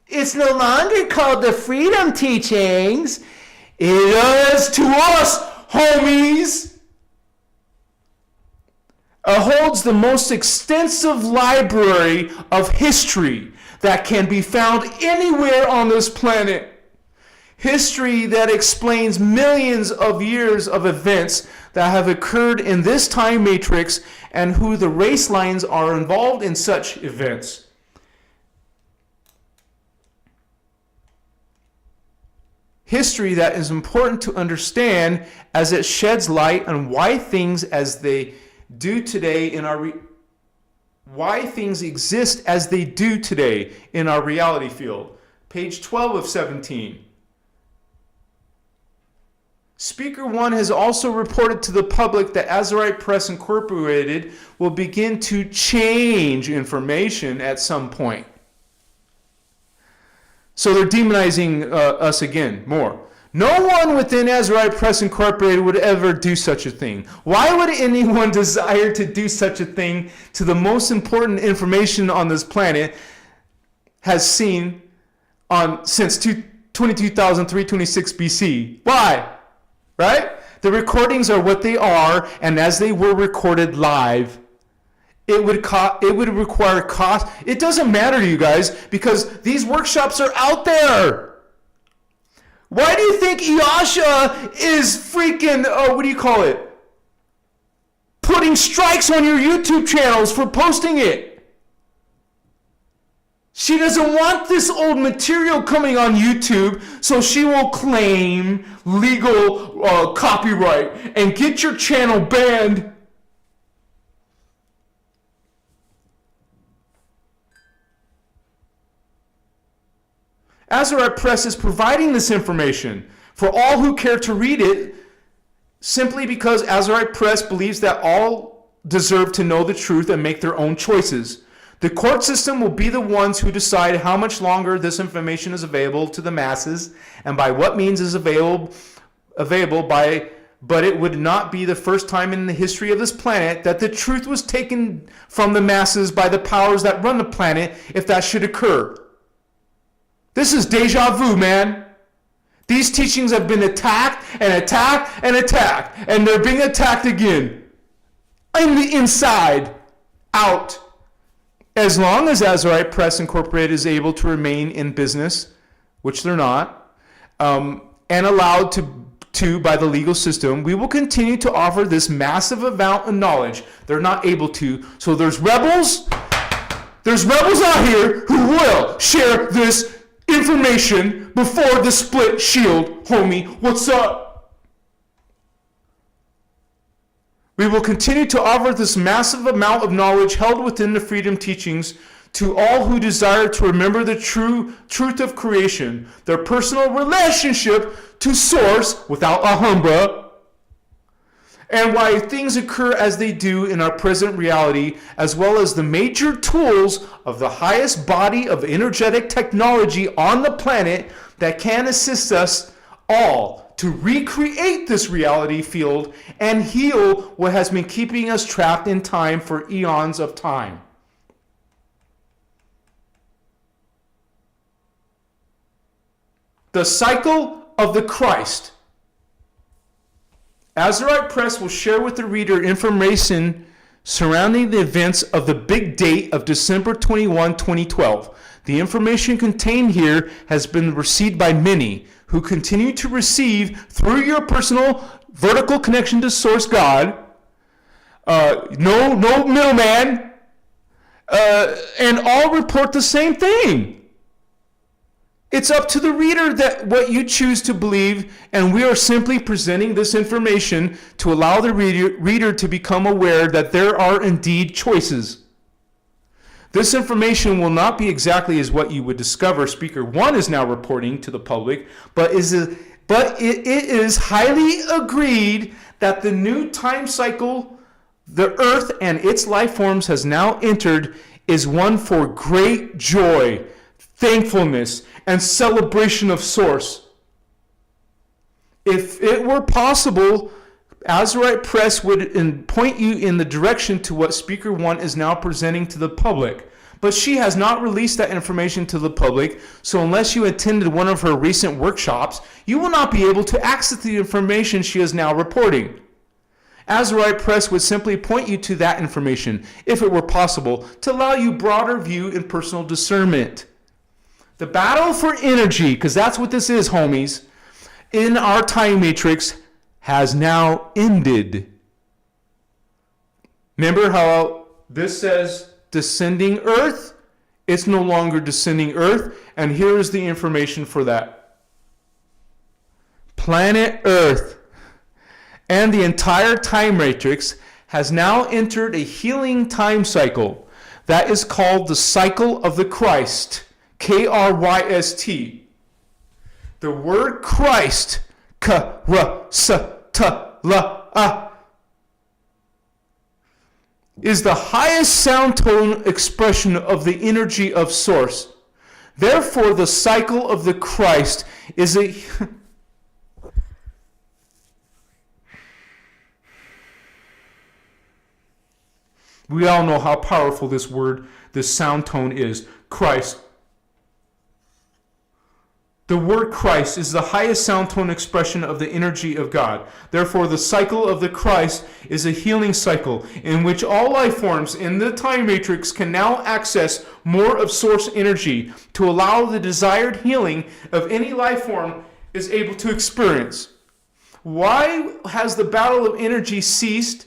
it's no longer called the freedom teachings. It is to us, homies. It holds the most extensive library of history that can be found anywhere on this planet. History that explains millions of years of events that have occurred in this time matrix and who the race lines are involved in such events. History that is important to understand as it sheds light on why things as they do today in our why things exist as they do today in our reality field. Page 12 of 17. Speaker 1 has also reported to the public that Azurite Press Incorporated will begin to change information at some point. So they're demonizing us again more. No one within Azurite Press Incorporated would ever do such a thing. Why would anyone desire to do such a thing to the most important information on this planet has seen since 22,326 BC? Why? Right? The recordings are what they are, and as they were recorded live, it would require cost. It doesn't matter to you guys because these workshops are out there. Why do you think Iyasha is freaking, putting strikes on your YouTube channels for posting it? She doesn't want this old material coming on YouTube, so she will claim legal copyright and get your channel banned. Azurite Press is providing this information for all who care to read it, simply because Azurite Press believes that all deserve to know the truth and make their own choices. The court system will be the ones who decide how much longer this information is available to the masses and by what means is available by, but it would not be the first time in the history of this planet that the truth was taken from the masses by the powers that run the planet, if that should occur. This is deja vu, man. These teachings have been attacked and attacked and attacked, and they're being attacked again. In the inside, out. As long as Azurite Press Incorporated is able to remain in business, which they're not, and allowed to by the legal system, we will continue to offer this massive amount of knowledge. They're not able to. So there's rebels out here who will share this information before the split shield. Homie, what's up? We will continue to offer this massive amount of knowledge held within the freedom teachings to all who desire to remember the truth of creation, their personal relationship to Source without Alhambra, and why things occur as they do in our present reality, as well as the major tools of the highest body of energetic technology on the planet that can assist us all to recreate this reality field and heal what has been keeping us trapped in time for eons of time. The cycle of the Christ. Azurite Press will share with the reader information surrounding the events of the big date of December 21, 2012. The information contained here has been received by many who continue to receive through your personal vertical connection to Source God. No middleman. And all report the same thing. It's up to the reader that what you choose to believe, and we are simply presenting this information to allow the reader to become aware that there are indeed choices. This information will not be exactly as what you would discover Speaker 1 is now reporting to the public, but it is highly agreed that the new time cycle the Earth and its life forms has now entered is one for great joy, thankfulness, and celebration of Source. If it were possible, Azurite Press would point you in the direction to what Speaker 1 is now presenting to the public. But she has not released that information to the public, so unless you attended one of her recent workshops, you will not be able to access the information she is now reporting. Azurite Press would simply point you to that information, if it were possible, to allow you broader view and personal discernment. The battle for energy, because that's what this is, homies, in our time matrix has now ended. Remember how this says descending Earth? It's no longer descending Earth, and here is the information for that. Planet Earth and the entire time matrix has now entered a healing time cycle that is called the cycle of the Christ. K-R-Y-S-T. The word Christ, K-R-S-T-L-A, is the highest sound tone expression of the energy of Source. Therefore, the cycle of the Christ is a... We all know how powerful this word, this sound tone is. Christ. The word Christ is the highest sound tone expression of the energy of God. Therefore, the cycle of the Christ is a healing cycle in which all life forms in the time matrix can now access more of Source energy to allow the desired healing of any life form is able to experience. Why has the battle of energy ceased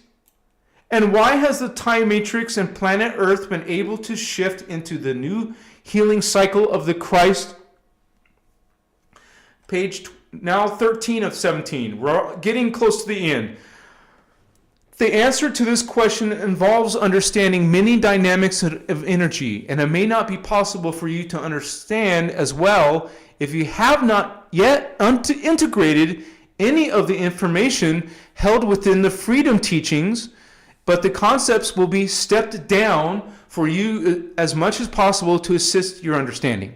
And why has the time matrix and planet Earth been able to shift into the new healing cycle of the Christ? Page now 13 of 17. We're getting close to the end. The answer to this question involves understanding many dynamics of energy, and it may not be possible for you to understand as well if you have not yet integrated any of the information held within the freedom teachings, but the concepts will be stepped down for you as much as possible to assist your understanding.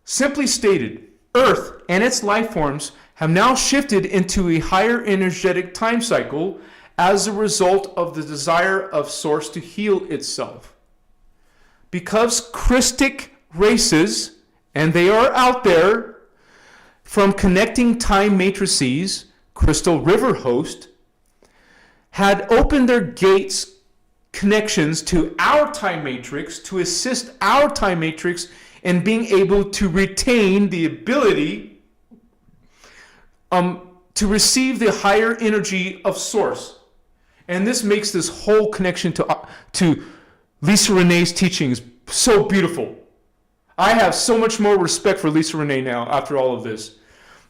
Simply stated, Earth and its life forms have now shifted into a higher energetic time cycle as a result of the desire of Source to heal itself. Because Christic races, and they are out there, from connecting time matrices, crystal river host, had opened their gates connections to our time matrix to assist our time matrix in being able to retain the ability to receive the higher energy of Source. And this makes this whole connection to Lisa Renee's teachings so beautiful. I have so much more respect for Lisa Renee now after all of this.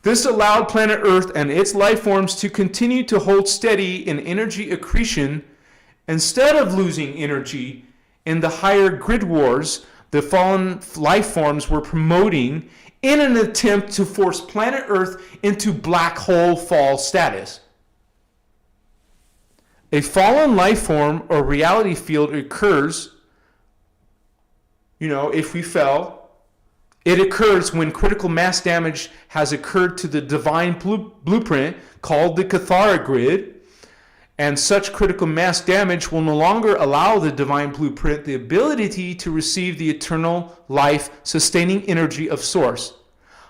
This allowed planet Earth and its life forms to continue to hold steady in energy accretion instead of losing energy in the higher grid wars the fallen life forms were promoting in an attempt to force planet Earth into black hole fall status. A fallen life form or reality field occurs, if we fell. It occurs when critical mass damage has occurred to the divine blueprint called the Cathara grid, and such critical mass damage will no longer allow the divine blueprint the ability to receive the eternal life sustaining energy of Source.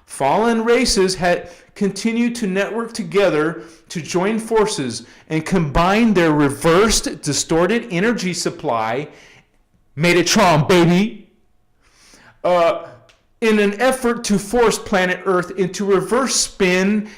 Fallen races had continued to network together to join forces and combine their reversed, distorted energy supply, Metatron baby, in an effort to force planet Earth into reverse spin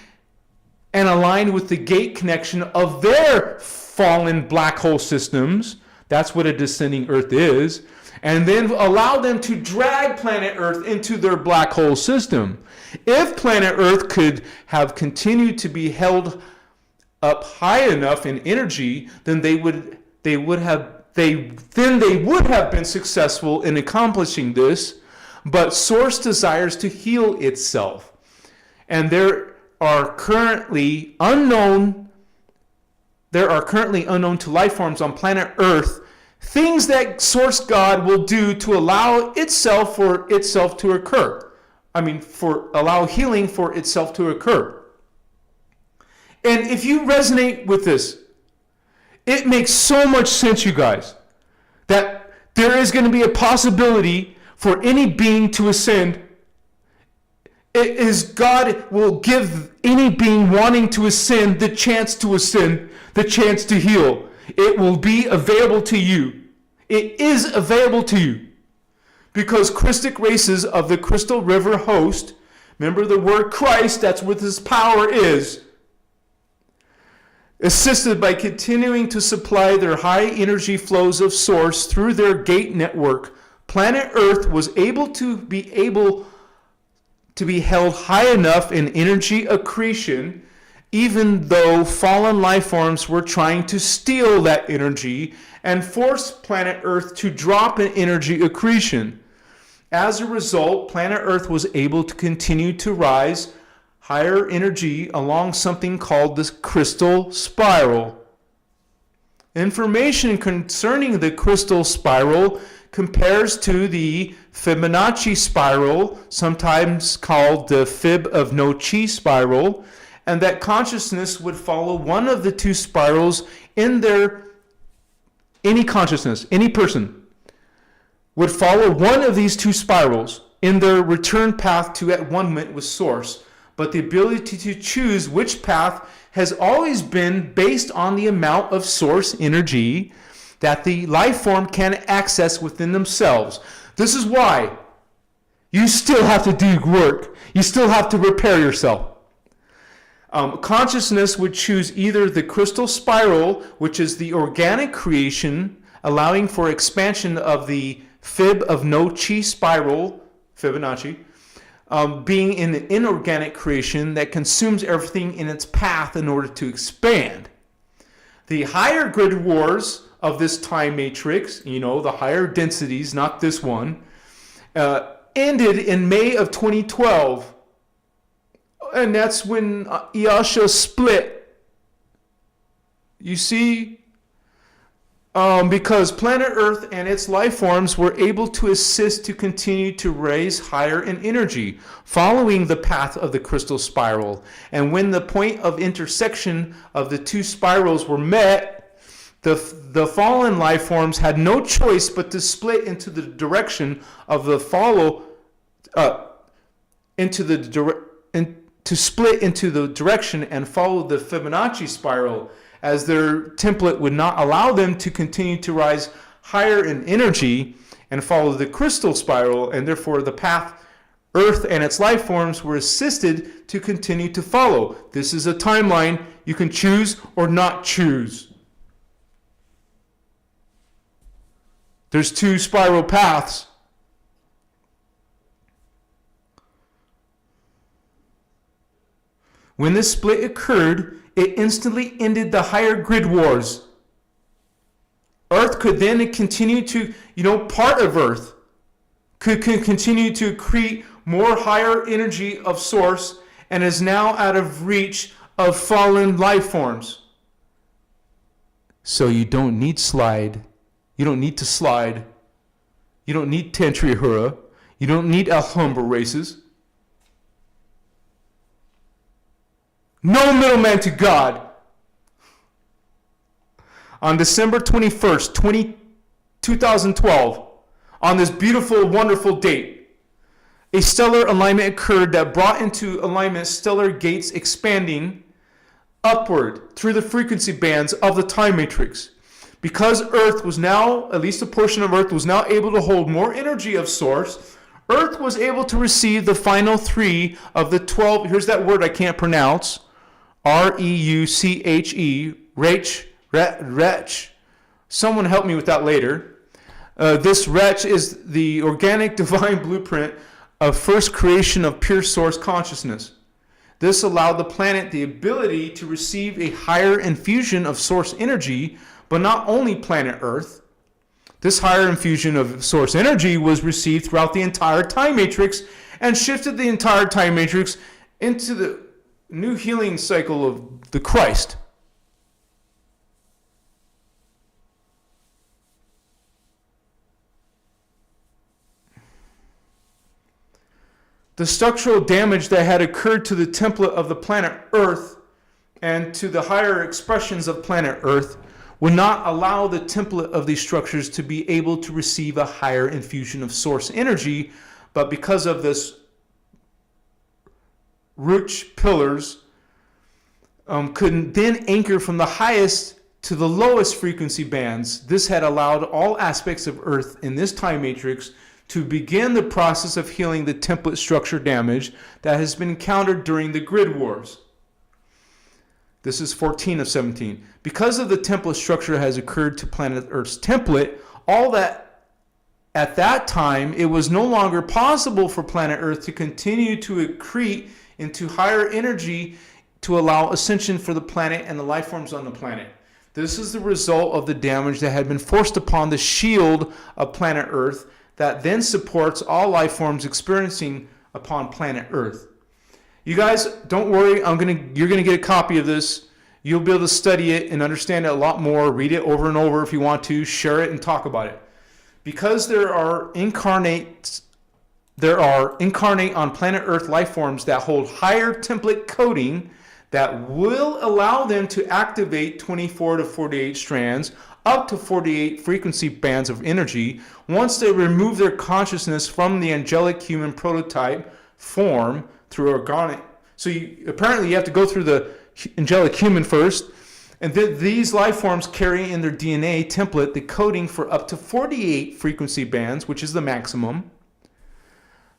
and align with the gate connection of their fallen black hole systems. That's what a descending Earth is. And then allow them to drag planet Earth into their black hole system. If planet Earth could have continued to be held up high enough in energy, then they would have been successful in accomplishing this. But Source desires to heal itself. And there are currently unknown to life forms on planet Earth things that Source God will do to allow itself to occur. Allow healing for itself to occur. And if you resonate with this, it makes so much sense, you guys, that there is going to be a possibility for any being to ascend. It is God will give any being wanting to ascend, the chance to heal. It will be available to you. It is available to you. Because Christic races of the Crystal River host, remember the word Christ, that's what this power is, assisted by continuing to supply their high energy flows of Source through their gate network, planet Earth was able to be held high enough in energy accretion, even though fallen life forms were trying to steal that energy and force planet Earth to drop in energy accretion. As a result, planet Earth was able to continue to rise higher energy along something called the crystal spiral. Information concerning the crystal spiral compares to the Fibonacci spiral, sometimes called the Fib of No Chi spiral, and that consciousness would follow one of the two spirals any person would follow one of these two spirals in their return path to at one-ment with Source. But the ability to choose which path has always been based on the amount of Source energy that the life form can access within themselves. This is why you still have to do work. You still have to repair yourself. Consciousness would choose either the crystal spiral, which is the organic creation, allowing for expansion of the Fib of no chi spiral, Fibonacci, being an inorganic creation that consumes everything in its path in order to expand. The higher grid wars of this time matrix, the higher densities, not this one, ended in May of 2012. And that's when Iasha split. You see? Because planet Earth and its life forms were able to assist to continue to raise higher in energy, following the path of the crystal spiral. And when the point of intersection of the two spirals were met, the fallen life forms had no choice but to split into the direction of the to split into the direction and follow the Fibonacci spiral, as their template would not allow them to continue to rise higher in energy and follow the crystal spiral, and therefore the path Earth and its life forms were assisted to continue to follow. This is a timeline you can choose or not choose. There's two spiral paths. When this split occurred, it instantly ended the higher grid wars. Earth could then continue to, part of Earth could continue to create more higher energy of source and is now out of reach of fallen life forms. So you don't need slide. You don't need to slide. You don't need Terahertz. You don't need Alhambra races. No middleman to God. On December 21st, 2012, on this beautiful, wonderful date, a stellar alignment occurred that brought into alignment stellar gates expanding upward through the frequency bands of the time matrix. Because Earth was now, at least a portion of Earth, was now able to hold more energy of source, Earth was able to receive the final 3 of the 12, here's that word I can't pronounce, R-E-U-C-H-E, Wretch. Someone help me with that later. This Wretch is the organic divine blueprint of first creation of pure source consciousness. This allowed the planet the ability to receive a higher infusion of source energy, but not only planet Earth. This higher infusion of source energy was received throughout the entire time matrix and shifted the entire time matrix into the new healing cycle of the Christ. The structural damage that had occurred to the template of the planet Earth and to the higher expressions of planet Earth would not allow the template of these structures to be able to receive a higher infusion of source energy, but because of this root pillars could then anchor from the highest to the lowest frequency bands. This had allowed all aspects of Earth in this time matrix to begin the process of healing the template structure damage that has been encountered during the grid wars. This is 14 of 17. Because of the template structure has occurred to planet Earth's template, all that at that time, it was no longer possible for planet Earth to continue to accrete into higher energy to allow ascension for the planet and the life forms on the planet. This is the result of the damage that had been forced upon the shield of planet Earth that then supports all life forms experiencing upon planet Earth. You guys, don't worry, you're gonna get a copy of this. You'll be able to study it and understand it a lot more, read it over and over if you want to, share it and talk about it. Because there are incarnate on planet Earth life forms that hold higher template coding that will allow them to activate 24 to 48 strands, up to 48 frequency bands of energy, once they remove their consciousness from the angelic human prototype form through organic. So apparently you have to go through the angelic human first, and these life forms carry in their DNA template the coding for up to 48 frequency bands, which is the maximum.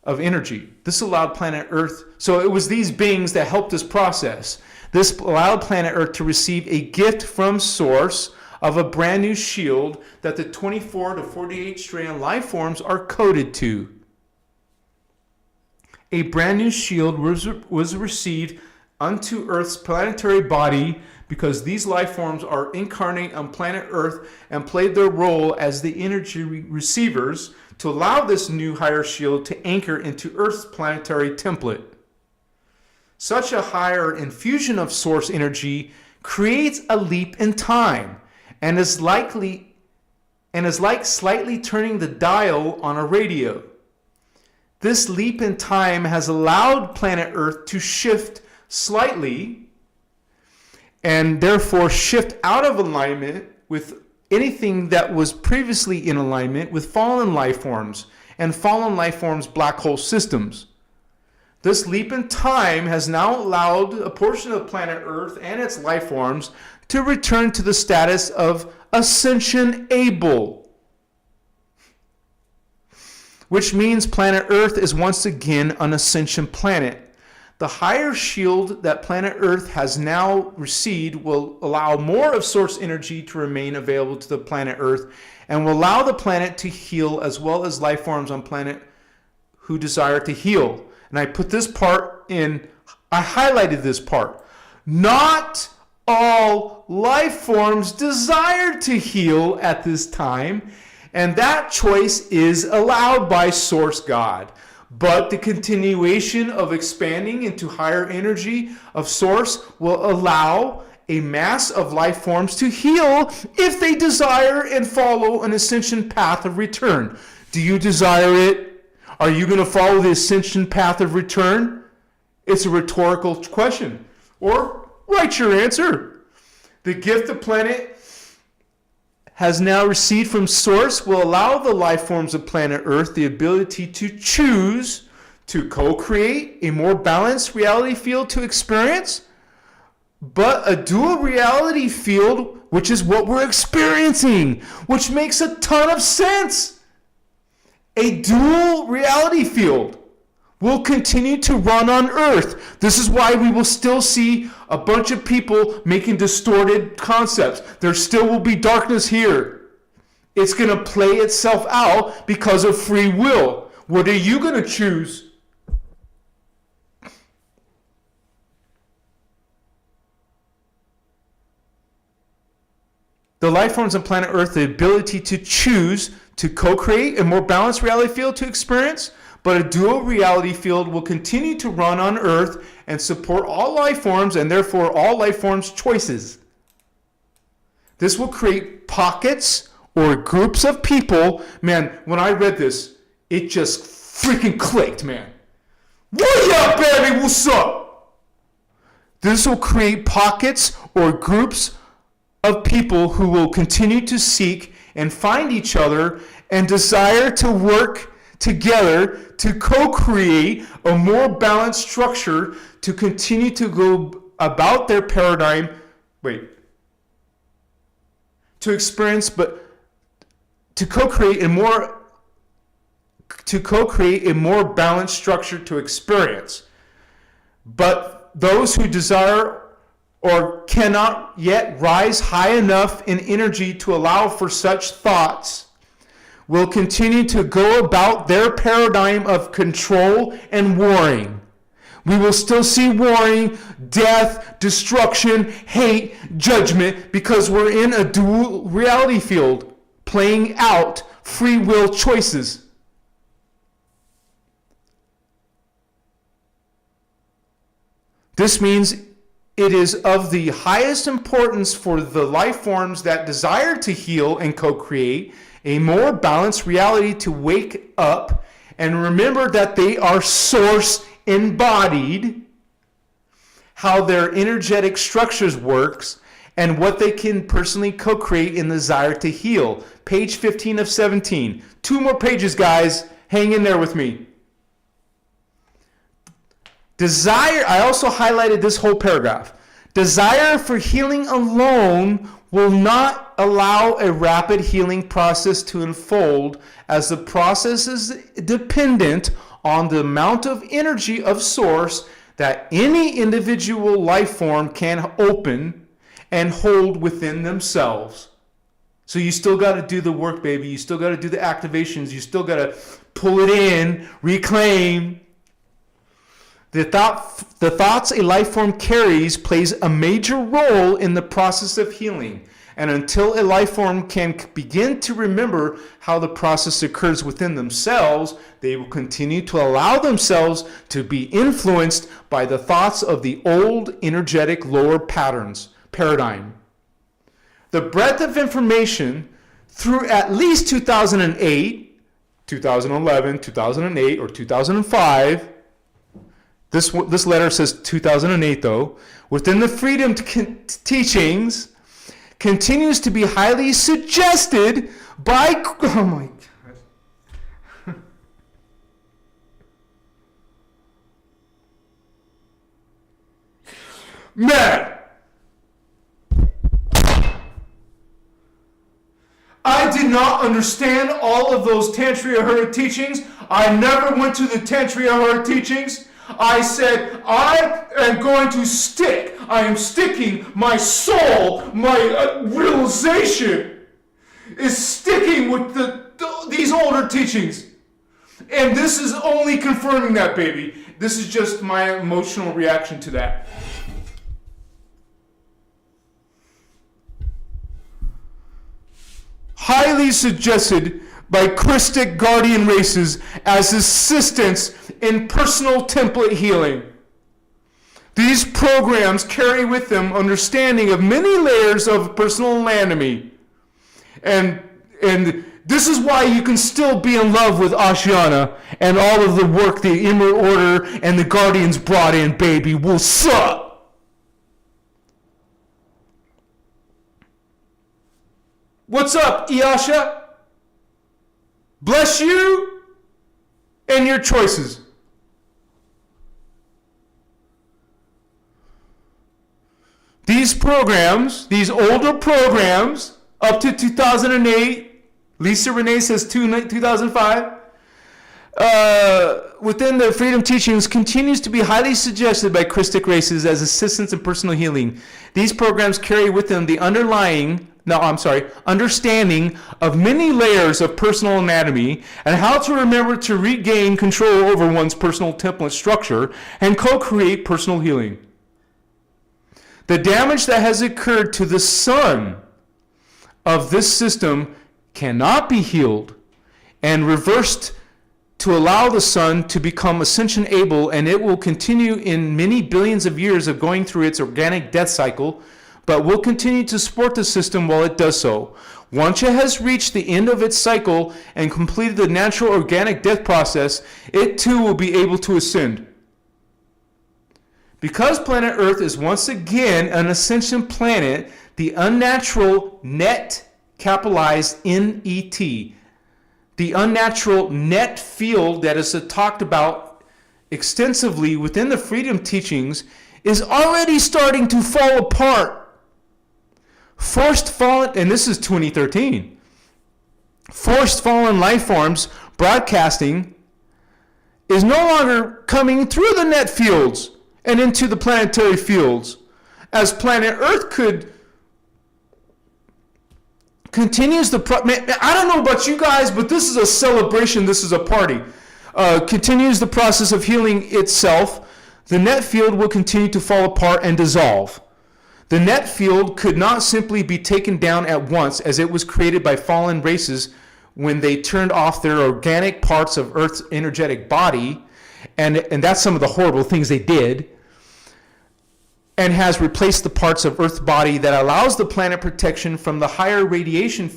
of energy. This allowed planet Earth, so it was these beings that helped this process. This allowed planet Earth to receive a gift from Source of a brand new shield that the 24 to 48 strand life forms are coded to. A brand new shield was received unto Earth's planetary body because these life forms are incarnate on planet Earth and played their role as the energy receivers to allow this new higher shield to anchor into Earth's planetary template. Such a higher infusion of source energy creates a leap in time and is like slightly turning the dial on a radio. This leap in time has allowed planet Earth to shift slightly and therefore shift out of alignment with anything that was previously in alignment with fallen life forms and fallen life forms' black hole systems. This leap in time has now allowed a portion of planet Earth and its life forms to return to the status of Ascension able, which means planet Earth is once again an Ascension planet. The higher shield that planet Earth has now received will allow more of source energy to remain available to the planet Earth and will allow the planet to heal as well as life forms on planet who desire to heal. And I put this part in, I highlighted this part. Not all life forms desire to heal at this time, and that choice is allowed by Source God. But the continuation of expanding into higher energy of Source will allow a mass of life forms to heal if they desire and follow an ascension path of return. Do you desire it? Are you going to follow the ascension path of return? It's a rhetorical question. Or write your answer. The gift the planet has now received from Source will allow the life forms of planet Earth the ability to choose to co-create a more balanced reality field to experience, but a dual reality field, which is what we're experiencing, which makes a ton of sense. A dual reality field will continue to run on Earth. This is why we will still see a bunch of people making distorted concepts. There still will be darkness here. It's going to play itself out because of free will. What are you going to choose? The life forms on planet Earth the ability to choose to co-create a more balanced reality field to experience, but a dual reality field will continue to run on Earth and support all life forms and therefore all life forms' choices. This will create pockets or groups of people. Man, when I read this, it just freaking clicked, man. What up, baby? What's up? This will create pockets or groups of people who will continue to seek and find each other and desire to work together to co-create a more balanced structure to continue to go about their paradigm, to experience, but to co-create a more balanced structure to experience. But those who desire or cannot yet rise high enough in energy to allow for such thoughts will continue to go about their paradigm of control and warring. We will still see warring, death, destruction, hate, judgment, because we're in a dual reality field playing out free will choices. This means it is of the highest importance for the life forms that desire to heal and co-create a more balanced reality to wake up and remember that they are source embodied, how their energetic structures works, and what they can personally co-create in the desire to heal. Page 15 of 17. 2 more pages, guys. Hang in there with me. Desire, I also highlighted this whole paragraph. Desire for healing alone will not allow a rapid healing process to unfold, as the process is dependent on the amount of energy of source that any individual life form can open and hold within themselves. So you still got to do the work, baby. You still got to do the activations. You still got to pull it in, reclaim. The thoughts a life form carries plays a major role in the process of healing. And until a life form can begin to remember how the process occurs within themselves, they will continue to allow themselves to be influenced by the thoughts of the old energetic lower paradigm. The breadth of information through at least 2008, 2011, 2008, or 2005, this letter says 2008 though, within the freedom teachings, continues to be highly suggested by, oh my God. Man, I did not understand all of those Terahertz teachings. I never went to the Terahertz teachings. I said, I am going to stick. I am sticking my soul, my realization is sticking with these older teachings. And this is only confirming that, baby. This is just my emotional reaction to that. Highly suggested by Christic guardian races as assistance in personal template healing. These programs carry with them understanding of many layers of personal anatomy. And this is why you can still be in love with Ashayana and all of the work the Inner Order and the Guardians brought in, baby. What's up? What's up, Iasha? Bless you and your choices. These programs, these older programs, up to 2008, Lisa Renee says 2005, within the Freedom Teachings continues to be highly suggested by Christic races as assistance in personal healing. These programs carry with them the understanding of many layers of personal anatomy and how to remember to regain control over one's personal template structure and co-create personal healing. The damage that has occurred to the sun of this system cannot be healed and reversed to allow the sun to become ascension able, and it will continue in many billions of years of going through its organic death cycle, but will continue to support the system while it does so. Once it has reached the end of its cycle and completed the natural organic death process, it too will be able to ascend. Because planet Earth is once again an ascension planet, the unnatural net, capitalized N-E-T, the unnatural net field that is talked about extensively within the Freedom Teachings is already starting to fall apart. Forced fallen, and this is 2013, forced fallen life forms broadcasting is no longer coming through the net fields and into the planetary fields, as planet Earth continues the I don't know about you guys, but this is a celebration, this is a party. Continues the process of healing itself. The net field will continue to fall apart and dissolve. The net field could not simply be taken down at once, as it was created by fallen races when they turned off their organic parts of Earth's energetic body, and that's some of the horrible things they did, and has replaced the parts of Earth's body that allows the planet protection from the higher radiation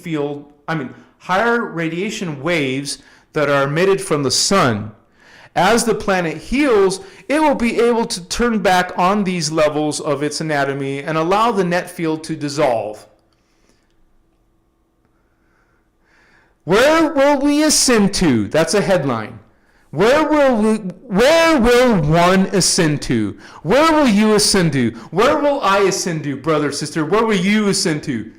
waves that are emitted from the sun. As the planet heals, it will be able to turn back on these levels of its anatomy and allow the net field to dissolve. Where will we ascend to? That's a headline. Where will one ascend to? Where will you ascend to? Where will I ascend to, brother, sister? Where will you ascend to?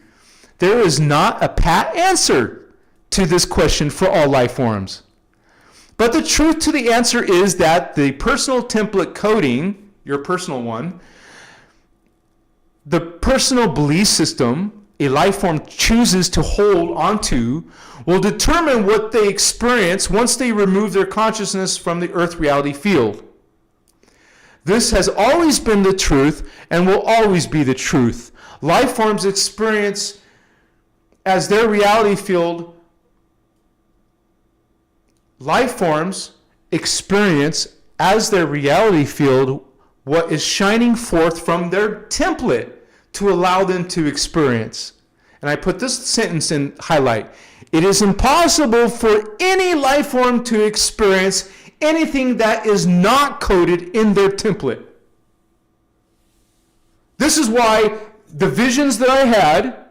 There is not a pat answer to this question for all life forms. But the truth to the answer is that the personal template coding, your personal one, the personal belief system a life form chooses to hold onto will determine what they experience once they remove their consciousness from the earth reality field. This has always been the truth and will always be the truth. Life forms experience as their reality field. Life forms experience as their reality field what is shining forth from their template to allow them to experience. And I put this sentence in highlight. It is impossible for any life form to experience anything that is not coded in their template. This is why the visions that I had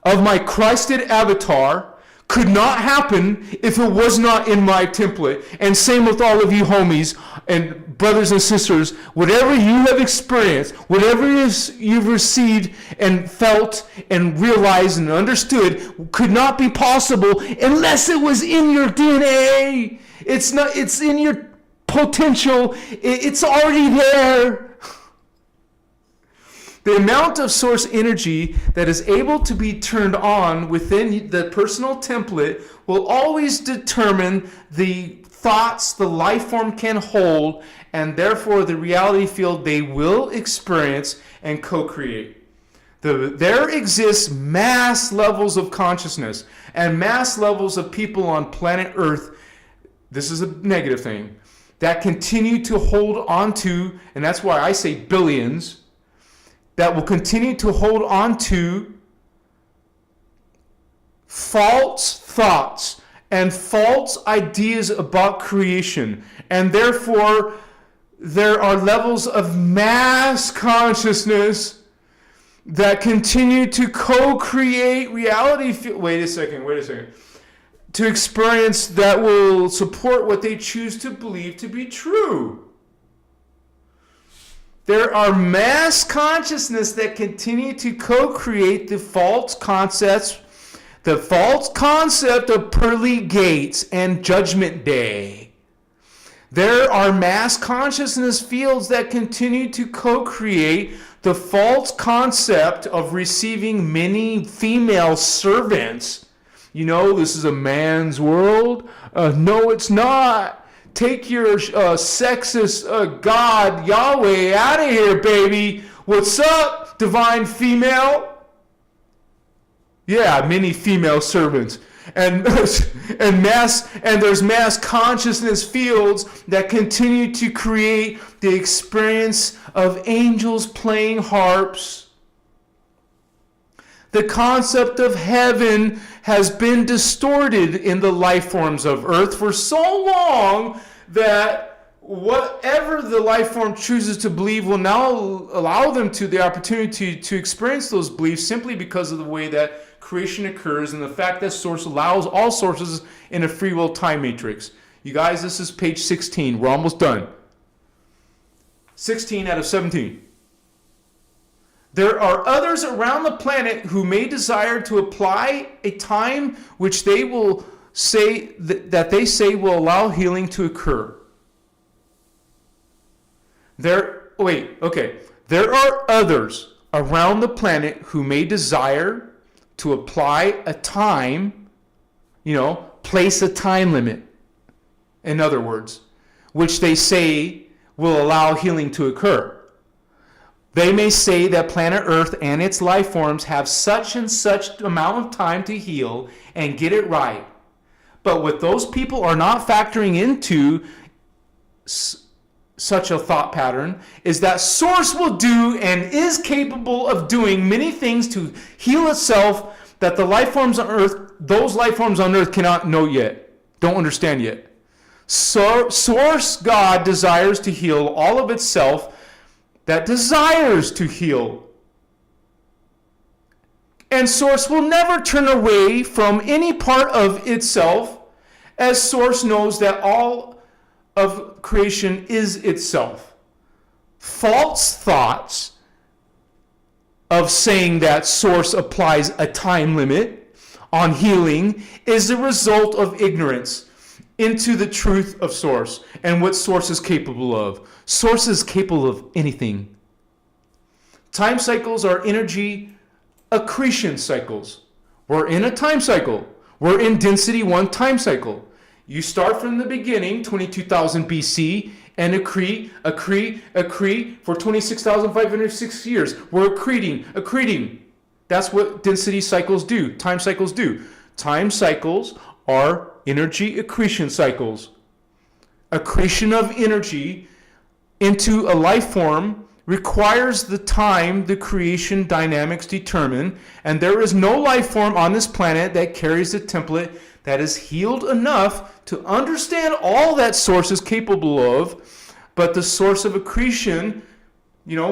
of my Christed avatar could not happen if it was not in my template. And same with all of you homies and brothers and sisters. Whatever you have experienced, whatever you've received and felt and realized and understood could not be possible unless it was in your DNA. It's in your potential. It's already there. The amount of source energy that is able to be turned on within the personal template will always determine the thoughts the life form can hold, and therefore the reality field they will experience and co-create. There exists mass levels of consciousness and mass levels of people on planet Earth. This is a negative thing, that continue to hold on to, and that's why I say billions, that will continue to hold on to false thoughts and false ideas about creation. And therefore, there are levels of mass consciousness that continue to co-create reality. Wait a second. To experience that will support what they choose to believe to be true. There are mass consciousness that continue to co-create the false concepts, the false concept of pearly gates and judgment day. There are mass consciousness fields that continue to co-create the false concept of receiving many female servants. You know, this is a man's world. No, it's not. Take your sexist God, Yahweh, out of here, baby. What's up, divine female? Yeah, many female servants. And there's mass consciousness fields that continue to create the experience of angels playing harps. The concept of heaven has been distorted in the life forms of Earth for so long that whatever the life form chooses to believe will now allow them to the opportunity to experience those beliefs simply because of the way that creation occurs and the fact that Source allows all sources in a free will time matrix. You guys, this is page 16. We're almost done. 16 out of 17. There are others around the planet who may desire to apply a time which they will say that they say will allow healing to occur. There are others around the planet who may desire to apply a time, place a time limit, in other words, which they say will allow healing to occur. They may say that planet Earth and its life forms have such and such amount of time to heal and get it right. But what those people are not factoring into such a thought pattern is that Source will do and is capable of doing many things to heal itself that the life forms on Earth, those life forms on Earth cannot know yet, don't understand yet. Source God desires to heal all of itself that desires to heal. And Source will never turn away from any part of itself, as Source knows that all of creation is itself. False thoughts of saying that Source applies a time limit on healing is the result of ignorance. into the truth of Source and what Source is capable of. Source is capable of anything. Time cycles are energy accretion cycles. We're in a time cycle. We're in density 1 time cycle. You start from the beginning, 22,000 BC, and accrete for 26,506 years. We're accreting. That's what density cycles do, time cycles do. Time cycles are energy accretion cycles. Accretion of energy into a life form requires the time the creation dynamics determine, and there is no life form on this planet that carries the template that is healed enough to understand all that Source is capable of, but the source of accretion,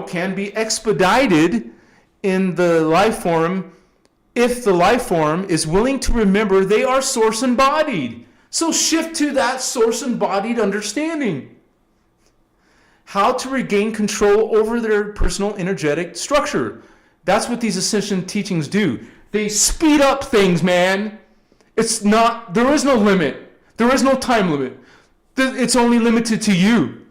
can be expedited in the life form if the life form is willing to remember they are Source embodied. So shift to that Source embodied understanding. How to regain control over their personal energetic structure. That's what these Ascension teachings do. They speed up things, man. There is no limit. There is no time limit. It's only limited to you.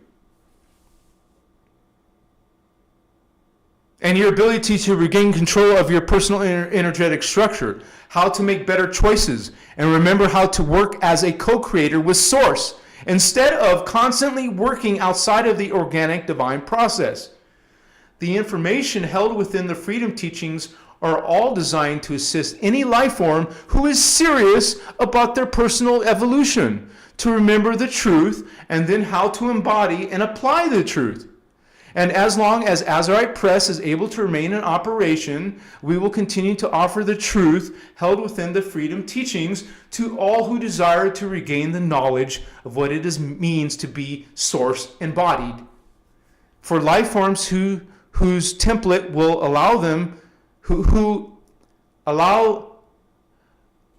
And your ability to regain control of your personal energetic structure. How to make better choices. And remember how to work as a co-creator with Source, instead of constantly working outside of the organic divine process. The information held within the freedom teachings are all designed to assist any life form who is serious about their personal evolution, to remember the truth and then how to embody and apply the truth. And as long as Azurite Press is able to remain in operation, we will continue to offer the truth held within the freedom teachings to all who desire to regain the knowledge of what it means to be Source embodied. For life forms whose template will allow them,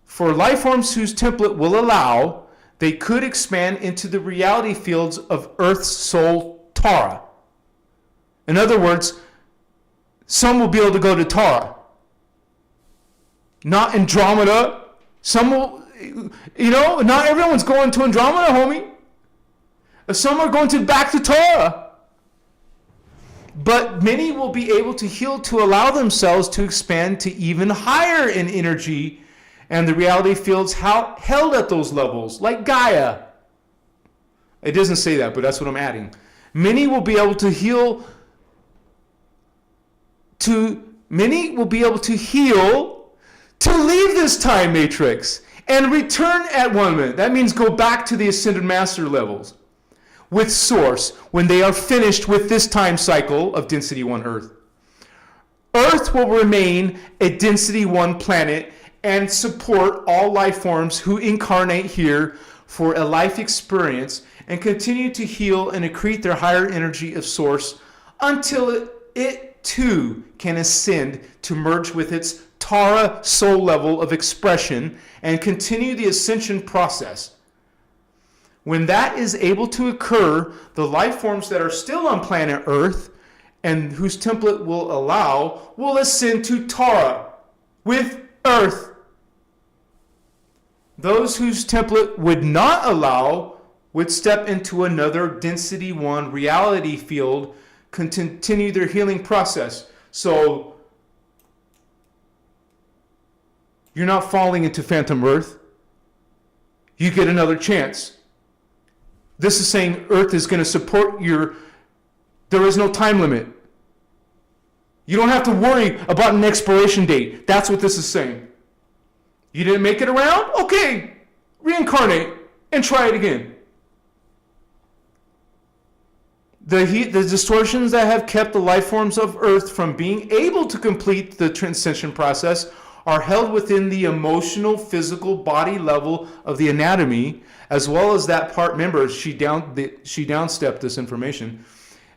for life forms whose template will allow, they could expand into the reality fields of Earth's soul Tara. In other words, some will be able to go to Tara. Not Andromeda. Some will, not everyone's going to Andromeda, homie. Some are going back to Tara. But many will be able to heal to allow themselves to expand to even higher in energy and the reality fields held at those levels, like Gaia. It doesn't say that, but that's what I'm adding. Many will be able to heal to leave this time matrix and return at 1 minute. That means go back to the Ascended Master levels with Source when they are finished with this time cycle of Density 1 Earth. Earth will remain a Density 1 planet and support all life forms who incarnate here for a life experience and continue to heal and accrete their higher energy of Source until it too can ascend to merge with its Tara soul level of expression and continue the ascension process. When that is able to occur, the life forms that are still on planet Earth and whose template will allow will ascend to Tara with Earth. Those whose template would not allow would step into another Density 1 reality field, continue their healing process. So you're not falling into Phantom Earth. You get another chance. This is saying Earth is going to support there is no time limit. You don't have to worry about an expiration date. That's what this is saying. You didn't make it around? Okay, reincarnate and try it again. The distortions that have kept the life forms of Earth from being able to complete the transcension process are held within the emotional, physical body level of the anatomy, as well as that part. Remember, she downstepped this information,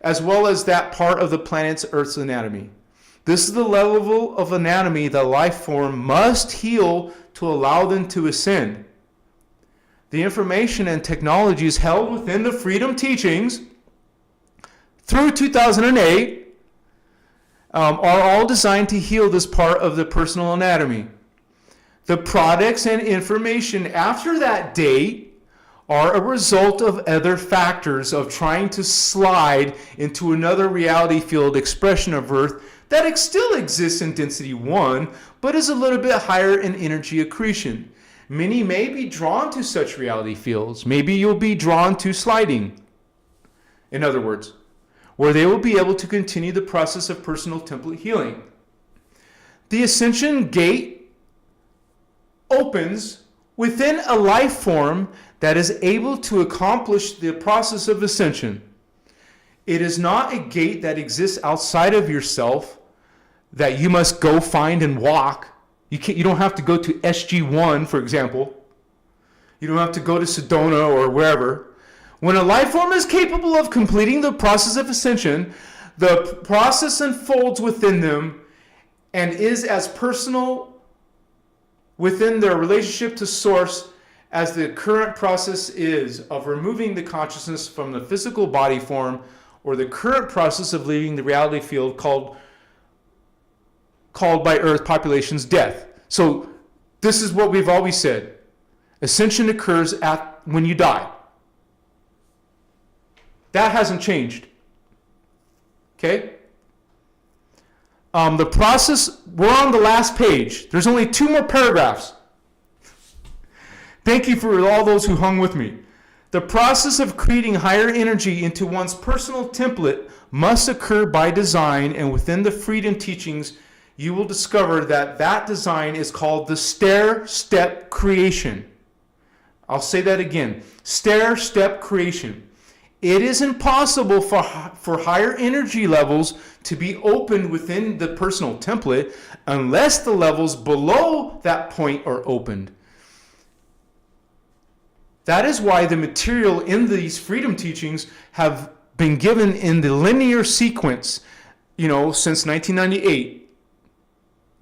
as well as that part of the planet's Earth's anatomy. This is the level of anatomy the life form must heal to allow them to ascend. The information and technologies held within the freedom teachings through 2008 are all designed to heal this part of the personal anatomy. The products and information after that date are a result of other factors of trying to slide into another reality field expression of Earth that still exists in density 1, but is a little bit higher in energy accretion. Many may be drawn to such reality fields. Maybe you'll be drawn to sliding, in other words, where they will be able to continue the process of personal template healing. The Ascension gate opens within a life form that is able to accomplish the process of ascension. It is not a gate that exists outside of yourself that you must go find and walk. You don't have to go to SG1, for example. You don't have to go to Sedona or wherever. When a life form is capable of completing the process of ascension, the process unfolds within them and is as personal within their relationship to Source as the current process is of removing the consciousness from the physical body form, or the current process of leaving the reality field called by Earth populations death. So this is what we've always said. Ascension occurs when you die. That hasn't changed. Okay? The process, we're on the last page. There's only 2 more paragraphs. Thank you for all those who hung with me. The process of creating higher energy into one's personal template must occur by design, and within the freedom teachings, you will discover that design is called the stair-step creation. I'll say that again. Stair-step creation. It is impossible for higher energy levels to be opened within the personal template unless the levels below that point are opened. That is why the material in these freedom teachings have been given in the linear sequence, since 1998.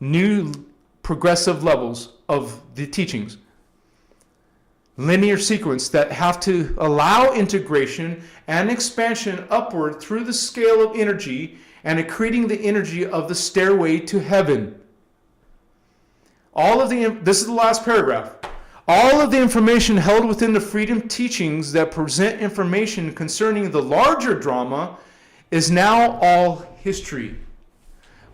New progressive levels of the teachings. Linear sequence that have to allow integration and expansion upward through the scale of energy and accreting the energy of the stairway to heaven. This is the last paragraph. All of the information held within the freedom teachings that present information concerning the larger drama is now all history.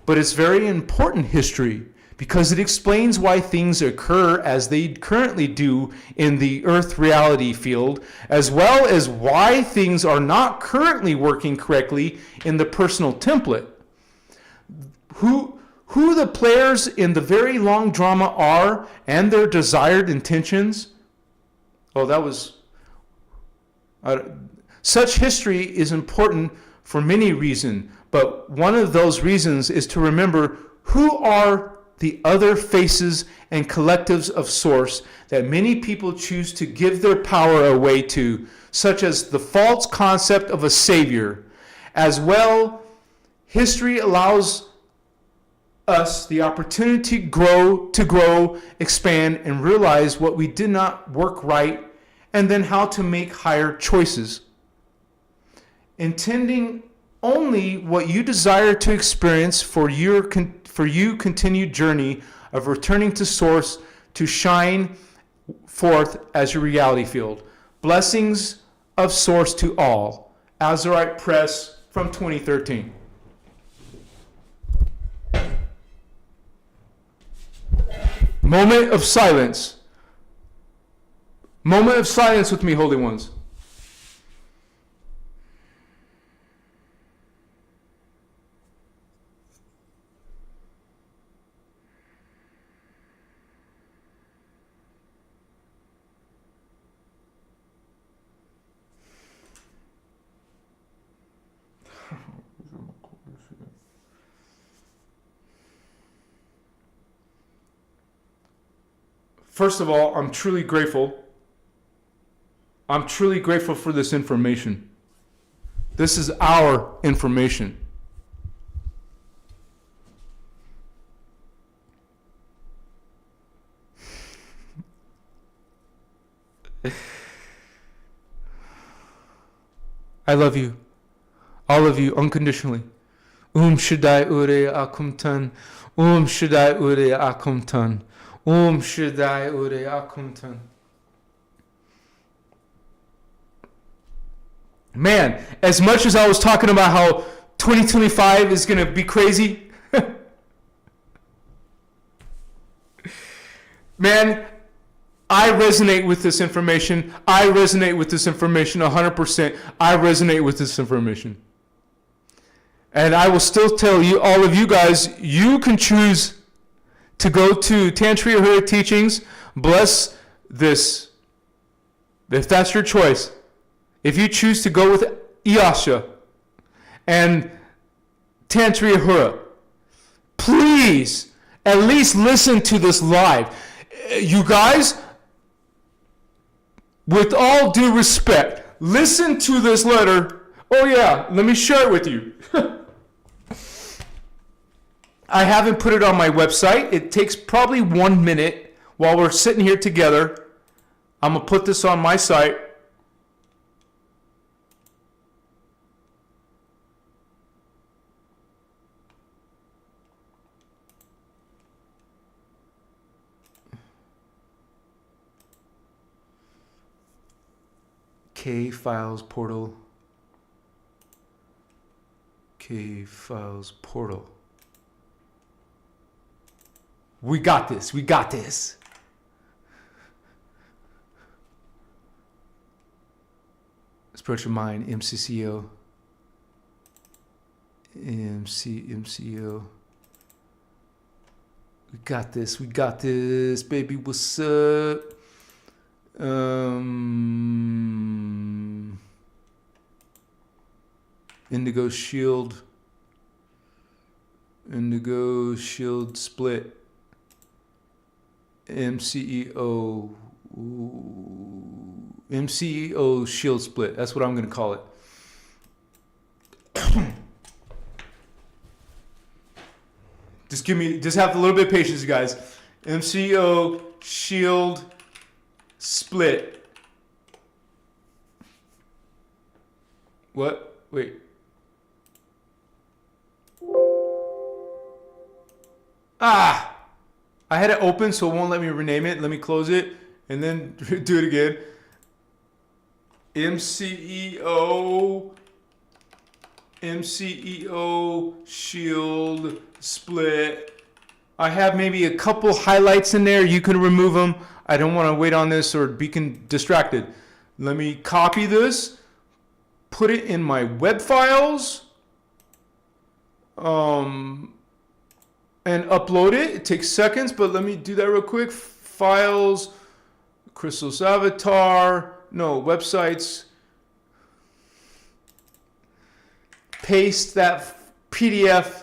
But it's very important history because it explains why things occur as they currently do in the Earth reality field, as well as why things are not currently working correctly in the personal template. Who the players in the very long drama are and their desired intentions. Such history is important for many reasons, but one of those reasons is to remember who are the other faces and collectives of Source that many people choose to give their power away to, such as the false concept of a savior. As well, history allows us the opportunity to grow, expand, and realize what we did not work right, and then how to make higher choices. Intending only what you desire to experience for you continued journey of returning to Source to shine forth as your reality field. Blessings of Source to all. Azurite Press from 2013. Moment of silence. Moment of silence with me, Holy Ones. First of all, I'm truly grateful. I'm truly grateful for this information. This is our information. I love you. All of you, unconditionally. Shaddai Ure Akum Tan. Shaddai Ure Akum Tan. Shaddai Ure Akum Tan. Man, as much as I was talking about how 2025 is going to be crazy, man, I resonate with this information. I resonate with this information 100%. I resonate with this information. And I will still tell you, all of you guys, you can choose to go to Terahertz teachings, bless this, if that's your choice. If you choose to go with Iasha and Terahertz, please at least listen to this live. You guys, with all due respect, listen to this letter. Oh yeah, let me share it with you. I haven't put it on my website. It takes probably 1 minute while we're sitting here together. I'm going to put this on my site. K Files Portal. K Files Portal. We got this. We got this. Spiritual Mind, MCCO. MCO. We got this. We got this, baby. What's up? Indigo Shield. Indigo Shield Split. MCEO. MCEO Shield Split. That's what I'm going to call it. Just have a little bit of patience, you guys. MCEO Shield Split. What? Wait. I had it open, so it won't let me rename it. Let me close it and then do it again. MCEO Shield Split. I have maybe a couple highlights in there. You can remove them. I don't want to wait on this or be distracted. Let me copy this, put it in my web files, and upload it. It takes seconds, but let me do that real quick. Files, Christos avatar, no, websites. Paste that PDF.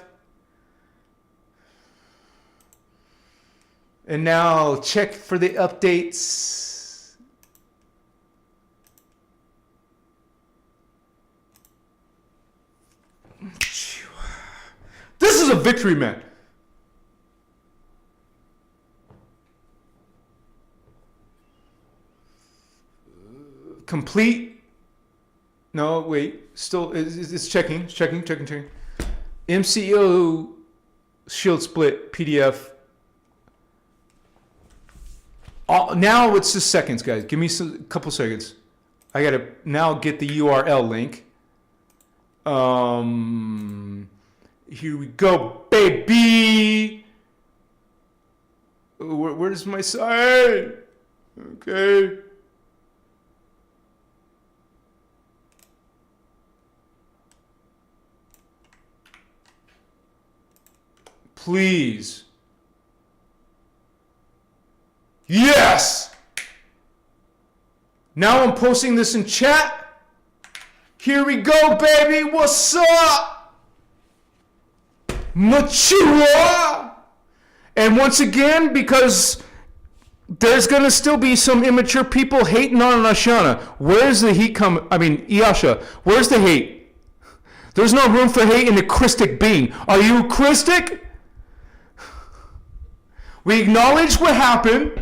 And now check for the updates. This is a victory, man. Complete. No, wait. Still, it's checking. Checking. MCO Shield Split PDF. Now it's just seconds, guys. Give me a couple seconds. I gotta now get the URL link. Here we go, baby. Where's my site? Okay. Please. Yes! Now I'm posting this in chat. Here we go, baby. What's up? Mature. And once again, because there's going to still be some immature people hating on Ashayana. Where's the heat come? I mean, Iasha, where's the hate? There's no room for hate in the Christic being. Are you Christic? We acknowledge what happened,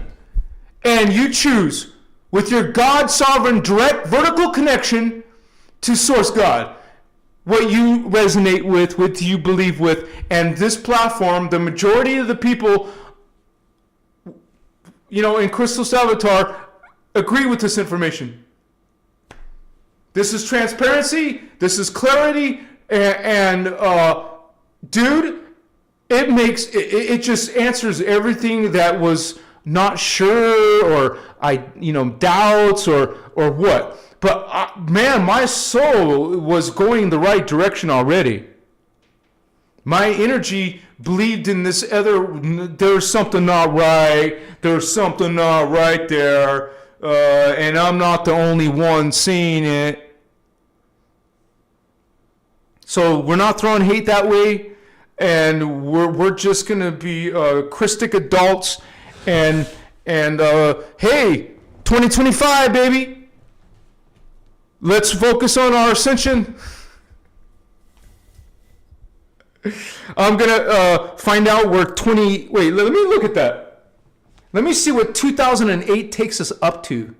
and you choose with your God sovereign direct vertical connection to Source God what you resonate with, what you believe with. And this platform, the majority of the people, in Crystal Avatar agree with this information. This is transparency. This is clarity. And dude, it just answers everything that was not sure or doubts or what. But man, my soul was going the right direction already. My energy believed in this there's something not right. There's something not right there. And I'm not the only one seeing it. So we're not throwing hate that way. And we're just going to be Christic adults. And hey, 2025, baby. Let's focus on our ascension. I'm going to find out where let me look at that. Let me see what 2008 takes us up to.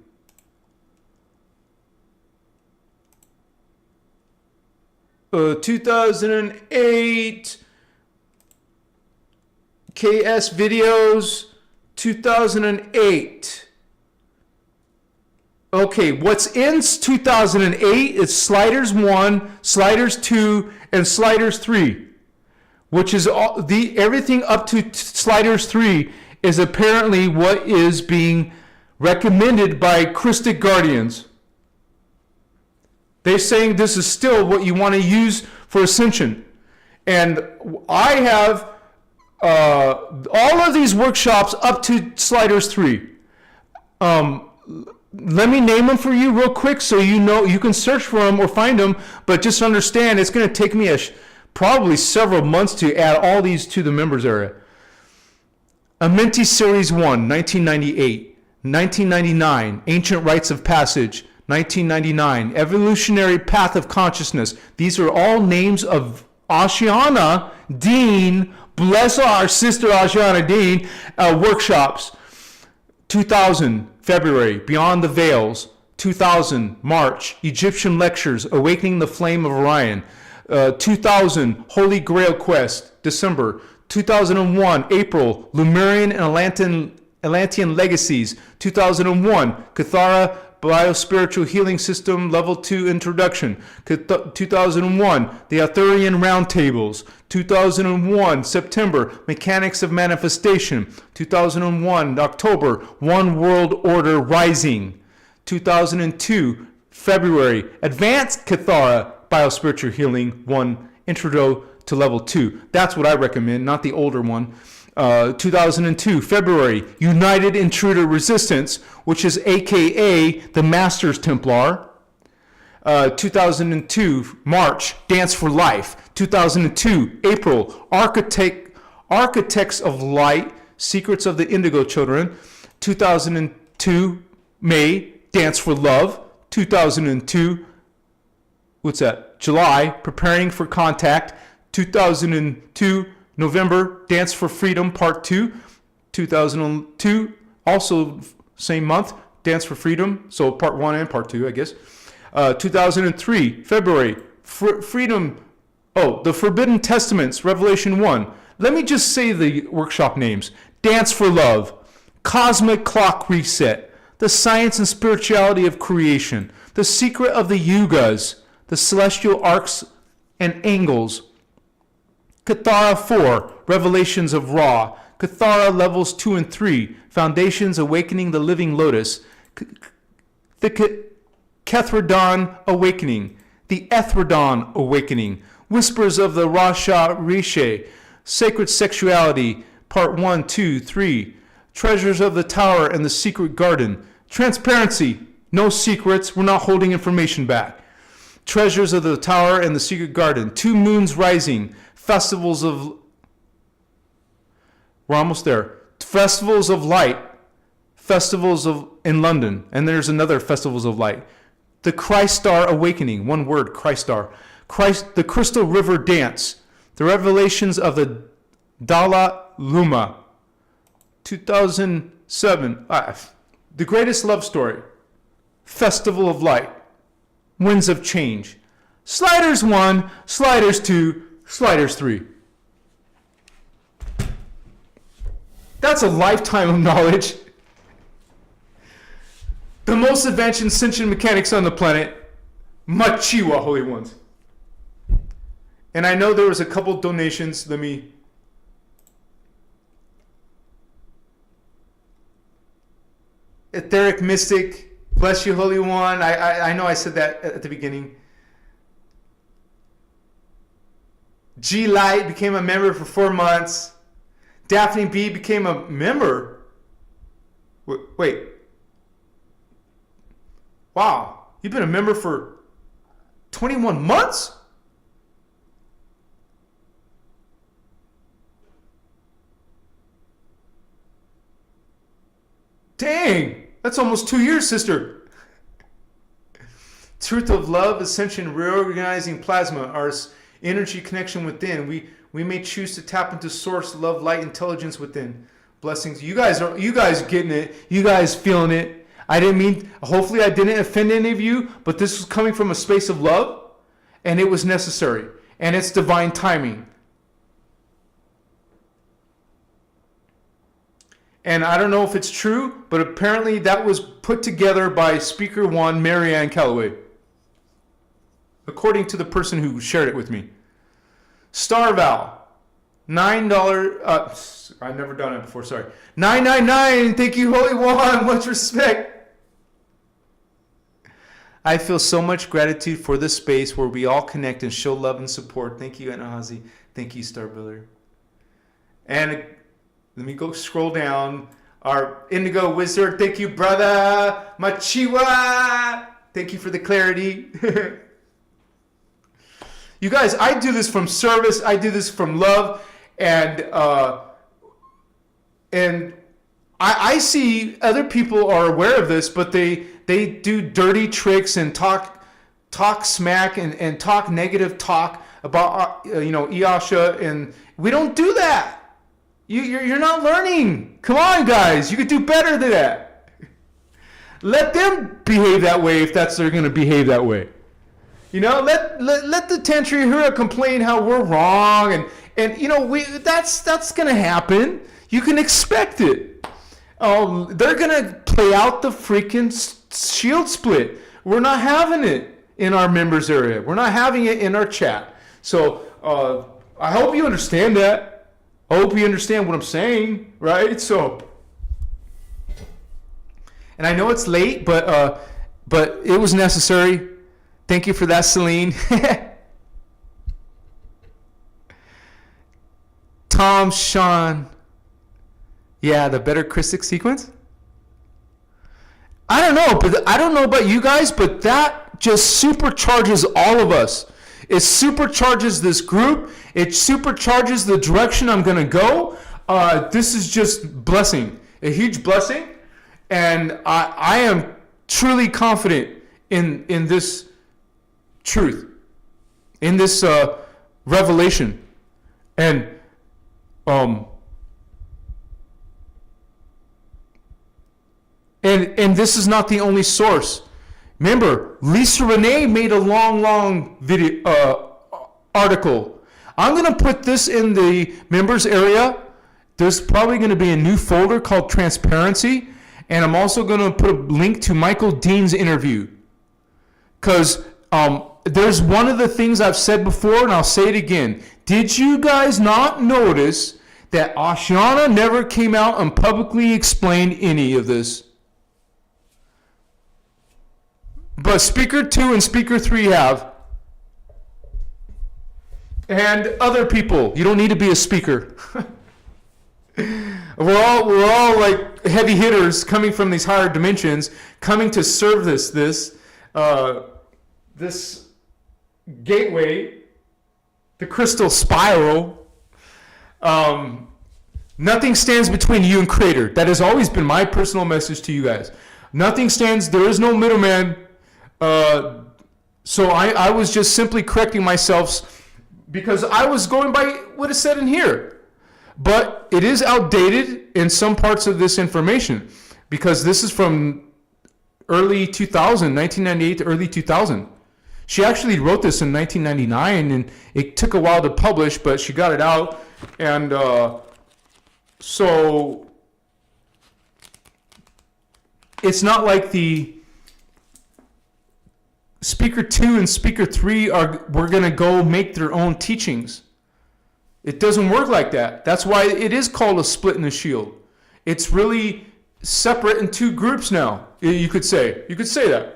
Uh, 2008 KS videos, 2008. Okay, what's in 2008 is Sliders 1, Sliders 2, and Sliders 3, which is everything up to Sliders 3 is apparently what is being recommended by Christic Guardians. They're saying this is still what you want to use for Ascension. And I have all of these workshops up to Sliders 3. Let me name them for you real quick so you can search for them or find them, but just understand it's going to take me probably several months to add all these to the members area. Amenti Series 1, 1998. 1999, Ancient Rites of Passage. 1999, Evolutionary Path of Consciousness. These are all names of Ashayana Deane, bless our sister Ashayana Deane, workshops. 2000, February, Beyond the Veils. 2000, March, Egyptian Lectures, Awakening the Flame of Orion. 2000, Holy Grail Quest, December. 2001, April, Lemurian and Atlantean Legacies. 2001, Cathara Biospiritual Healing System Level 2 Introduction. 2001, the Arthurian Roundtables. 2001, September, Mechanics of Manifestation. 2001, October, One World Order Rising. 2002, February, Advanced Cathara Biospiritual Healing 1 Intro to Level 2. That's what I recommend, not the older one. 2002, February, United Intruder Resistance, which is AKA the Masters Templar. 2002, March, Dance for Life. 2002, April, Architects of Light, Secrets of the Indigo Children. 2002, May, Dance for Love. 2002, July, Preparing for Contact. 2002, November, Dance for Freedom, Part 2. 2002, also same month, Dance for Freedom. So Part 1 and Part 2, I guess. 2003, February, Freedom. Oh, the Forbidden Testaments, Revelation 1. Let me just say the workshop names. Dance for Love, Cosmic Clock Reset, The Science and Spirituality of Creation, The Secret of the Yugas, The Celestial Arcs and Angles, Cathara 4, Revelations of Ra, Cathara Levels 2 and 3, Foundations Awakening the Living Lotus, the Kethradon Awakening, the Ethradon Awakening, Whispers of the Rasha Rishi, Sacred Sexuality, Part 1, 2, 3, Treasures of the Tower and the Secret Garden, Transparency, no secrets, we're not holding information back. Treasures of the Tower and the Secret Garden, Two Moons Rising, Festivals of... We're almost there. Festivals of Light, Festivals of in London, and there's another Festivals of Light. The Christ Star Awakening, one word, Christ Star. The Crystal River Dance, The Revelations of the Dalai Lama, 2007. The Greatest Love Story, Festival of Light, Winds of Change, Sliders 1, Sliders 2, Sliders 3. That's a lifetime of knowledge. The most advanced ascension mechanics on the planet. Machiwa, Holy Ones. And I know there was a couple donations. Let me... Etheric Mystic, bless you, Holy One. I know I said that at the beginning. G Light became a member for 4 months. Daphne B became a member. Wait. Wow, you've been a member for 21 months? Dang, that's almost 2 years, sister. Truth of Love, Ascension, reorganizing plasma, our energy connection within. We may choose to tap into source, love, light, intelligence within. Blessings. You guys getting it. You guys feeling it. I didn't mean, hopefully I didn't offend any of you, but this was coming from a space of love, and it was necessary. And it's divine timing. And I don't know if it's true, but apparently that was put together by Speaker One, Marianne Calloway. According to the person who shared it with me. Star Val, $9. I've never done it before, sorry. $9.99. Thank you, Holy One. Much respect. I feel so much gratitude for this space where we all connect and show love and support. Thank you, Anaz. Thank you, Starbuilder. And let me go scroll down. Our Indigo Wizard, thank you, brother. Machiwa, thank you for the clarity. You guys, I do this from service. I do this from love, and I see other people are aware of this, but they do dirty tricks and talk smack and talk negative talk about Iasha, and we don't do that. You're not learning. Come on, guys. You could do better than that. Let them behave that way if they're going to behave that way. Let the Tantrihura complain how we're wrong, and that's going to happen. You can expect it. They're going to play out the freaking shield split. We're not having it in our members area. We're not having it in our chat. So I hope you understand that. I hope you understand what I'm saying, right? So, and I know it's late, but it was necessary. Thank you for that, Celine. Tom, Sean. Yeah, the better Christic sequence. I don't know about you guys, but that just supercharges all of us. It supercharges this group. It supercharges the direction I'm going to go. This is just blessing, a huge blessing. And I am truly confident in this truth, in this revelation. And this is not the only source. Remember, Lisa Renee made a long video article. I'm going to put this in the members area. There's probably going to be a new folder called Transparency, and I'm also going to put a link to Michael Deane's interview. Because there's one of the things I've said before, and I'll say it again. Did you guys not notice that Ashayana never came out and publicly explained any of this? But Speaker 2 and Speaker 3 have. And other people. You don't need to be a speaker. We're all like heavy hitters coming from these higher dimensions, coming to serve this gateway, the crystal spiral. Nothing stands between you and Creator. That has always been my personal message to you guys. Nothing stands, there is no middleman. So I was just simply correcting myself because I was going by what is said in here. But it is outdated in some parts of this information because this is from early 2000, 1998 to early 2000. She actually wrote this in 1999, and it took a while to publish, but she got it out. And so it's not like speaker 2 and speaker 3 we're going to go make their own teachings. It doesn't work like that. That's why it is called a split in the shield. It's really separate in two groups now, you could say. You could say that.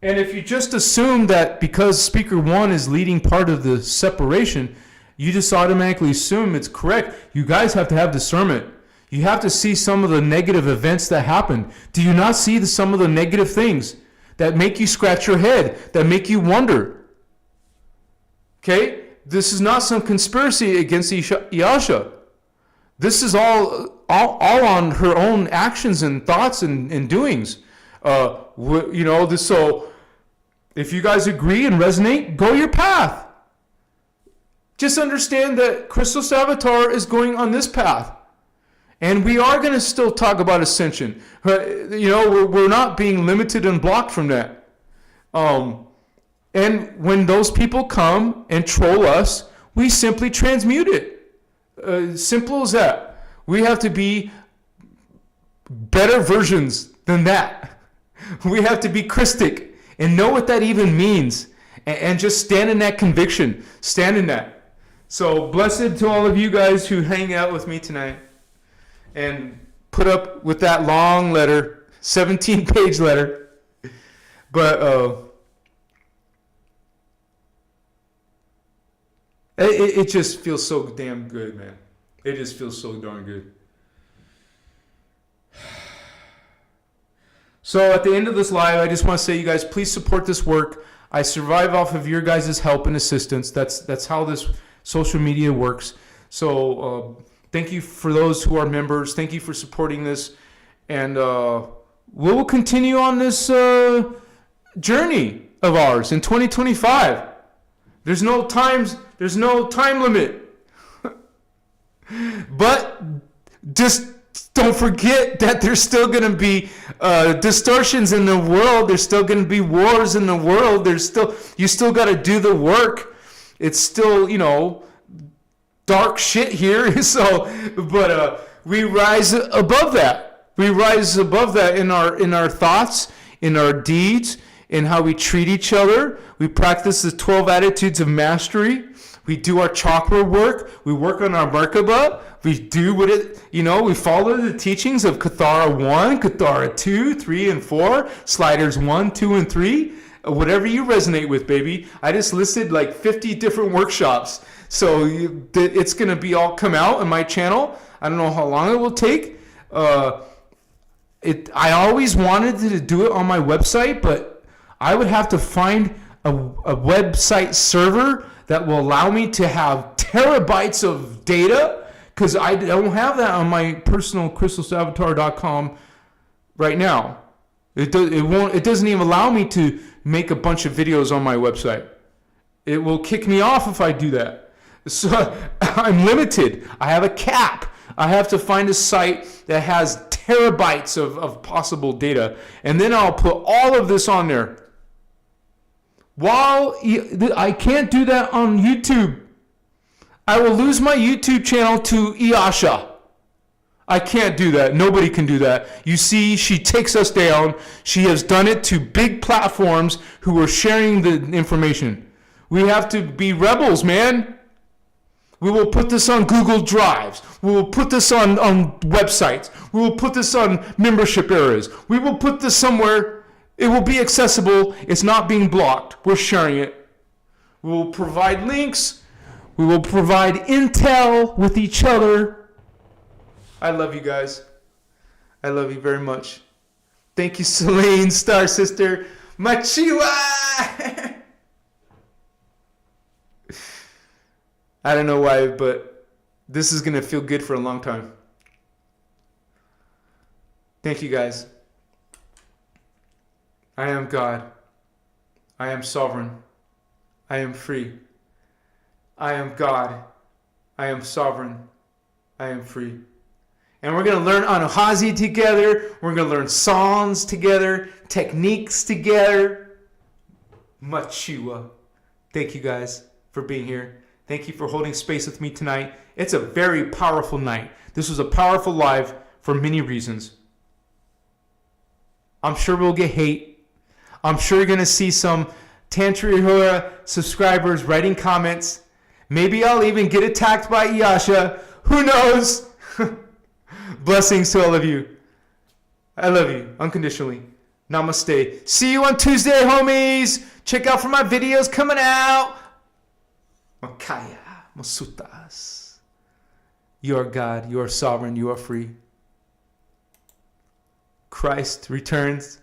And if you just assume that because speaker 1 is leading part of the separation, you just automatically assume it's correct. You guys have to have discernment. You have to see some of the negative events that happen. Do you not see some of the negative things that make you scratch your head, that make you wonder? Okay? This is not some conspiracy against Yasha. This is all on her own actions and thoughts and doings. So if you guys agree and resonate, go your path. Just understand that Christos Avatar is going on this path. And we are going to still talk about Ascension. We're not being limited and blocked from that. And when those people come and troll us, we simply transmute it. Simple as that. We have to be better versions than that. We have to be Christic and know what that even means. And just stand in that conviction. Stand in that. So blessed to all of you guys who hang out with me tonight and put up with that long letter, 17-page letter. But it just feels so damn good, man. It just feels so darn good. So at the end of this live, I just want to say, you guys, please support this work. I survive off of your guys' help and assistance. That's how this social media works. So thank you for those who are members. Thank you for supporting this. And we will continue on this journey of ours in 2025. There's no time limit. But just don't forget that there's still going to be distortions in the world. There's still going to be wars in the world. You still got to do the work. It's still, dark shit here. But we rise above that. We rise above that in our thoughts, in our deeds, in how we treat each other. We practice the 12 attitudes of mastery. We do our chakra work. We work on our Merkaba. We do we follow the teachings of Kathara 1, Kathara 2, 3, and 4, Sliders 1, 2, and 3. Whatever you resonate with, baby. I just listed like 50 different workshops. So it's going to be all come out on my channel. I don't know how long it will take. I always wanted to do it on my website, but I would have to find a website server that will allow me to have terabytes of data, because I don't have that on my personal crystosavatar.com right now. It doesn't even allow me to make a bunch of videos on my website. It will kick me off if I do that. So I'm limited. I have a cap. I have to find a site that has terabytes of possible data, and then I'll put all of this on there. While I can't do that on YouTube, I will lose my YouTube channel to Iyasha. I can't do that. Nobody can do that. You see, she takes us down. She has done it to big platforms who are sharing the information. We have to be rebels, man. We will put this on Google Drives. We will put this on websites. We will put this on membership areas. We will put this somewhere. It will be accessible. It's not being blocked. We're sharing it. We will provide links. We will provide intel with each other. I love you guys. I love you very much. Thank you, Celine, Star Sister. Machiwa! I don't know why, but this is going to feel good for a long time. Thank you, guys. I am God. I am sovereign. I am free. I am God. I am sovereign. I am free. And we're going to learn Anuhazi together. We're going to learn songs together, techniques together. Machiwa. Thank you guys for being here. Thank you for holding space with me tonight. It's a very powerful night. This was a powerful live for many reasons. I'm sure we'll get hate. I'm sure you're going to see some Terahertz subscribers writing comments. Maybe I'll even get attacked by Iyasha. Who knows? Blessings to all of you. I love you unconditionally. Namaste. See you on Tuesday, homies. Check out for my videos coming out. Makaya Masutas. You are God. You are sovereign. You are free. Christ returns.